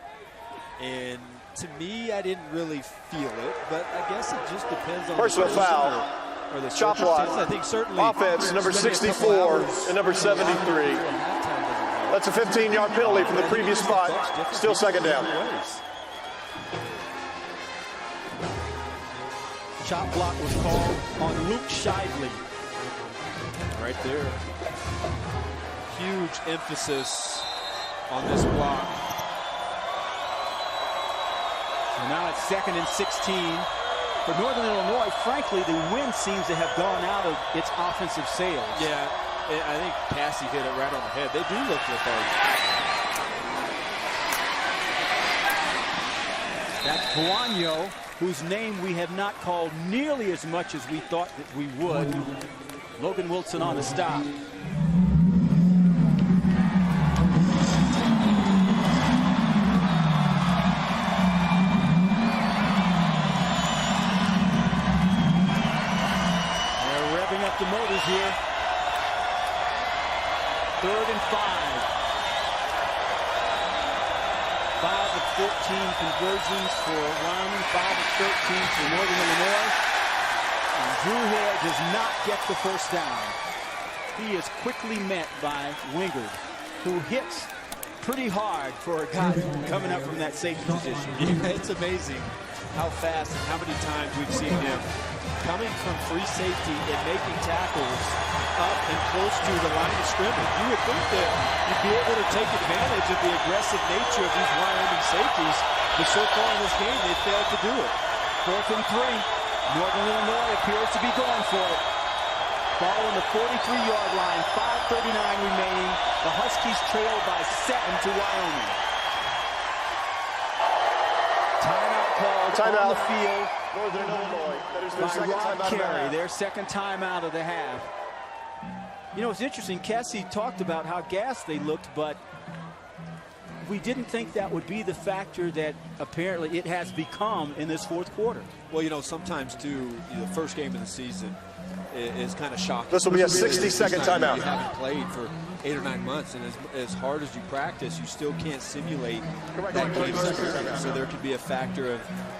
and to me, I didn't really feel it. But I guess it just depends on personal foul. Or the Chop block. I think certainly offense number 64 and number 73. That's a 15-yard penalty from the previous spot. Still 2nd down. Chop block was called on Luke Shively. Right there. Huge emphasis on this block. So now it's 2nd and 16. For Northern Illinois, frankly, the wind seems to have gone out of its offensive sails. Yeah, I think Cassie hit it right on the head. They do look lethargic. That's Guanyo, whose name we have not called nearly as much as we thought that we would. Logan Wilson on the stop. They're revving up the motors here. 3rd and 5. 5 of 13 conversions for Wyoming, 5 of 13 for Northern Illinois. And Drew Hare does not get the first down. He is quickly met by Wingard, who hits pretty hard for a guy coming up from that safety position. Yeah, it's amazing how fast and how many times we've seen him coming from free safety and making tackles up and close to the line of scrimmage. You would think that you'd be able to take advantage of the aggressive nature of these Wyoming safeties, but so far in this game, they failed to do it. 4th and 3. Northern Illinois appears to be going for it. Ball on the 43-yard line, 5:39 remaining. The Huskies trail by 7 to Wyoming. Timeout called on the field. Northern Illinois. That is their by second Rod timeout of the Carey, half. their second timeout of the half. You know, it's interesting. Cassie talked about how gassed they looked, but we didn't think that would be the factor that apparently it has become in this 4th quarter. Well, you know, sometimes, too, the first game of the season is kind of shocking. This will be a 60-second timeout. You haven't played for 8 or 9 months, and as hard as you practice, you still can't simulate that game experience. So there could be a factor of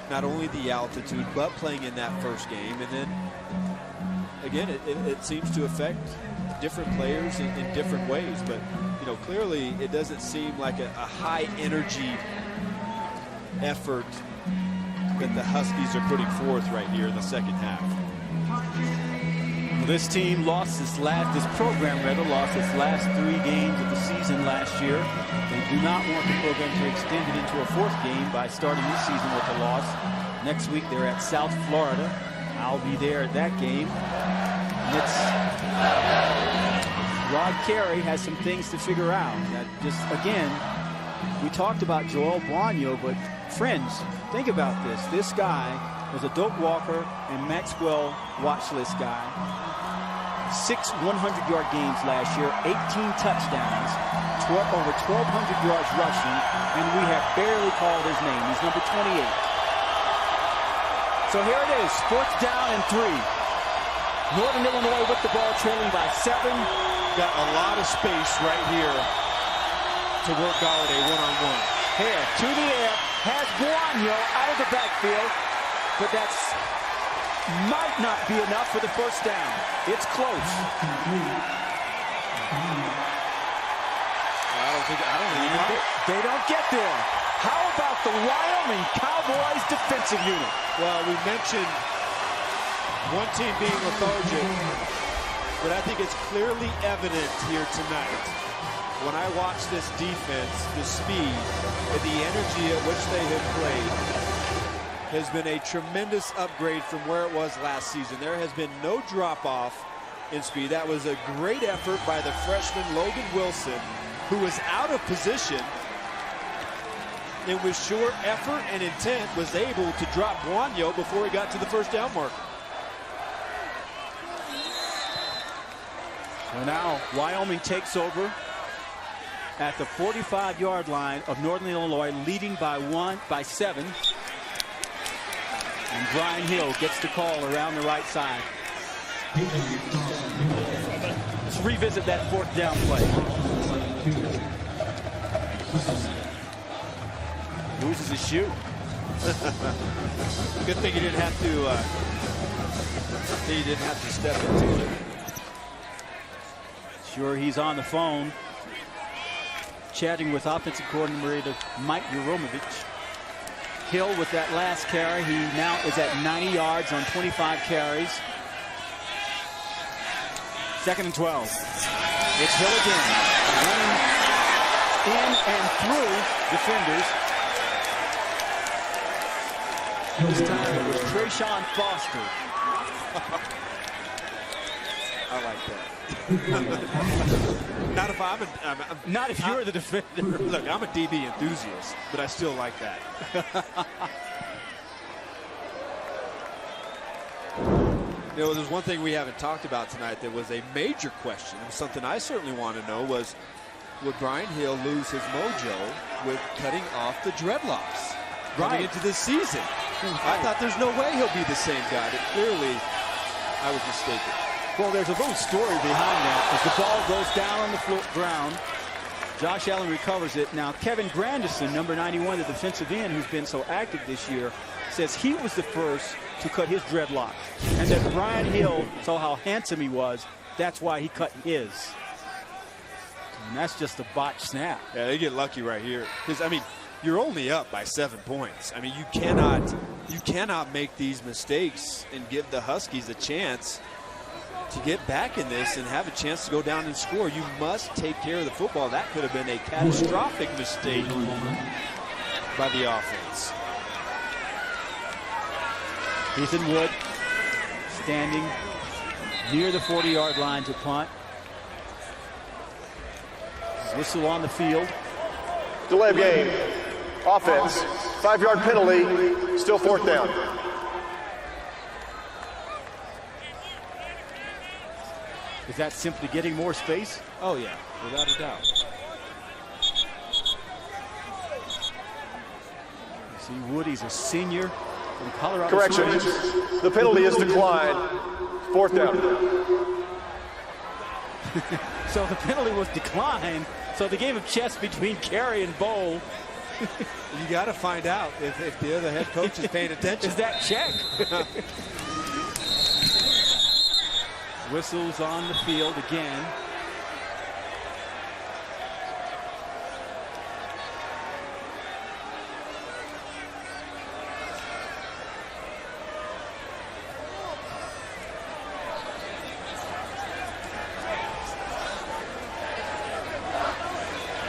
not only the altitude, but playing in that first game. And then, again, it seems to affect different players in different ways. But, you know, clearly it doesn't seem like a high-energy effort that the Huskies are putting forth right here in the second half. Well, this team lost this program lost its last 3 games of the season last year. They do not want the program to extend it into a 4th game by starting this season with a loss. Next week they're at South Florida. I'll be there at that game. And it's Rod Carey has some things to figure out. Just again, we talked about Joel Buono, but friends, think about this. This guy was a Doak Walker and Maxwell watch list guy. 6 100-yard games last year, 18 touchdowns, over 1,200 yards rushing, and we have barely called his name. He's number 28. So here it is, 4th down and 3. Northern Illinois with the ball, trailing by 7. Got a lot of space right here to work Golladay one-on-one. Hare to the air, has Buono out of the backfield, but that's might not be enough for the first down. It's close. They don't get there. How about the Wyoming Cowboys defensive unit? Well, we mentioned one team being lethargic, but I think it's clearly evident here tonight. When I watch this defense, the speed and the energy at which they have played has been a tremendous upgrade from where it was last season. There has been no drop-off in speed. That was a great effort by the freshman Logan Wilson, who was out of position and with sure effort and intent was able to drop Buono before he got to the first down marker. So now Wyoming takes over at the 45-yard line of Northern Illinois, leading by 7. And Brian Hill gets the call around the right side. Let's revisit that 4th down play. Loses his shoe. Good thing he didn't have to step into it. Sure, he's on the phone, chatting with offensive coordinator Mike Uromovich. Hill with that last carry. He now is at 90 yards on 25 carries. 2nd and 12. It's Hill again. Running in and through defenders. This time it was Trayshawn Foster. I like that. Not if you're the defender. Look, I'm a DB enthusiast, but I still like that. You know, there's one thing we haven't talked about tonight that was a major question, and something I certainly want to know was, would Brian Hill lose his mojo with cutting off the dreadlocks coming into this season? I thought there's no way he'll be the same guy, but clearly I was mistaken. Well, there's a little story behind that. As the ball goes down on the ground, Josh Allen recovers it. Now, Kevin Grandison, number 91, the defensive end, who's been so active this year, says he was the first to cut his dreadlocks. And that Brian Hill saw how handsome he was. That's why he cut his. And that's just a botched snap. Yeah, they get lucky right here. Because, I mean, you're only up by 7 points. I mean, you cannot You cannot make these mistakes and give the Huskies a chance to get back in this and have a chance to go down and score. You must take care of the football. That could have been a catastrophic mistake by the offense. Ethan Wood standing near the 40-yard line to punt. Whistle on the field. Delay of game. Offense. 5-yard penalty. Still 4th down. Is that simply getting more space? Oh, yeah, without a doubt. You see Woody's a senior from Colorado. Correction. Springs. The penalty is declined. 4th down. So the penalty was declined. So the game of chess between Carey and Bowl. You got to find out if the other head coach is paying attention. Is that check? Whistles on the field again.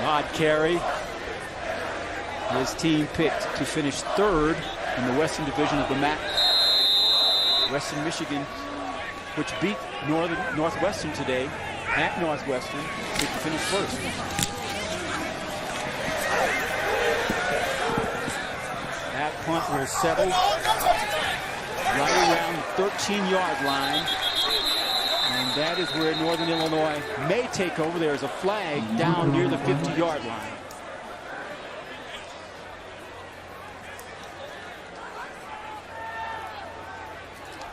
Rod Carey, his team picked to finish 3rd in the Western Division of the MAC. Western Michigan, which beat Northwestern today at Northwestern, to finish 1st. That punt will settle right around the 13-yard line. And that is where Northern Illinois may take over. There's a flag down near the 50-yard line.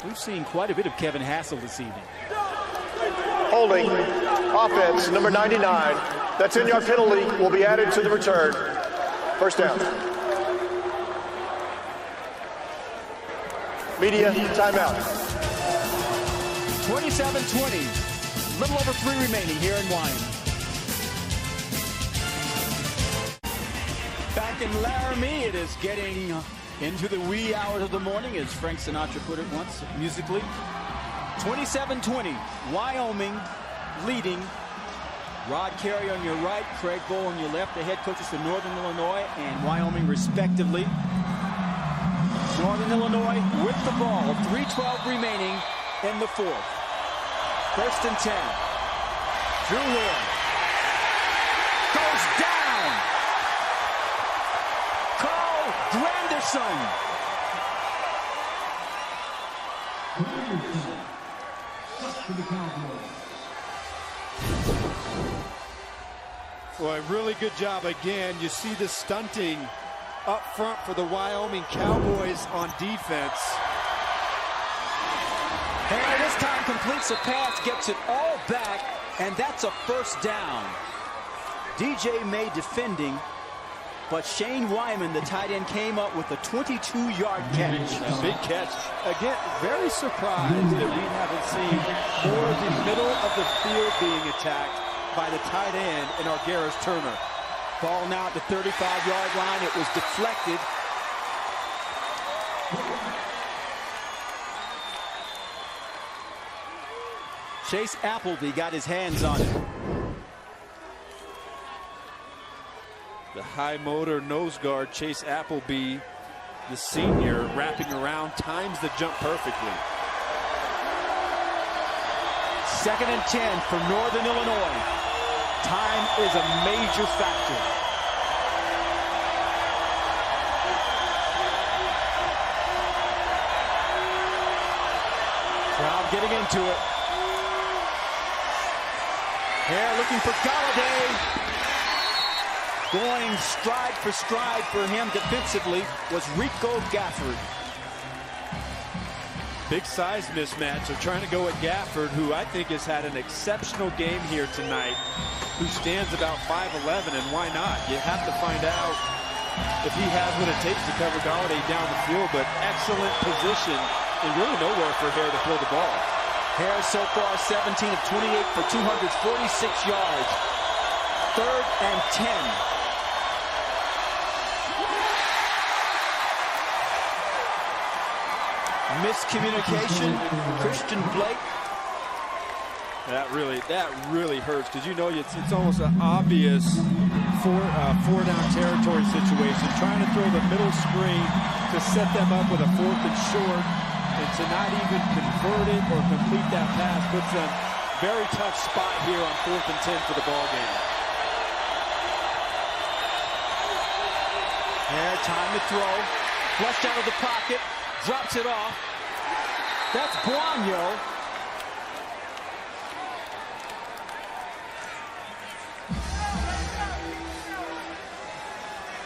We've seen quite a bit of Kevin Hassel this evening. Holding. Offense, number 99. That 10-yard penalty will be added to the return. 1st down. Media timeout. 27-20. Little over 3 remaining here in Wyoming. Back in Laramie, it is getting into the wee hours of the morning, as Frank Sinatra put it once, musically. 27-20, Wyoming leading. Rod Carey on your right, Craig Bowl on your left, the head coaches for Northern Illinois and Wyoming respectively. Northern Illinois with the ball, 3:12 remaining in the 4th. 1st and 10. Drew Hare goes down. Carl Granderson. Boy, really good job again. You see the stunting up front for the Wyoming Cowboys on defense. Hare this time completes a pass, gets it all back, and that's a 1st down. DJ May defending, but Shane Wyman, the tight end, came up with a 22-yard catch. A big catch. Again, very surprised that we haven't seen more of the middle of the field being attacked by the tight end in Argaris Turner. Ball now at the 35-yard line. It was deflected. Chase Appleby got his hands on it. The high motor nose guard, Chase Appleby, the senior, wrapping around, times the jump perfectly. 2nd and 10 for Northern Illinois. Time is a major factor. Crowd getting into it. Hare looking for Golladay. Going stride for him defensively was Rico Gafford. Big size mismatch. They're trying to go at Gafford, who I think has had an exceptional game here tonight, who stands about 5'11", and why not? You have to find out if he has what it takes to cover Golladay down the field, but excellent position and really nowhere for Hare to throw the ball. Hare so far 17 of 28 for 246 yards. 3rd and 10. Miscommunication. Christian Blake. That really hurts, because you know it's almost an obvious four down territory situation, trying to throw the middle screen to set them up with a 4th and short, and to not even convert it or complete that pass puts them very tough spot here on 4th and 10 for the ball game. Hare, time to throw. Flushed out of the pocket, drops it off. That's Guanyo.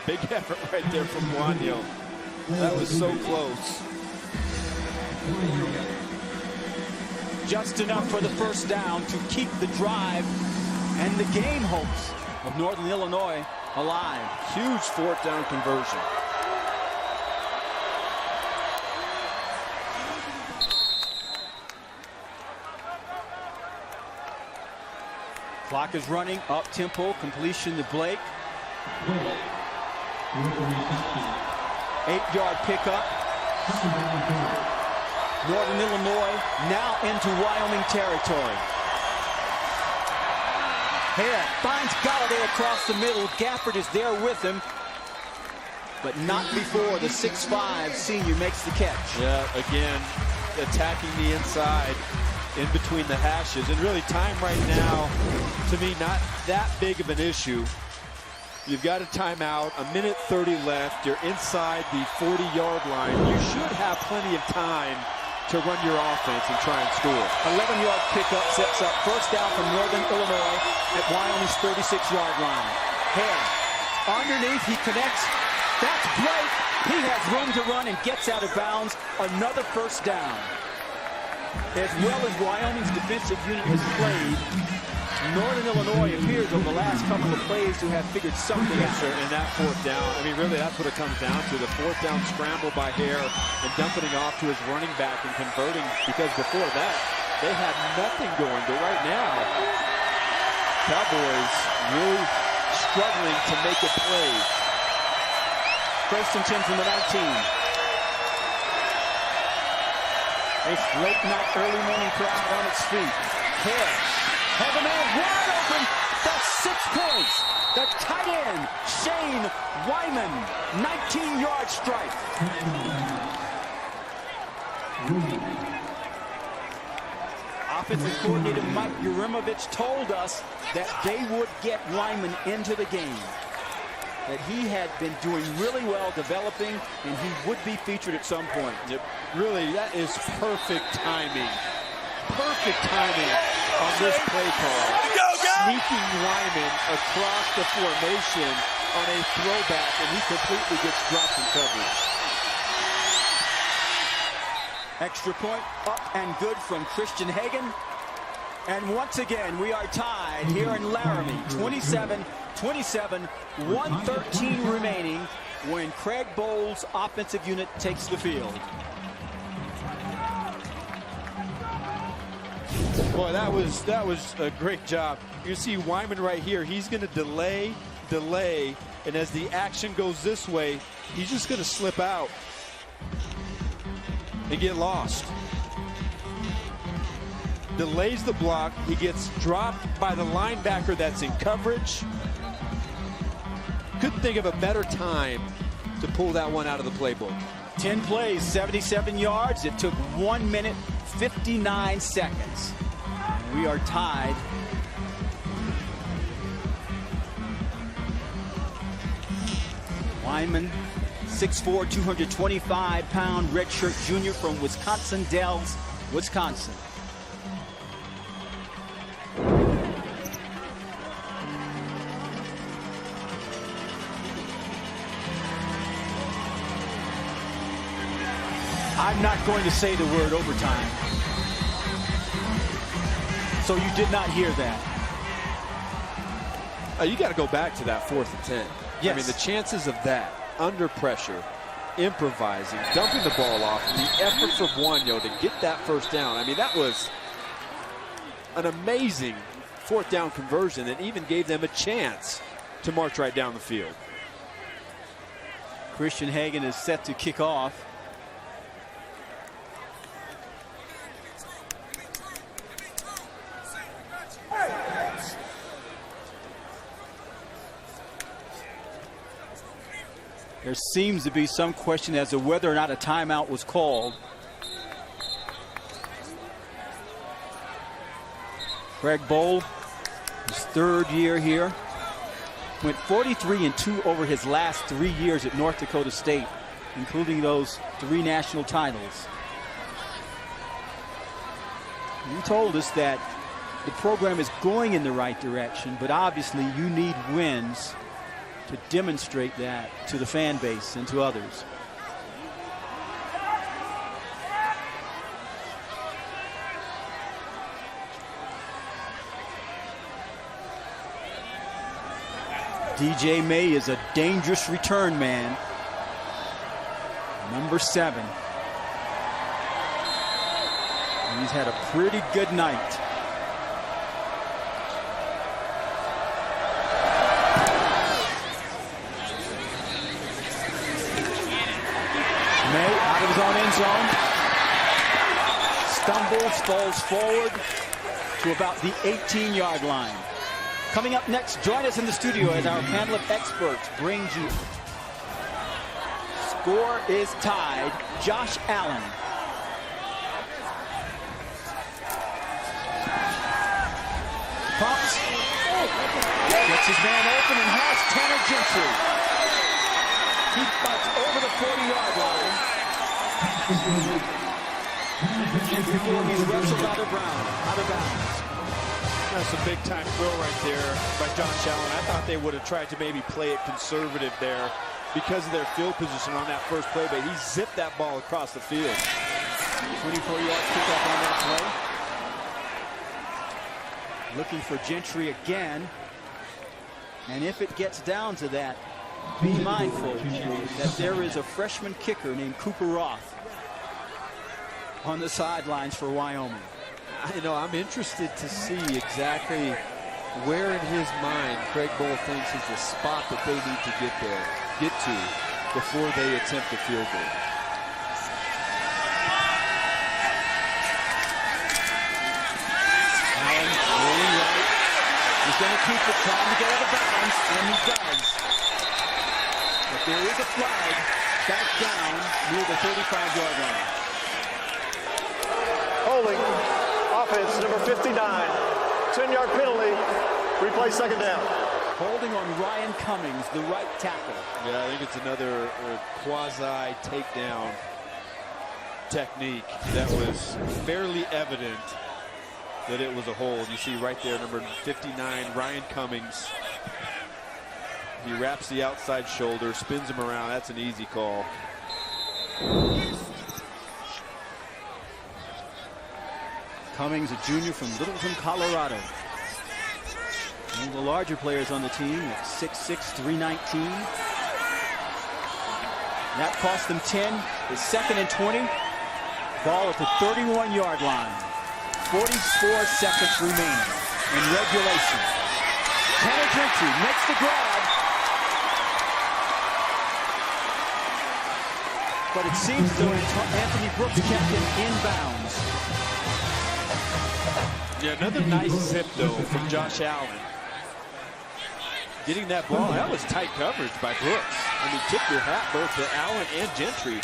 Big effort right there from Guanyo. That was so close. Just enough for the first down to keep the drive and the game hopes of Northern Illinois alive. Huge 4th down conversion. Clock is running, up tempo, completion to Blake. 8-yard pickup. Northern Illinois now into Wyoming territory. Hare finds Golladay across the middle. Gafford is there with him, but not before the 6'5" senior makes the catch. Yeah, again, attacking the inside in between the hashes. And really, time right now, to me, not that big of an issue. You've got a timeout, 1:30 left. You're inside the 40-yard line. You should have plenty of time to run your offense and try and score. 11-yard pickup sets up first down from Northern Illinois at Wyoming's 36-yard line. Hare underneath, he connects. That's Blake. He has room to run and gets out of bounds. Another first down. As well as Wyoming's defensive unit has played, Northern Illinois appears over the last couple of plays to have figured something out. In that 4th down, I mean, really, that's what it comes down to. The 4th down scramble by Hare and dumping it off to his running back and converting, because before that, they had nothing going. But right now, Cowboys really struggling to make a play. First and 10 from the 19. It's late night, early morning crowd on its feet. Hare has a man wide open. That's 6 points. The tight end, Shane Wyman, 19-yard strike. Offensive coordinator Mike Yurimovich told us that they would get Wyman into the game, that he had been doing really well developing, and he would be featured at some point. Yep. Really, that is perfect timing. Perfect timing on this play call. Sneaking Wyman across the formation on a throwback, and he completely gets dropped in coverage. Extra point up and good from Christian Hagan. And once again, we are tied here in Laramie. 27-27, 1:13 remaining when Craig Bowles' offensive unit takes the field. Boy, that was a great job. You see Wyman right here. He's going to delay, and as the action goes this way, he's just going to slip out and get lost. Delays the block. He gets dropped by the linebacker that's in coverage. Couldn't think of a better time to pull that one out of the playbook. 10 plays, 77 yards. It took 1 minute, 59 seconds. We are tied. Wyman, 6'4", 225-pound redshirt junior from Wisconsin Dells, Wisconsin. I'm not going to say the word overtime. So you did not hear that. You got to go back to that 4th and 10. Yes. I mean, the chances of that, under pressure, improvising, dumping the ball off, and the effort from Guanyo to get that first down. I mean, that was an amazing 4th down conversion that even gave them a chance to march right down the field. Christian Hagan is set to kick off. There seems to be some question as to whether or not a timeout was called. Craig Bohl, his third year here, went 43-2 over his last 3 years at North Dakota State, including those 3 national titles. You told us that the program is going in the right direction, but obviously you need wins to demonstrate that to the fan base and to others. DJ May is a dangerous return man. Number 7. He's had a pretty good night. May out of his own end zone. Stumbles, falls forward to about the 18-yard line. Coming up next, join us in the studio as our panel of experts brings you. Score is tied. Josh Allen. Pumps. Gets his man open and has Tanner Gentry. He butts over the 40-yard line. Before he's wrestled out of bounds. That's a big-time throw right there by Josh Allen. I thought they would have tried to maybe play it conservative there because of their field position on that first play, but he zipped that ball across the field. 24-yard kickoff on that play. Looking for Gentry again. And if it gets down to that, be mindful that there is a freshman kicker named Cooper Roth on the sidelines for Wyoming. I'm interested to see exactly where in his mind Craig Bohl thinks is the spot that they need to get to before they attempt the field goal. Allen rolling right. He's going to keep it, trying to get out of bounds, and he does. But there is a flag back down near the 35-yard line. Holding. Offense, number 59. 10-yard penalty. Replay second down. Holding on Ryan Cummings, the right tackle. Yeah, I think it's another quasi takedown technique that was fairly evident that it was a hold. You see right there, number 59, Ryan Cummings. He wraps the outside shoulder, spins him around. That's an easy call. Cummings, a junior from Littleton, Colorado. One of the larger players on the team at 6'6", 319. That cost them 10. It's 2nd and 20. Ball at the 31-yard line. 44 seconds remaining in regulation. Tanner Gentry makes the grab. But it seems as though Anthony Brooks kept him inbounds. Yeah, another nice zip, though, from Josh Allen. Getting that ball, that was tight coverage by Brooks. I mean, tip your hat both to Allen and Gentry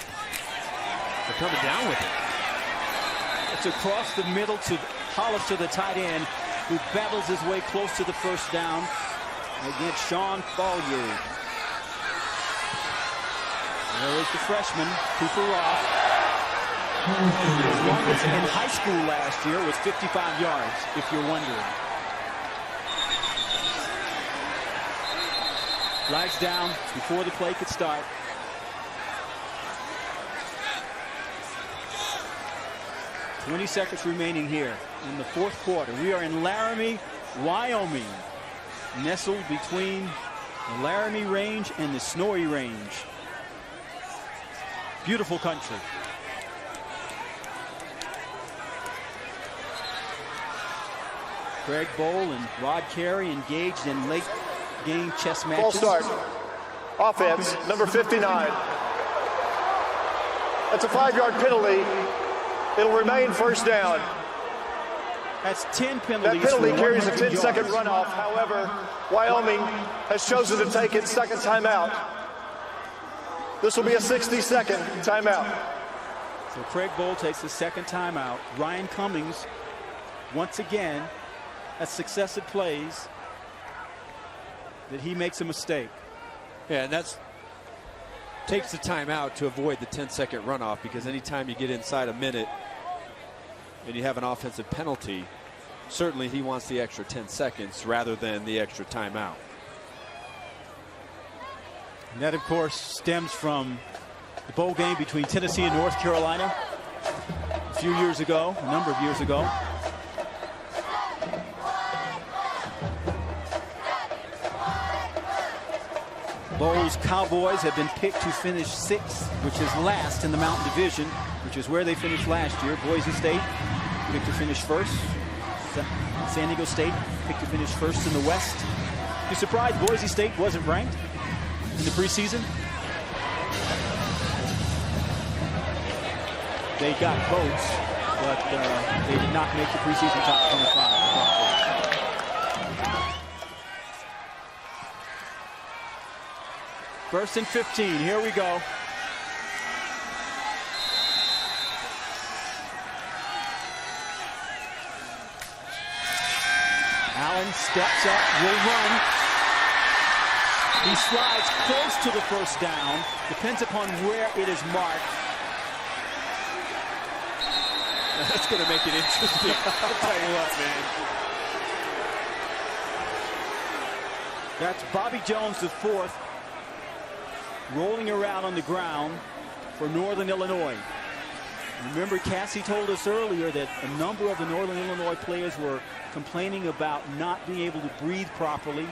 for coming down with it. It's across the middle to Hollis, to the tight end, who battles his way close to the first down against Sean Follier. There is the freshman, Cooper Roth. His longest in high school last year was 55 yards, if you're wondering. Flags down before the play could start. "20 seconds remaining here in the fourth quarter. We are in Laramie, Wyoming, nestled between the Laramie Range and the Snowy Range. Beautiful country. Craig Bohl and Rod Carey engaged in late game chess matches. Full start. Offense, number 59. That's a 5-yard penalty. It'll remain first down. That's 10 penalties. That penalty carries a 10-second runoff. However, Wyoming has chosen to take its second timeout. This will be a 60-second timeout. So Craig Bohl takes the second timeout. Ryan Cummings, once again, at successive plays, that he makes a mistake. Yeah, and that's takes the timeout to avoid the 10-second runoff, because anytime you get inside a minute and you have an offensive penalty, certainly he wants the extra 10 seconds rather than the extra timeout. And that, of course, stems from the bowl game between Tennessee and North Carolina a few years ago, a number of years ago. Bohl's Cowboys have been picked to finish 6th, which is last in the Mountain Division, which is where they finished last year. Boise State picked to finish 1st. San Diego State picked to finish 1st in the West. You surprised Boise State wasn't ranked in the preseason? They got votes, but they did not make the preseason top 25. First and 15, here we go. Allen steps up, will run. He slides close to the first down. Depends upon where it is marked. That's going to make it interesting. I'll tell you what, man. That's Bobby Jones, the 4th, rolling around on the ground for Northern Illinois. Remember, Cassie told us earlier that a number of the Northern Illinois players were complaining about not being able to breathe properly.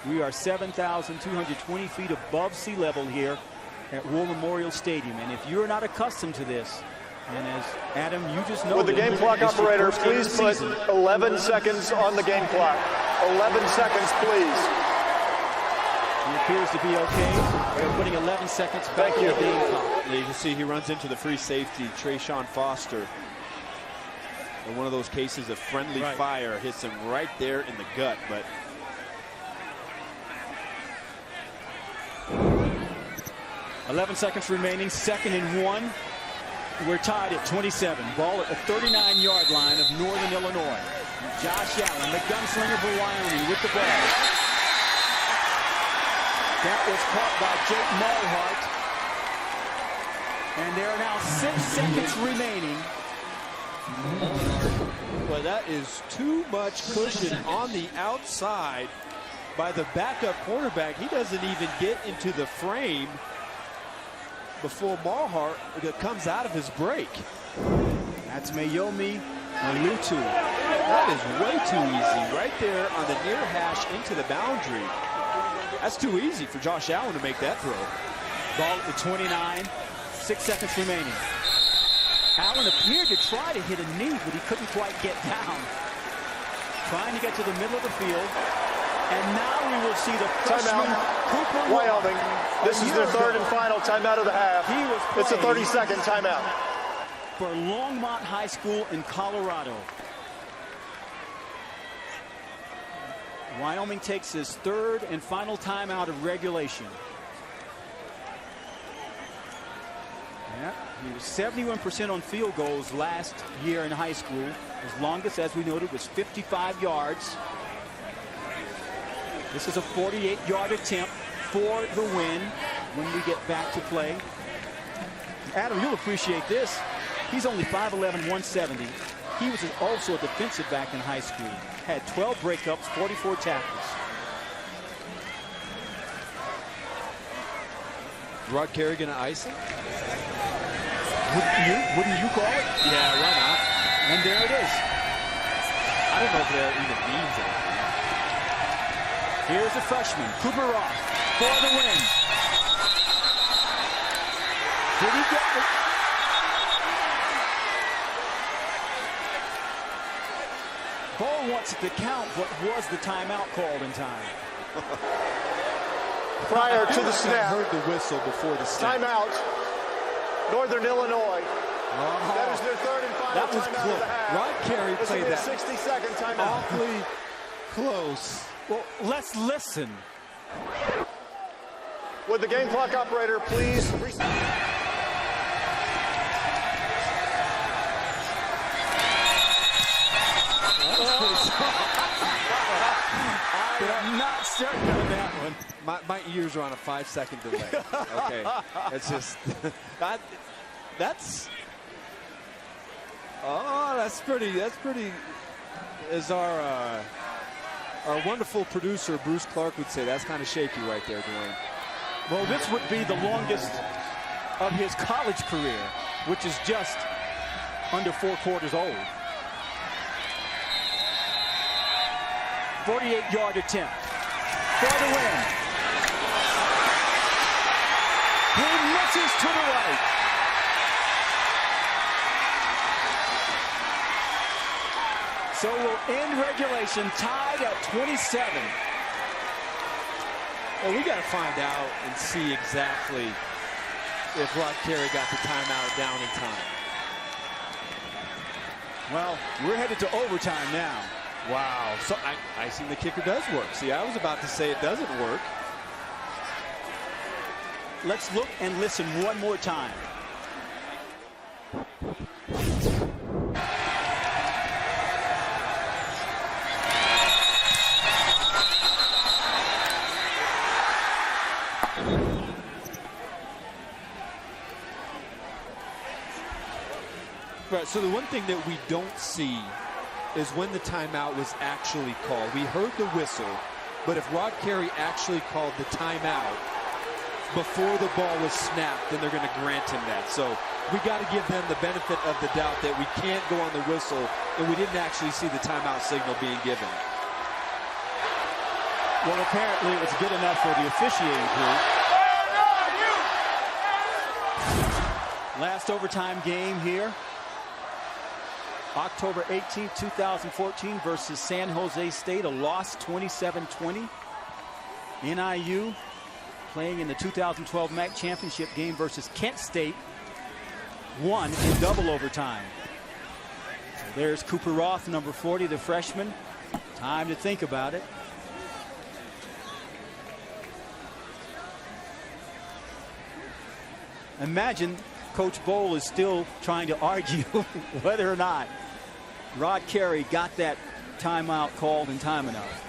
We are 7,220 feet above sea level here at War Memorial Stadium. And if you're not accustomed to this, and as Adam, you just know, Would the game clock operator please put 11 seconds on the game clock? 11 seconds, please. He appears to be okay. They're putting 11 seconds back in the game clock. You can see he runs into the free safety, Trayshawn Foster. And one of those cases of friendly fire hits him right there in the gut. But 11 seconds remaining, 2nd and 1. We're tied at 27. Ball at the 39-yard line of Northern Illinois. Josh Allen, the gunslinger for Wyoming, with the ball. That was caught by Jake Maulhardt. And there are now 6 seconds remaining. Well, that is too much cushion on the outside by the backup quarterback. He doesn't even get into the frame before Maulhardt comes out of his break. That's Mayomi Malutu. That is way too easy. Right there on the near hash into the boundary. That's too easy for Josh Allen to make that throw. Ball at the 29. 6 seconds remaining. Allen appeared to try to hit a knee, but he couldn't quite get down. Trying to get to the middle of the field. And now we will see the freshman Cooper Wyoming. This is their 3rd and final timeout of the half. It's a 30-second timeout. For Longmont High School in Colorado. Wyoming takes his 3rd and final timeout of regulation. Yeah, he was 71% on field goals last year in high school. His longest, as we noted, was 55 yards. This is a 48-yard attempt for the win when we get back to play. Adam, you'll appreciate this. He's only 5'11", 170. He was also a defensive back in high school. Had 12 breakups, 44 tackles. Rod Carey gonna ice him? Wouldn't you call it? Yeah, why not? And there it is. I don't know if that even means anything. Here's a freshman, Cooper Roth, for the win. Did he get the... Ball wants it to count, but was the timeout called in time? Prior to the snap. I heard the whistle before the snap. Timeout. Northern Illinois. That is their 3rd and final that was timeout close. of the half. Rod Carey played that 60-second timeout. awfully close. Well, let's listen. Would the game clock operator please reset? I'm not certain on that one. My ears are on a 5-second delay. Okay, that's just that's pretty. As our wonderful producer Bruce Clark would say, that's kind of shaky right there, Dwayne. Well, this would be the longest of his college career, which is just under 4 quarters old. 48-yard attempt for the win. He misses to the right. So we'll end regulation tied at 27. Well, we got to find out and see exactly if Rod Carey got the timeout down in time. Well, we're headed to overtime now. Wow. So I see the kicker does work. See, I was about to say it doesn't work. Let's look and listen one more time. Right, so the one thing that we don't see is when the timeout was actually called. We heard the whistle, but if Rod Carey actually called the timeout before the ball was snapped, then they're going to grant him that. So we got to give them the benefit of the doubt that we can't go on the whistle, and we didn't actually see the timeout signal being given. Well, apparently it was good enough for the officiating crew. Last overtime game here. October 18th, 2014 versus San Jose State, a loss 27-20. NIU playing in the 2012 MAC championship game versus Kent State, won in double overtime. So there's Cooper Roth, number 40, the freshman. Time to think about it. Imagine Coach Bowl is still trying to argue whether or not Rod Carey got that timeout called in time enough.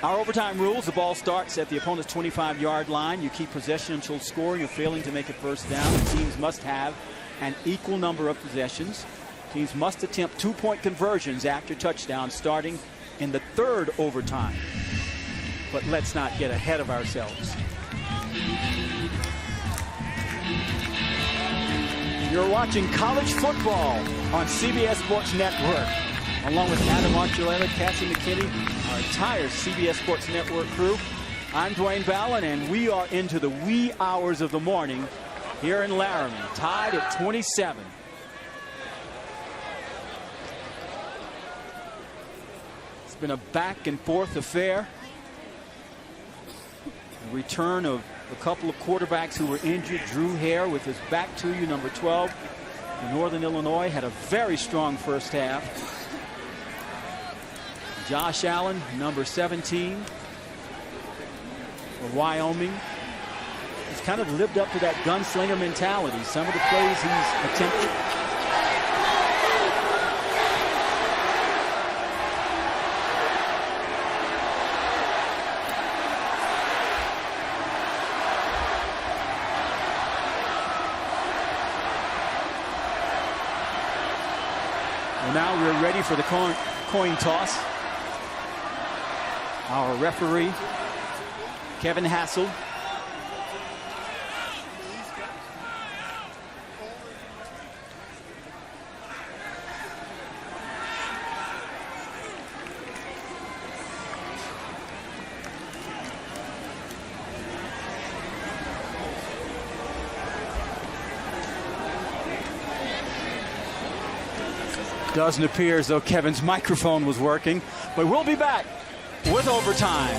Our overtime rules: the ball starts at the opponent's 25-yard line. You keep possession until scoring or failing to make a first down. The teams must have an equal number of possessions. Teams must attempt 2-point conversions after touchdown starting in the third overtime. But let's not get ahead of ourselves. You're watching college football on CBS Sports Network. Along with Adam Archuleta, Cassie McKinney, our entire CBS Sports Network crew, I'm Dwayne Ballin, and we are into the wee hours of the morning here in Laramie, tied at 27. It's been a back and forth affair. The return of a couple of quarterbacks who were injured. Drew Hare with his back to you, number 12. Northern Illinois had a very strong first half. Josh Allen, number 17 for Wyoming. He's kind of lived up to that gunslinger mentality. Some of the plays he's attempted. Now we're ready for the coin toss. Our referee, Kevin Hassel. Doesn't appear as though Kevin's microphone was working, but we'll be back with overtime.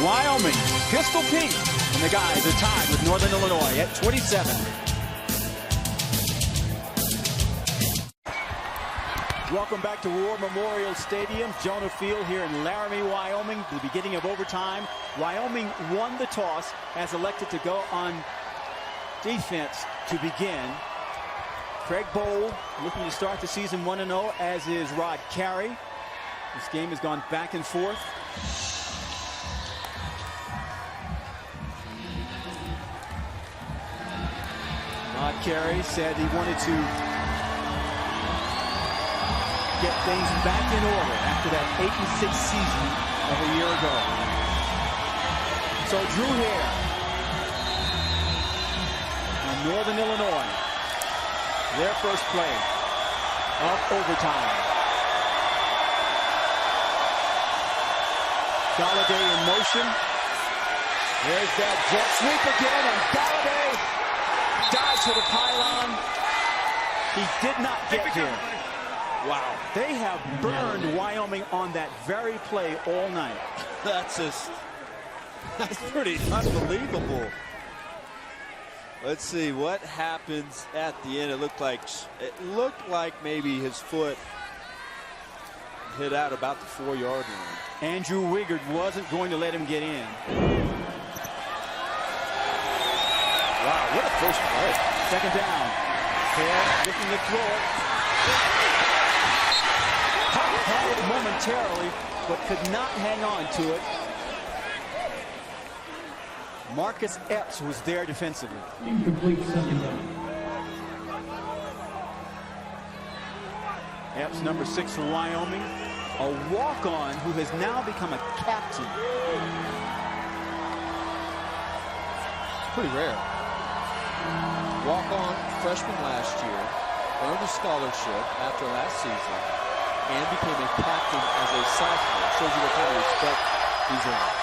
Wyoming, Pistol Pete, and the guys are tied with Northern Illinois at 27. Welcome back to War Memorial Stadium, Jonah Field here in Laramie, Wyoming. The beginning of overtime. Wyoming won the toss, has elected to go on defense to begin. Craig Bowl looking to start the season 1-0, as is Rod Carey. This game has gone back and forth. Rod Carey said he wanted to get things back in order after that 8-6 season of a year ago. So Drew Hare on Northern Illinois, their first play of overtime. Golladay in motion. There's that jet sweep again, and Golladay dives for the pylon. He did not get here. Wow, they have burned Wyoming on that very play all night. That's pretty unbelievable. Let's see what happens at the end. It looked like maybe his foot hit out about the 4-yard line. Andrew Wigard wasn't going to let him get in. Wow, what a first play. Second down. Hare looking to throw it. Had it momentarily, but could not hang on to it. Marcus Epps was there defensively. Incomplete, second down. Epps, number 6 for Wyoming, a walk-on who has now become a captain. It's pretty rare. Walk-on freshman last year, earned a scholarship after last season, and became a captain as a sophomore. Shows you what kind of respect he's earned.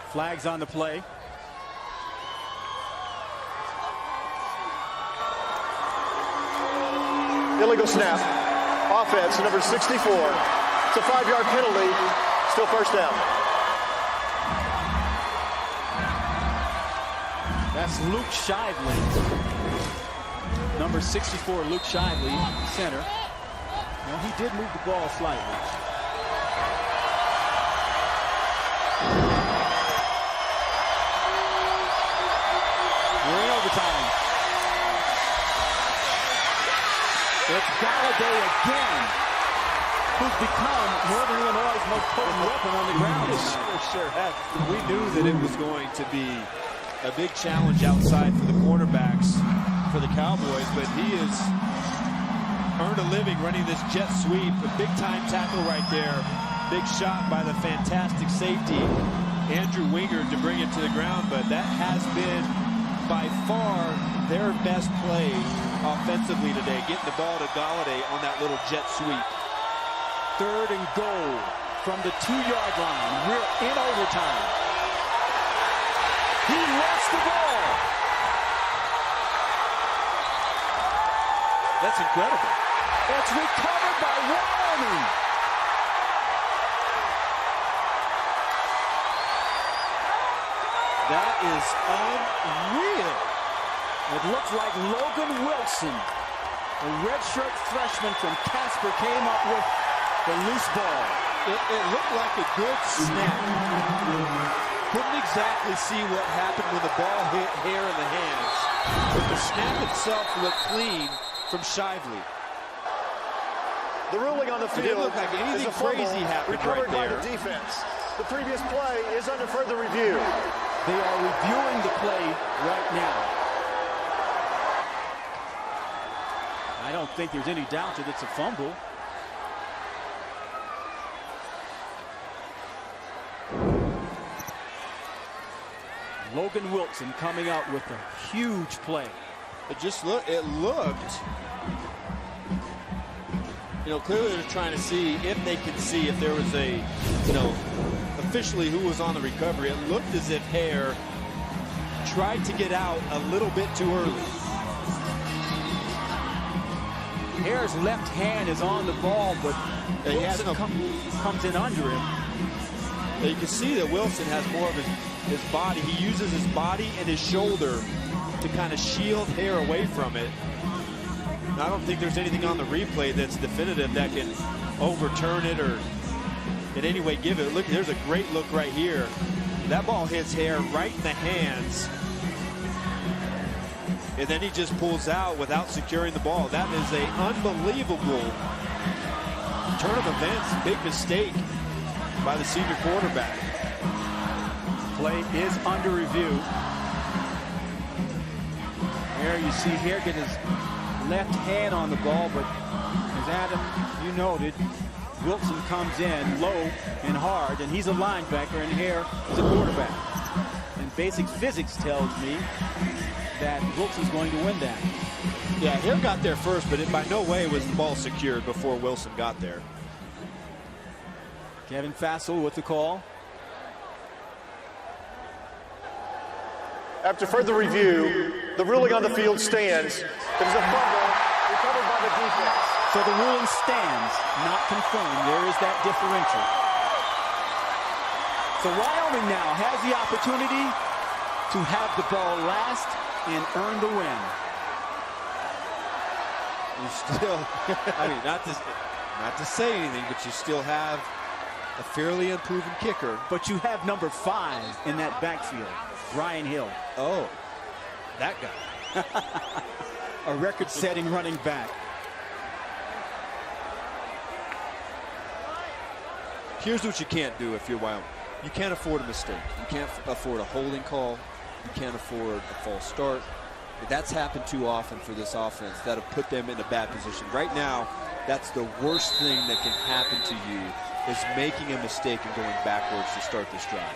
Flags on the play. Illegal snap. Offense, number 64. It's a 5-yard penalty. Still first down. That's Luke Shively. Number 64, Luke Shively, center. Well, he did move the ball slightly. We're in overtime. It's Golladay again, who's become Northern Illinois' most potent weapon on the ground. Sure. We knew that it was going to be a big challenge outside for the cornerbacks for the Cowboys, but he has earned a living running this jet sweep. A big-time tackle right there. Big shot by the fantastic safety, Andrew Wingard, to bring it to the ground, but that has been by far their best play offensively today, getting the ball to Golladay on that little jet sweep. 3rd and goal from the 2-yard line. We're in overtime. He lost the ball. That's incredible. It's recovered by Wyoming. That is unreal. It looks like Logan Wilson, a redshirt freshman from Casper, came up with the loose ball. It looked like a good snap. Couldn't exactly see what happened when the ball hit Hare in the hands, but the snap itself looked clean from Shively. The ruling on the field it didn't look like anything crazy happened recovered right by there. the defense. The previous play is under further review. They are reviewing the play right now. I don't think there's any doubt that it's a fumble. Logan Wilson coming out with a huge play. It looked, clearly they're trying to see if they could see if there was a, officially who was on the recovery. It looked as if Hare tried to get out a little bit too early. Hare's left hand is on the ball, but Wilson comes in under him. You can see that Wilson has more of his body. He uses his body and his shoulder to kind of shield Hare away from it. I don't think there's anything on the replay that's definitive that can overturn it or in any way give it. Look, there's a great look right here. That ball hits Hare right in the hands. And then he just pulls out without securing the ball. That is an unbelievable turn of events. Big mistake by the senior quarterback. Play is under review. There you see Hare get his left hand on the ball, but as Adam, you noted, Wilson comes in low and hard, and he's a linebacker, and Hare is a quarterback. And basic physics tells me that Wilson's going to win that. Yeah, Hare got there first, but by no way was the ball secured before Wilson got there. Kevin Fassel with the call. After further review, the ruling on the field stands. There's a fumble recovered by the defense. So the ruling stands, not confirmed. There is that differential. So Wyoming now has the opportunity to have the ball last and earn the win. You still, I mean, not to say anything, but you still have a fairly unproven kicker. But you have number 5 in that backfield, Brian Hill. Oh, that guy. A record-setting running back. Here's what you can't do if you're Wyoming. You can't afford a mistake. You can't afford a holding call. You can't afford a false start. That's happened too often for this offense that have put them in a bad position. Right now, that's the worst thing that can happen to you, is making a mistake and going backwards to start this drive.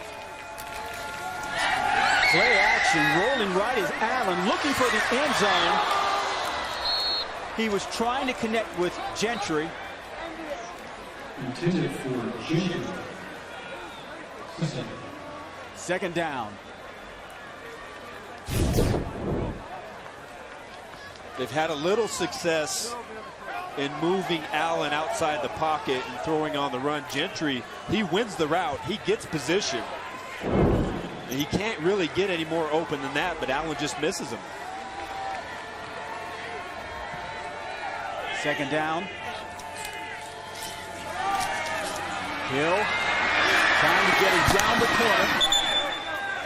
Play action, rolling right is Allen, looking for the end zone. He was trying to connect with Gentry. Intended for Gentry. Second down. They've had a little success in moving Allen outside the pocket and throwing on the run. Gentry, he wins the route. He gets position. And he can't really get any more open than that, but Allen just misses him. Second down. Hill trying to get him down the corner.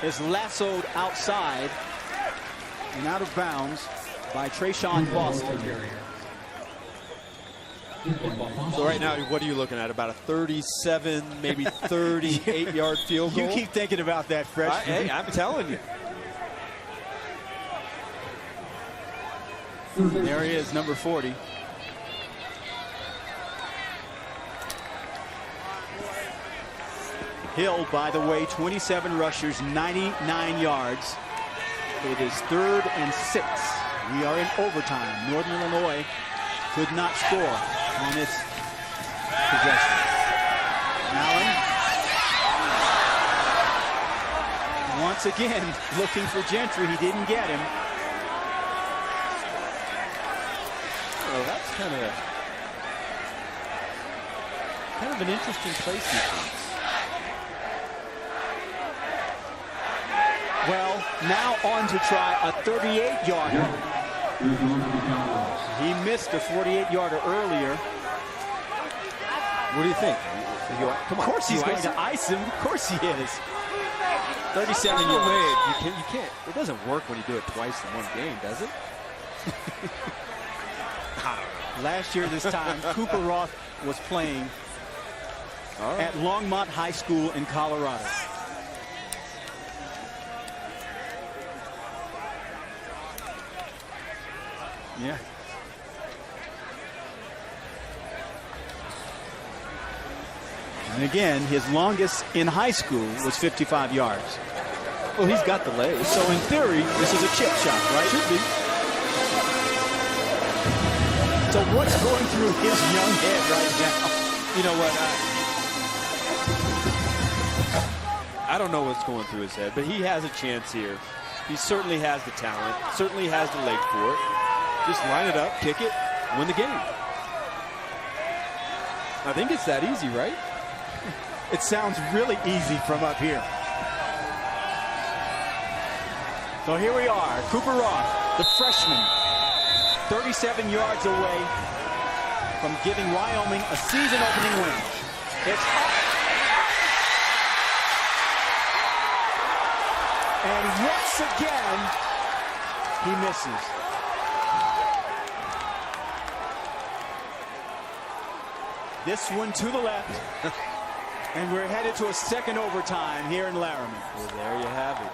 Is lassoed outside and out of bounds by Trayshawn Boston. So right now, what are you looking at? About a 37, maybe 38-yard field goal? You keep thinking about that, freshman. Hey, I'm telling you. There he is, number 40. Hill, by the way, 27 rushers, 99 yards. It is 3rd and 6. We are in overtime. Northern Illinois could not score on this possession. Allen, once again, looking for Gentry. He didn't get him. Oh, that's kind of an interesting play sequence. Well, now on to try a 38-yarder. He missed a 48-yarder earlier. What do you think? Come on. Of course he's going to ice him. Of course he is. 37 No yards. way. You can't. It doesn't work when you do it twice in one game, does it? Last year this time, Cooper Roth was playing at Longmont High School in Colorado. Yeah. And again, his longest in high school was 55 yards. Well, he's got the legs. So in theory, this is a chip shot, right? Should be. So what's going through his young head right now? You know what? I don't know what's going through his head, but he has a chance here. He certainly has the talent, certainly has the leg for it. Just line it up, kick it, win the game. I think it's that easy, right? It sounds really easy from up here. So here we are, Cooper Roth, the freshman, 37 yards away from giving Wyoming a season-opening win. It's up. And once again, he misses. This one to the left. And we're headed to a second overtime here in Laramie. Well, there you have it.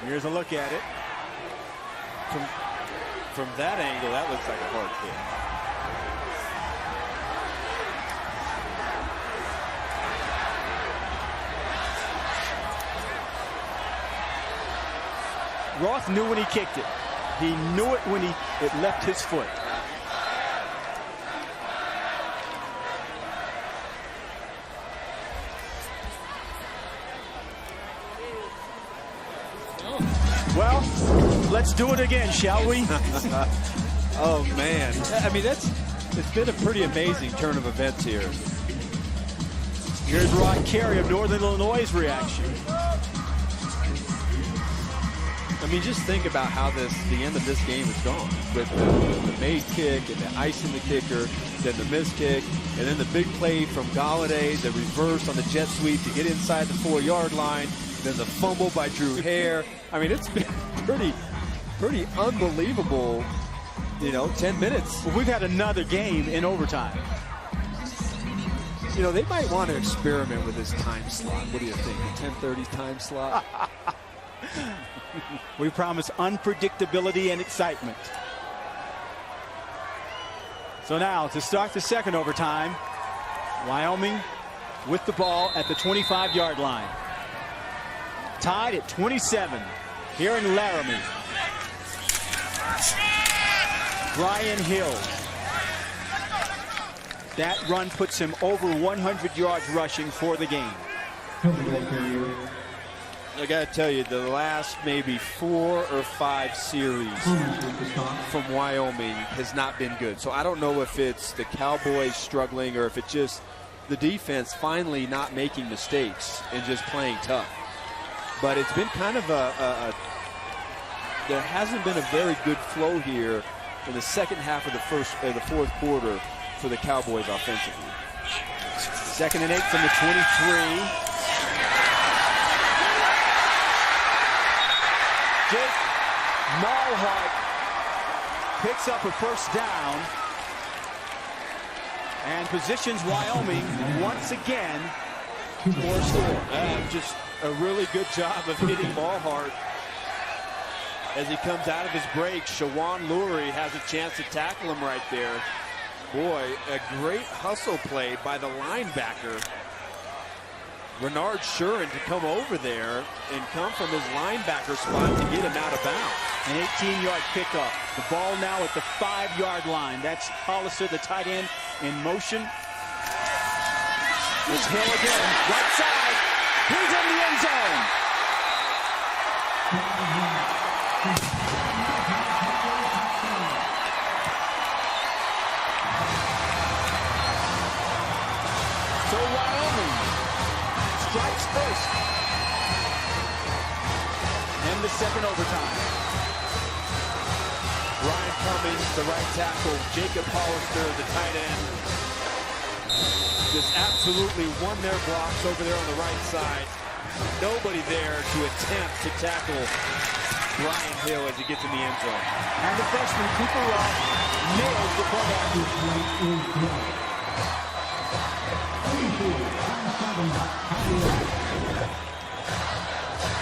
Here's a look at it. From that angle, that looks like a hard kick. Roth knew when he kicked it. He knew it when it left his foot. Well, let's do it again, shall we? Oh, man. I mean, it's been a pretty amazing turn of events here. Here's Rod Carey of Northern Illinois' reaction. I mean, just think about how the end of this game has gone. With the made kick and the icing the kicker, then the missed kick, and then the big play from Golladay, the reverse on the jet sweep to get inside the 4-yard line, then the fumble by Hare. I mean, it's been pretty unbelievable, 10 minutes. Well, we've had another game in overtime. They might want to experiment with this time slot. What do you think? The 10:30 time slot? We promise unpredictability and excitement. So now, to start the second overtime, Wyoming with the ball at the 25-yard line. Tied at 27 here in Laramie. Brian Hill. That run puts him over 100 yards rushing for the game. I got to tell you, the last maybe 4 or 5 series from Wyoming has not been good. So I don't know if it's the Cowboys struggling or if it's just the defense finally not making mistakes and just playing tough. But it's been kind of there hasn't been a very good flow here in the second half of the fourth quarter for the Cowboys offensively. 2nd and 8 from the 23. Jake Maulhardt picks up a first down and positions Wyoming once again for a score. Just a really good job of hitting Maulhardt as he comes out of his break. Shawan Lurie has a chance to tackle him right there. Boy, a great hustle play by the linebacker. Renard Shurin to come over there and come from his linebacker spot to get him out of bounds. An 18-yard pickup. The ball now at the 5-yard line. That's Hollister, the tight end, in motion. It's Hill again. Right side. He's in the end zone. So Wyoming strikes first. And the second overtime. Brian Cummings, the right tackle. Jacob Hollister, the tight end. Just absolutely won their blocks over there on the right side. Nobody there to attempt to tackle Brian Hill as he gets in the end zone. And the freshman Cooper Roth nails the ball.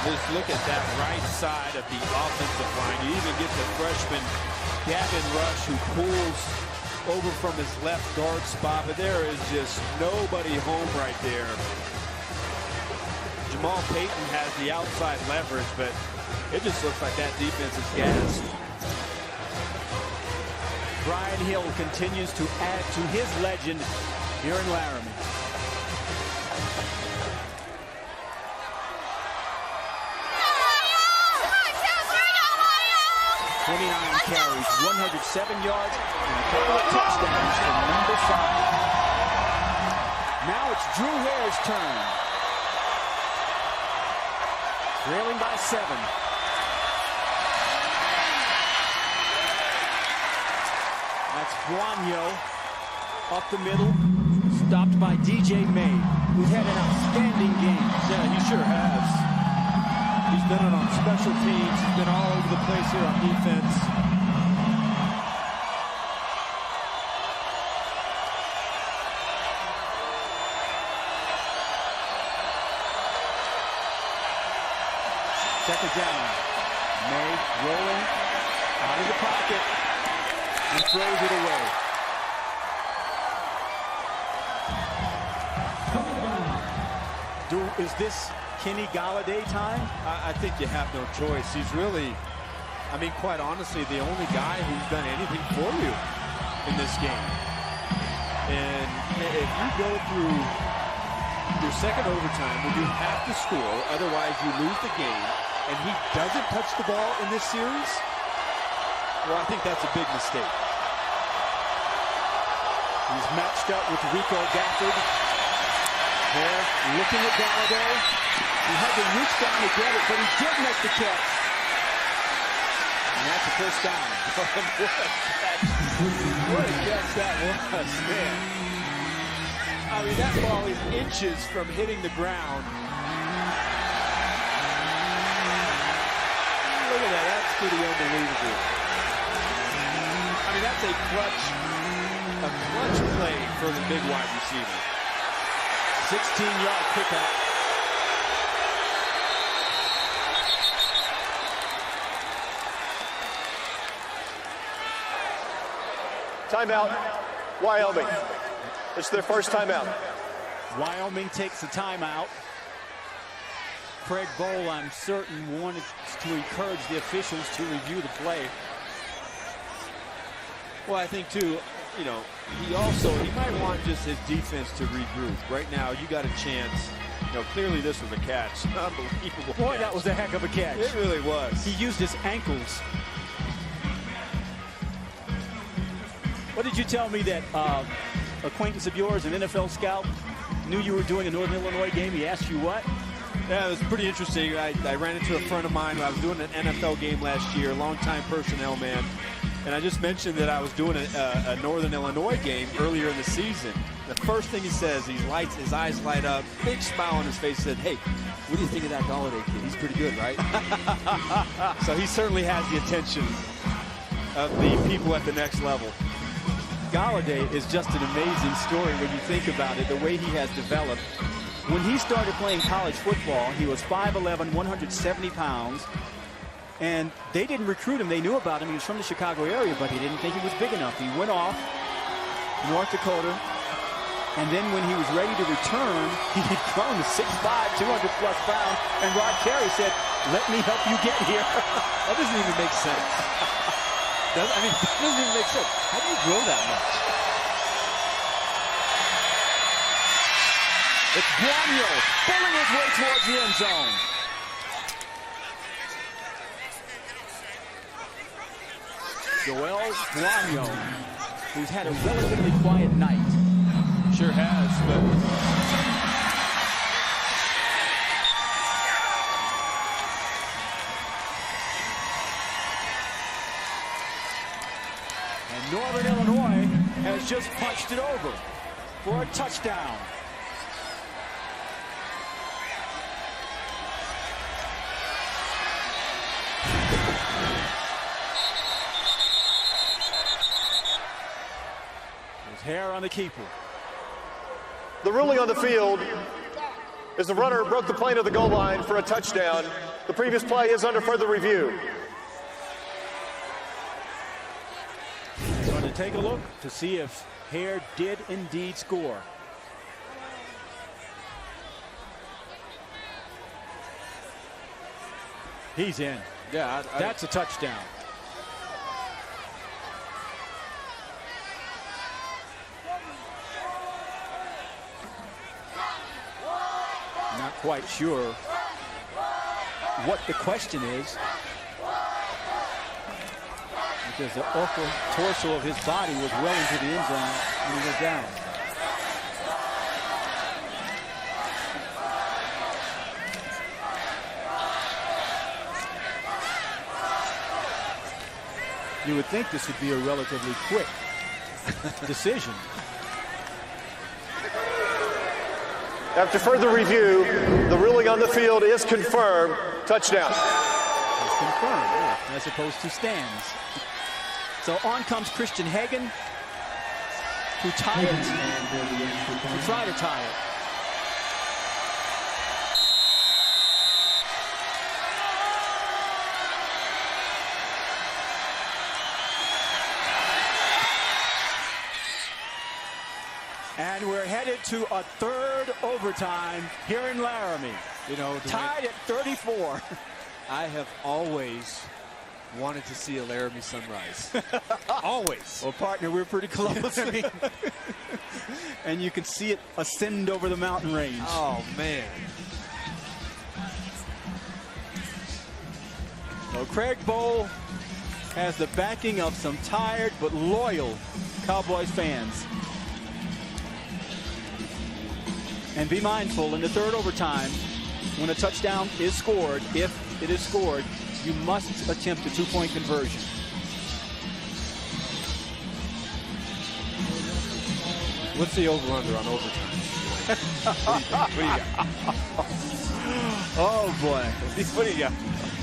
Just look at that right side of the offensive line. You even get the freshman Gavin Rush who pulls over from his left guard spot, but there is just nobody home right there. Jamal Payton has the outside leverage, but it just looks like that defense is gassed. Brian Hill continues to add to his legend here in Laramie. 29 carries, 107 yards, and a couple of touchdowns for number 5. Now it's Drew Hare's turn. Trailing by 7. That's Guanyo up the middle, stopped by DJ May, who's had an outstanding game. Yeah, he sure has. He's been on special teams. He's been all over the place here on defense. Second down. May rolling out of the pocket and throws it away. Is this Kenny Golladay time? I think you have no choice. He's really, I mean, quite honestly, the only guy who's done anything for you in this game. And if you go through your second overtime when you have to score, otherwise you lose the game, and he doesn't touch the ball in this series, well, I think that's a big mistake. He's matched up with Rico Gafford. Hare looking at Golladay. He had to reach down to get it, but he did make the catch. And that's a first down. What a catch. What a catch that was, man. I mean, that ball is inches from hitting the ground. Look at that. That's pretty unbelievable. I mean, that's a clutch play for the big wide receiver. 16-yard pickup. Timeout, Wyoming. It's their first timeout. Wyoming takes a timeout. Craig Bowl, I'm certain, wanted to encourage the officials to review the play. Well, I think, too, you know, he might want just his defense to regroup. Right now, you got a chance. You know, clearly this was a catch. Unbelievable Boy, catch. that was a heck of a catch. It really was. He used his ankles. What did you tell me that acquaintance of yours, an NFL scout, knew you were doing a Northern Illinois game? He asked you what? Yeah, it was pretty interesting. I ran into a friend of mine. I was doing an NFL game last year, longtime personnel man. And I just mentioned that I was doing a Northern Illinois game earlier in the season. The first thing he says, his eyes light up, big smile on his face, said, "Hey, what do you think of that Golladay kid? He's pretty good, right?" So he certainly has the attention of the people at the next level. Golladay is just an amazing story when you think about it, the way he has developed. When he started playing college football, he was 5'11", 170 pounds. And they didn't recruit him. They knew about him. He was from the Chicago area, but he didn't think he was big enough. He went off North Dakota. And then when he was ready to return, he had grown to 6'5", 200-plus pounds. And Rod Carey said, "Let me help you get here." That doesn't even make sense. It doesn't even make sense. How do you grow that much? It's Guanyo pulling his way towards the end zone. Joel Guanyo, who's had a relatively quiet night. Sure has, but and Northern Illinois has just punched it over for a touchdown. Hare on the keeper. The ruling on the field is the runner broke the plane of the goal line for a touchdown. The previous play is under further review. Going to take a look to see if Hare did indeed score. He's in. yeah, That's a touchdown. Not quite sure what the question is. because the upper torso of his body was well into the end zone when he went down. You would think this would be a relatively quick decision. After further review, the ruling on the field is confirmed. Touchdown. It's confirmed, yeah, as opposed to stands. So on comes Christian Hagan to tie it, to try to tie it. And we're headed to a third overtime here in Laramie. You know, tied at 34. I have always wanted to see a Laramie sunrise. Always. Well, partner, we're pretty close. I mean, and you can see it ascend over the mountain range. Oh, man. So Craig Bowl has the backing of some tired but loyal Cowboys fans. And be mindful, in the third overtime, when a touchdown is scored, if it is scored, you must attempt a two-point conversion. What's the over-under on overtime? What do you got? Oh, boy. What do you got?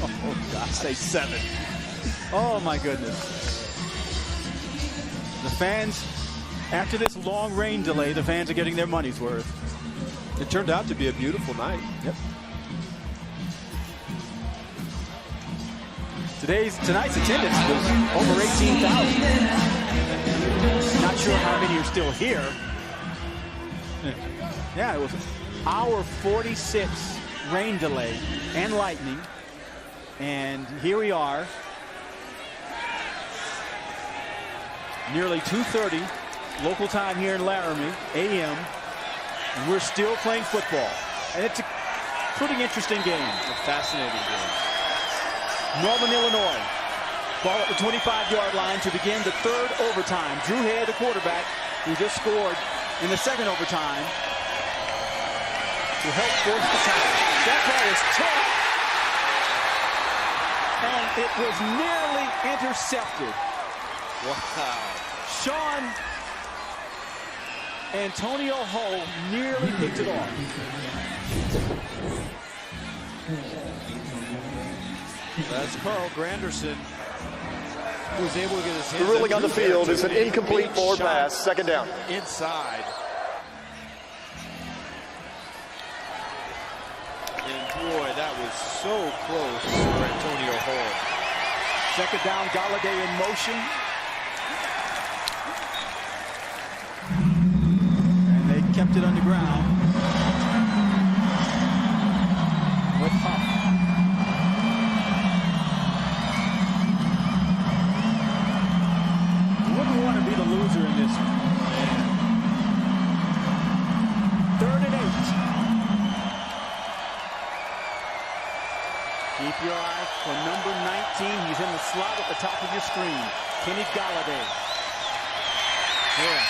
Oh, God. Say 7. Oh, my goodness. The fans, after this long rain delay, the fans are getting their money's worth. It turned out to be a beautiful night. Yep. Tonight's attendance was over 18,000. Not sure how many are still here. Yeah, it was hour 46 rain delay and lightning. And here we are. Nearly 2:30 local time here in Laramie, a.m. And we're still playing football. And it's a pretty interesting game. A fascinating game. Northern Illinois. Ball at the 25-yard line to begin the third overtime. Drew Hare, the quarterback, who just scored in the second overtime, to help force the tie. That ball is tough. And it was nearly intercepted. Wow. Sean Antonio Hull nearly picked it off. That's Carl Granderson, who was able to get his hands. The ruling on the field is an incomplete forward pass. Second down. Inside. And boy, that was so close for Antonio Hull. Second down, Golladay in motion. And they kept it underground. With Huff. Wouldn't want to be the loser in this one. 3rd and 8. Keep your eye for number 19. He's in the slot at the top of your screen. Kenny Golladay. Yeah.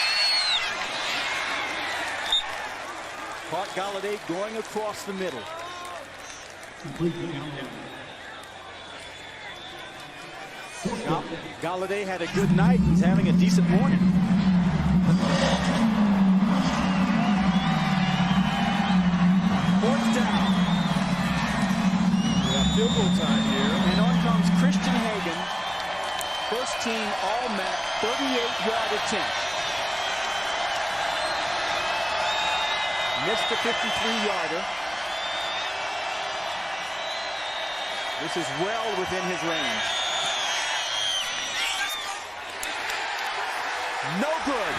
Caught Golladay going across the middle. Golladay had a good night. He's having a decent morning. Fourth down. We have field goal time here. And on comes Christian Hagan. First team All-MAC 38-yard attempt. Missed the 53-yarder. This is well within his range. No good.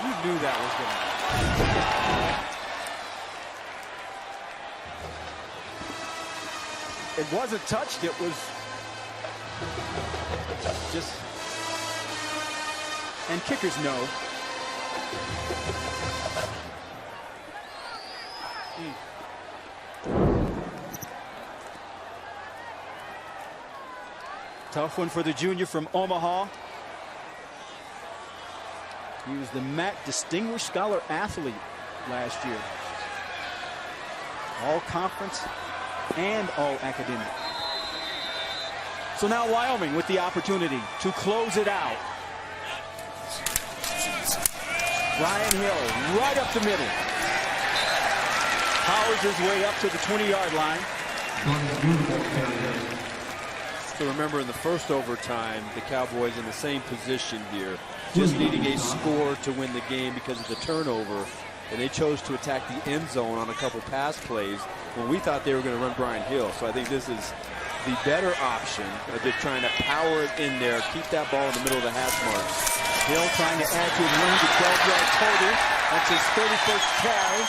You knew that was going to happen. It wasn't touched. It was just... And kickers know. Tough one for the junior from Omaha. He was the MAC Distinguished Scholar Athlete last year. All conference and all academic. So now Wyoming with the opportunity to close it out. Brian Hill right up the middle. Powers his way up to the 20-yard line. So remember, in the first overtime, the Cowboys in the same position here, just needing a score to win the game because of the turnover, and they chose to attack the end zone on a couple pass plays when we thought they were going to run Brian Hill. So I think this is the better option of just trying to power it in there, keep that ball in the middle of the hash marks. Hill trying to add to his 1 to 12-yard total. That's his 31st carry.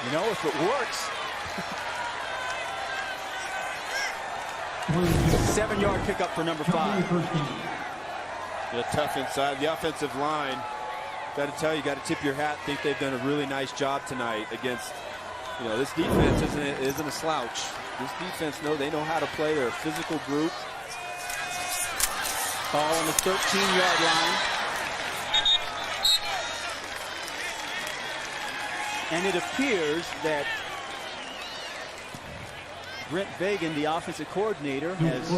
You know, if it works. 7-yard pickup for number 5. Yeah, tough inside. The offensive line, got to tell you, got to tip your hat. Think they've done a really nice job tonight against, you know, this defense isn't a slouch. This defense, they know how to play. They're a physical group. Ball on the 13-yard line. And it appears that Brent Vagan, the offensive coordinator, has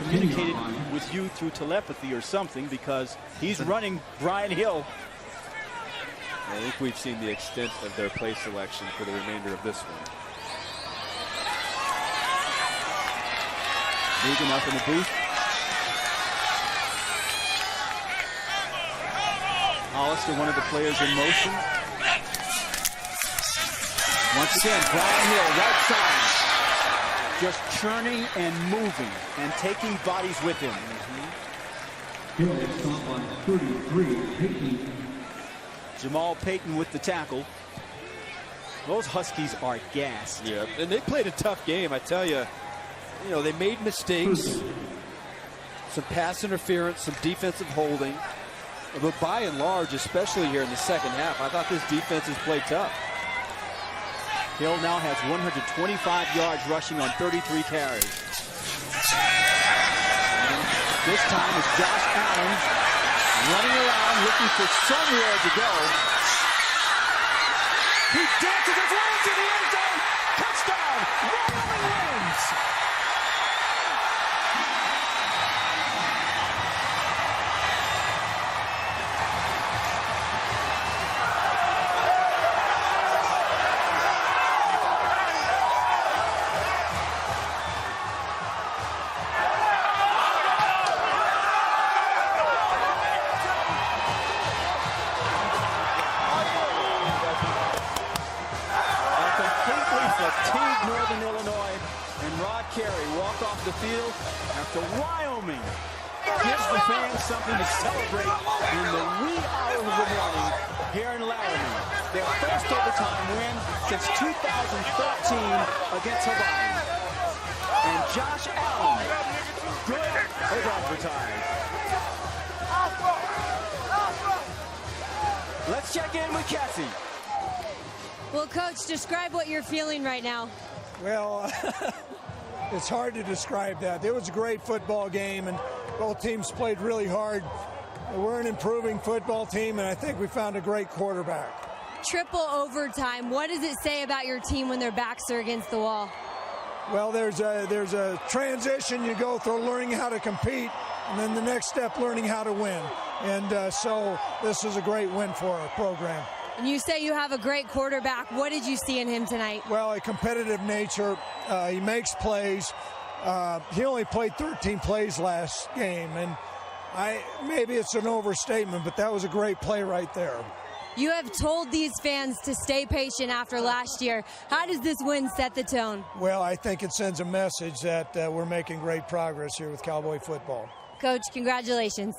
communicated with you through telepathy or something, because he's running Brian Hill. I think we've seen the extent of their play selection for the remainder of this one. Vagan up in the booth. Hollister, one of the players in motion. Once again, Brian Hill, right side. Just churning and moving and taking bodies with him. Hill stop on 33, Payton. Jamal Payton with the tackle. Those Huskies are gassed. Yeah, and they played a tough game, I tell you. You know, they made mistakes. Some pass interference, some defensive holding. But by and large, especially here in the second half, I thought this defense has played tough. Hill now has 125 yards rushing on 33 carries. This time it's Josh Allen running around looking for somewhere to go. He dances his way into the end zone. Touchdown! Wyoming wins! Wyoming gives the fans something to celebrate in the wee hours of the morning here in Laramie. Their first overtime win since 2013 against Hawaii. And Josh Allen, good as advertised. Let's check in with Cassie. Well, Coach, describe what you're feeling right now. Well, it's hard to describe that. It was a great football game, and both teams played really hard. We're an improving football team, and I think we found a great quarterback. Triple overtime. What does it say about your team when their backs are against the wall? Well, there's a transition you go through, learning how to compete, and then the next step, learning how to win. And so this is a great win for our program. And you say you have a great quarterback. What did you see in him tonight? Well, a competitive nature. He makes plays. He only played 13 plays last game, and maybe it's an overstatement, but that was a great play right there. You have told these fans to stay patient after last year. How does this win set the tone? Well, I think it sends a message that we're making great progress here with Cowboy football. Coach, congratulations.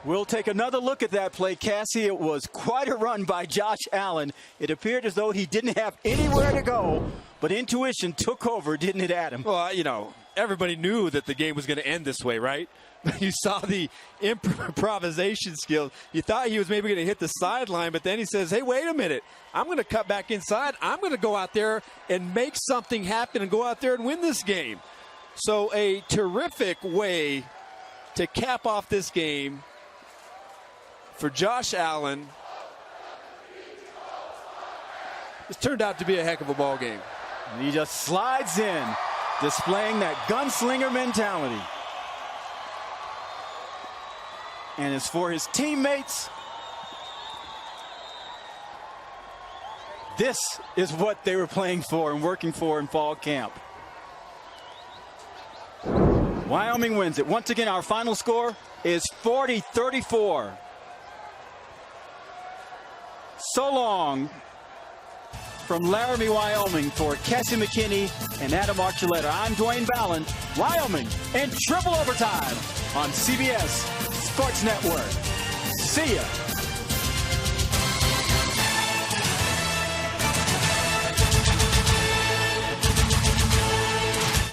We'll take another look at that play, Cassie. It was quite a run by Josh Allen. It appeared as though he didn't have anywhere to go, but intuition took over, didn't it, Adam? Well, you know, everybody knew that the game was going to end this way, right? You saw the improvisation skills. You thought he was maybe going to hit the sideline, but then he says, hey, wait a minute. I'm going to cut back inside. I'm going to go out there and make something happen and go out there and win this game. So a terrific way to cap off this game for Josh Allen. This turned out to be a heck of a ball game. And he just slides in, displaying that gunslinger mentality. And as for his teammates, this is what they were playing for and working for in fall camp. Wyoming wins it. Once again, our final score is 40-34. So long from Laramie, Wyoming, for Cassie McKinney and Adam Archuleta. I'm Dwayne Ballin. Wyoming in triple overtime on CBS Sports Network. See ya.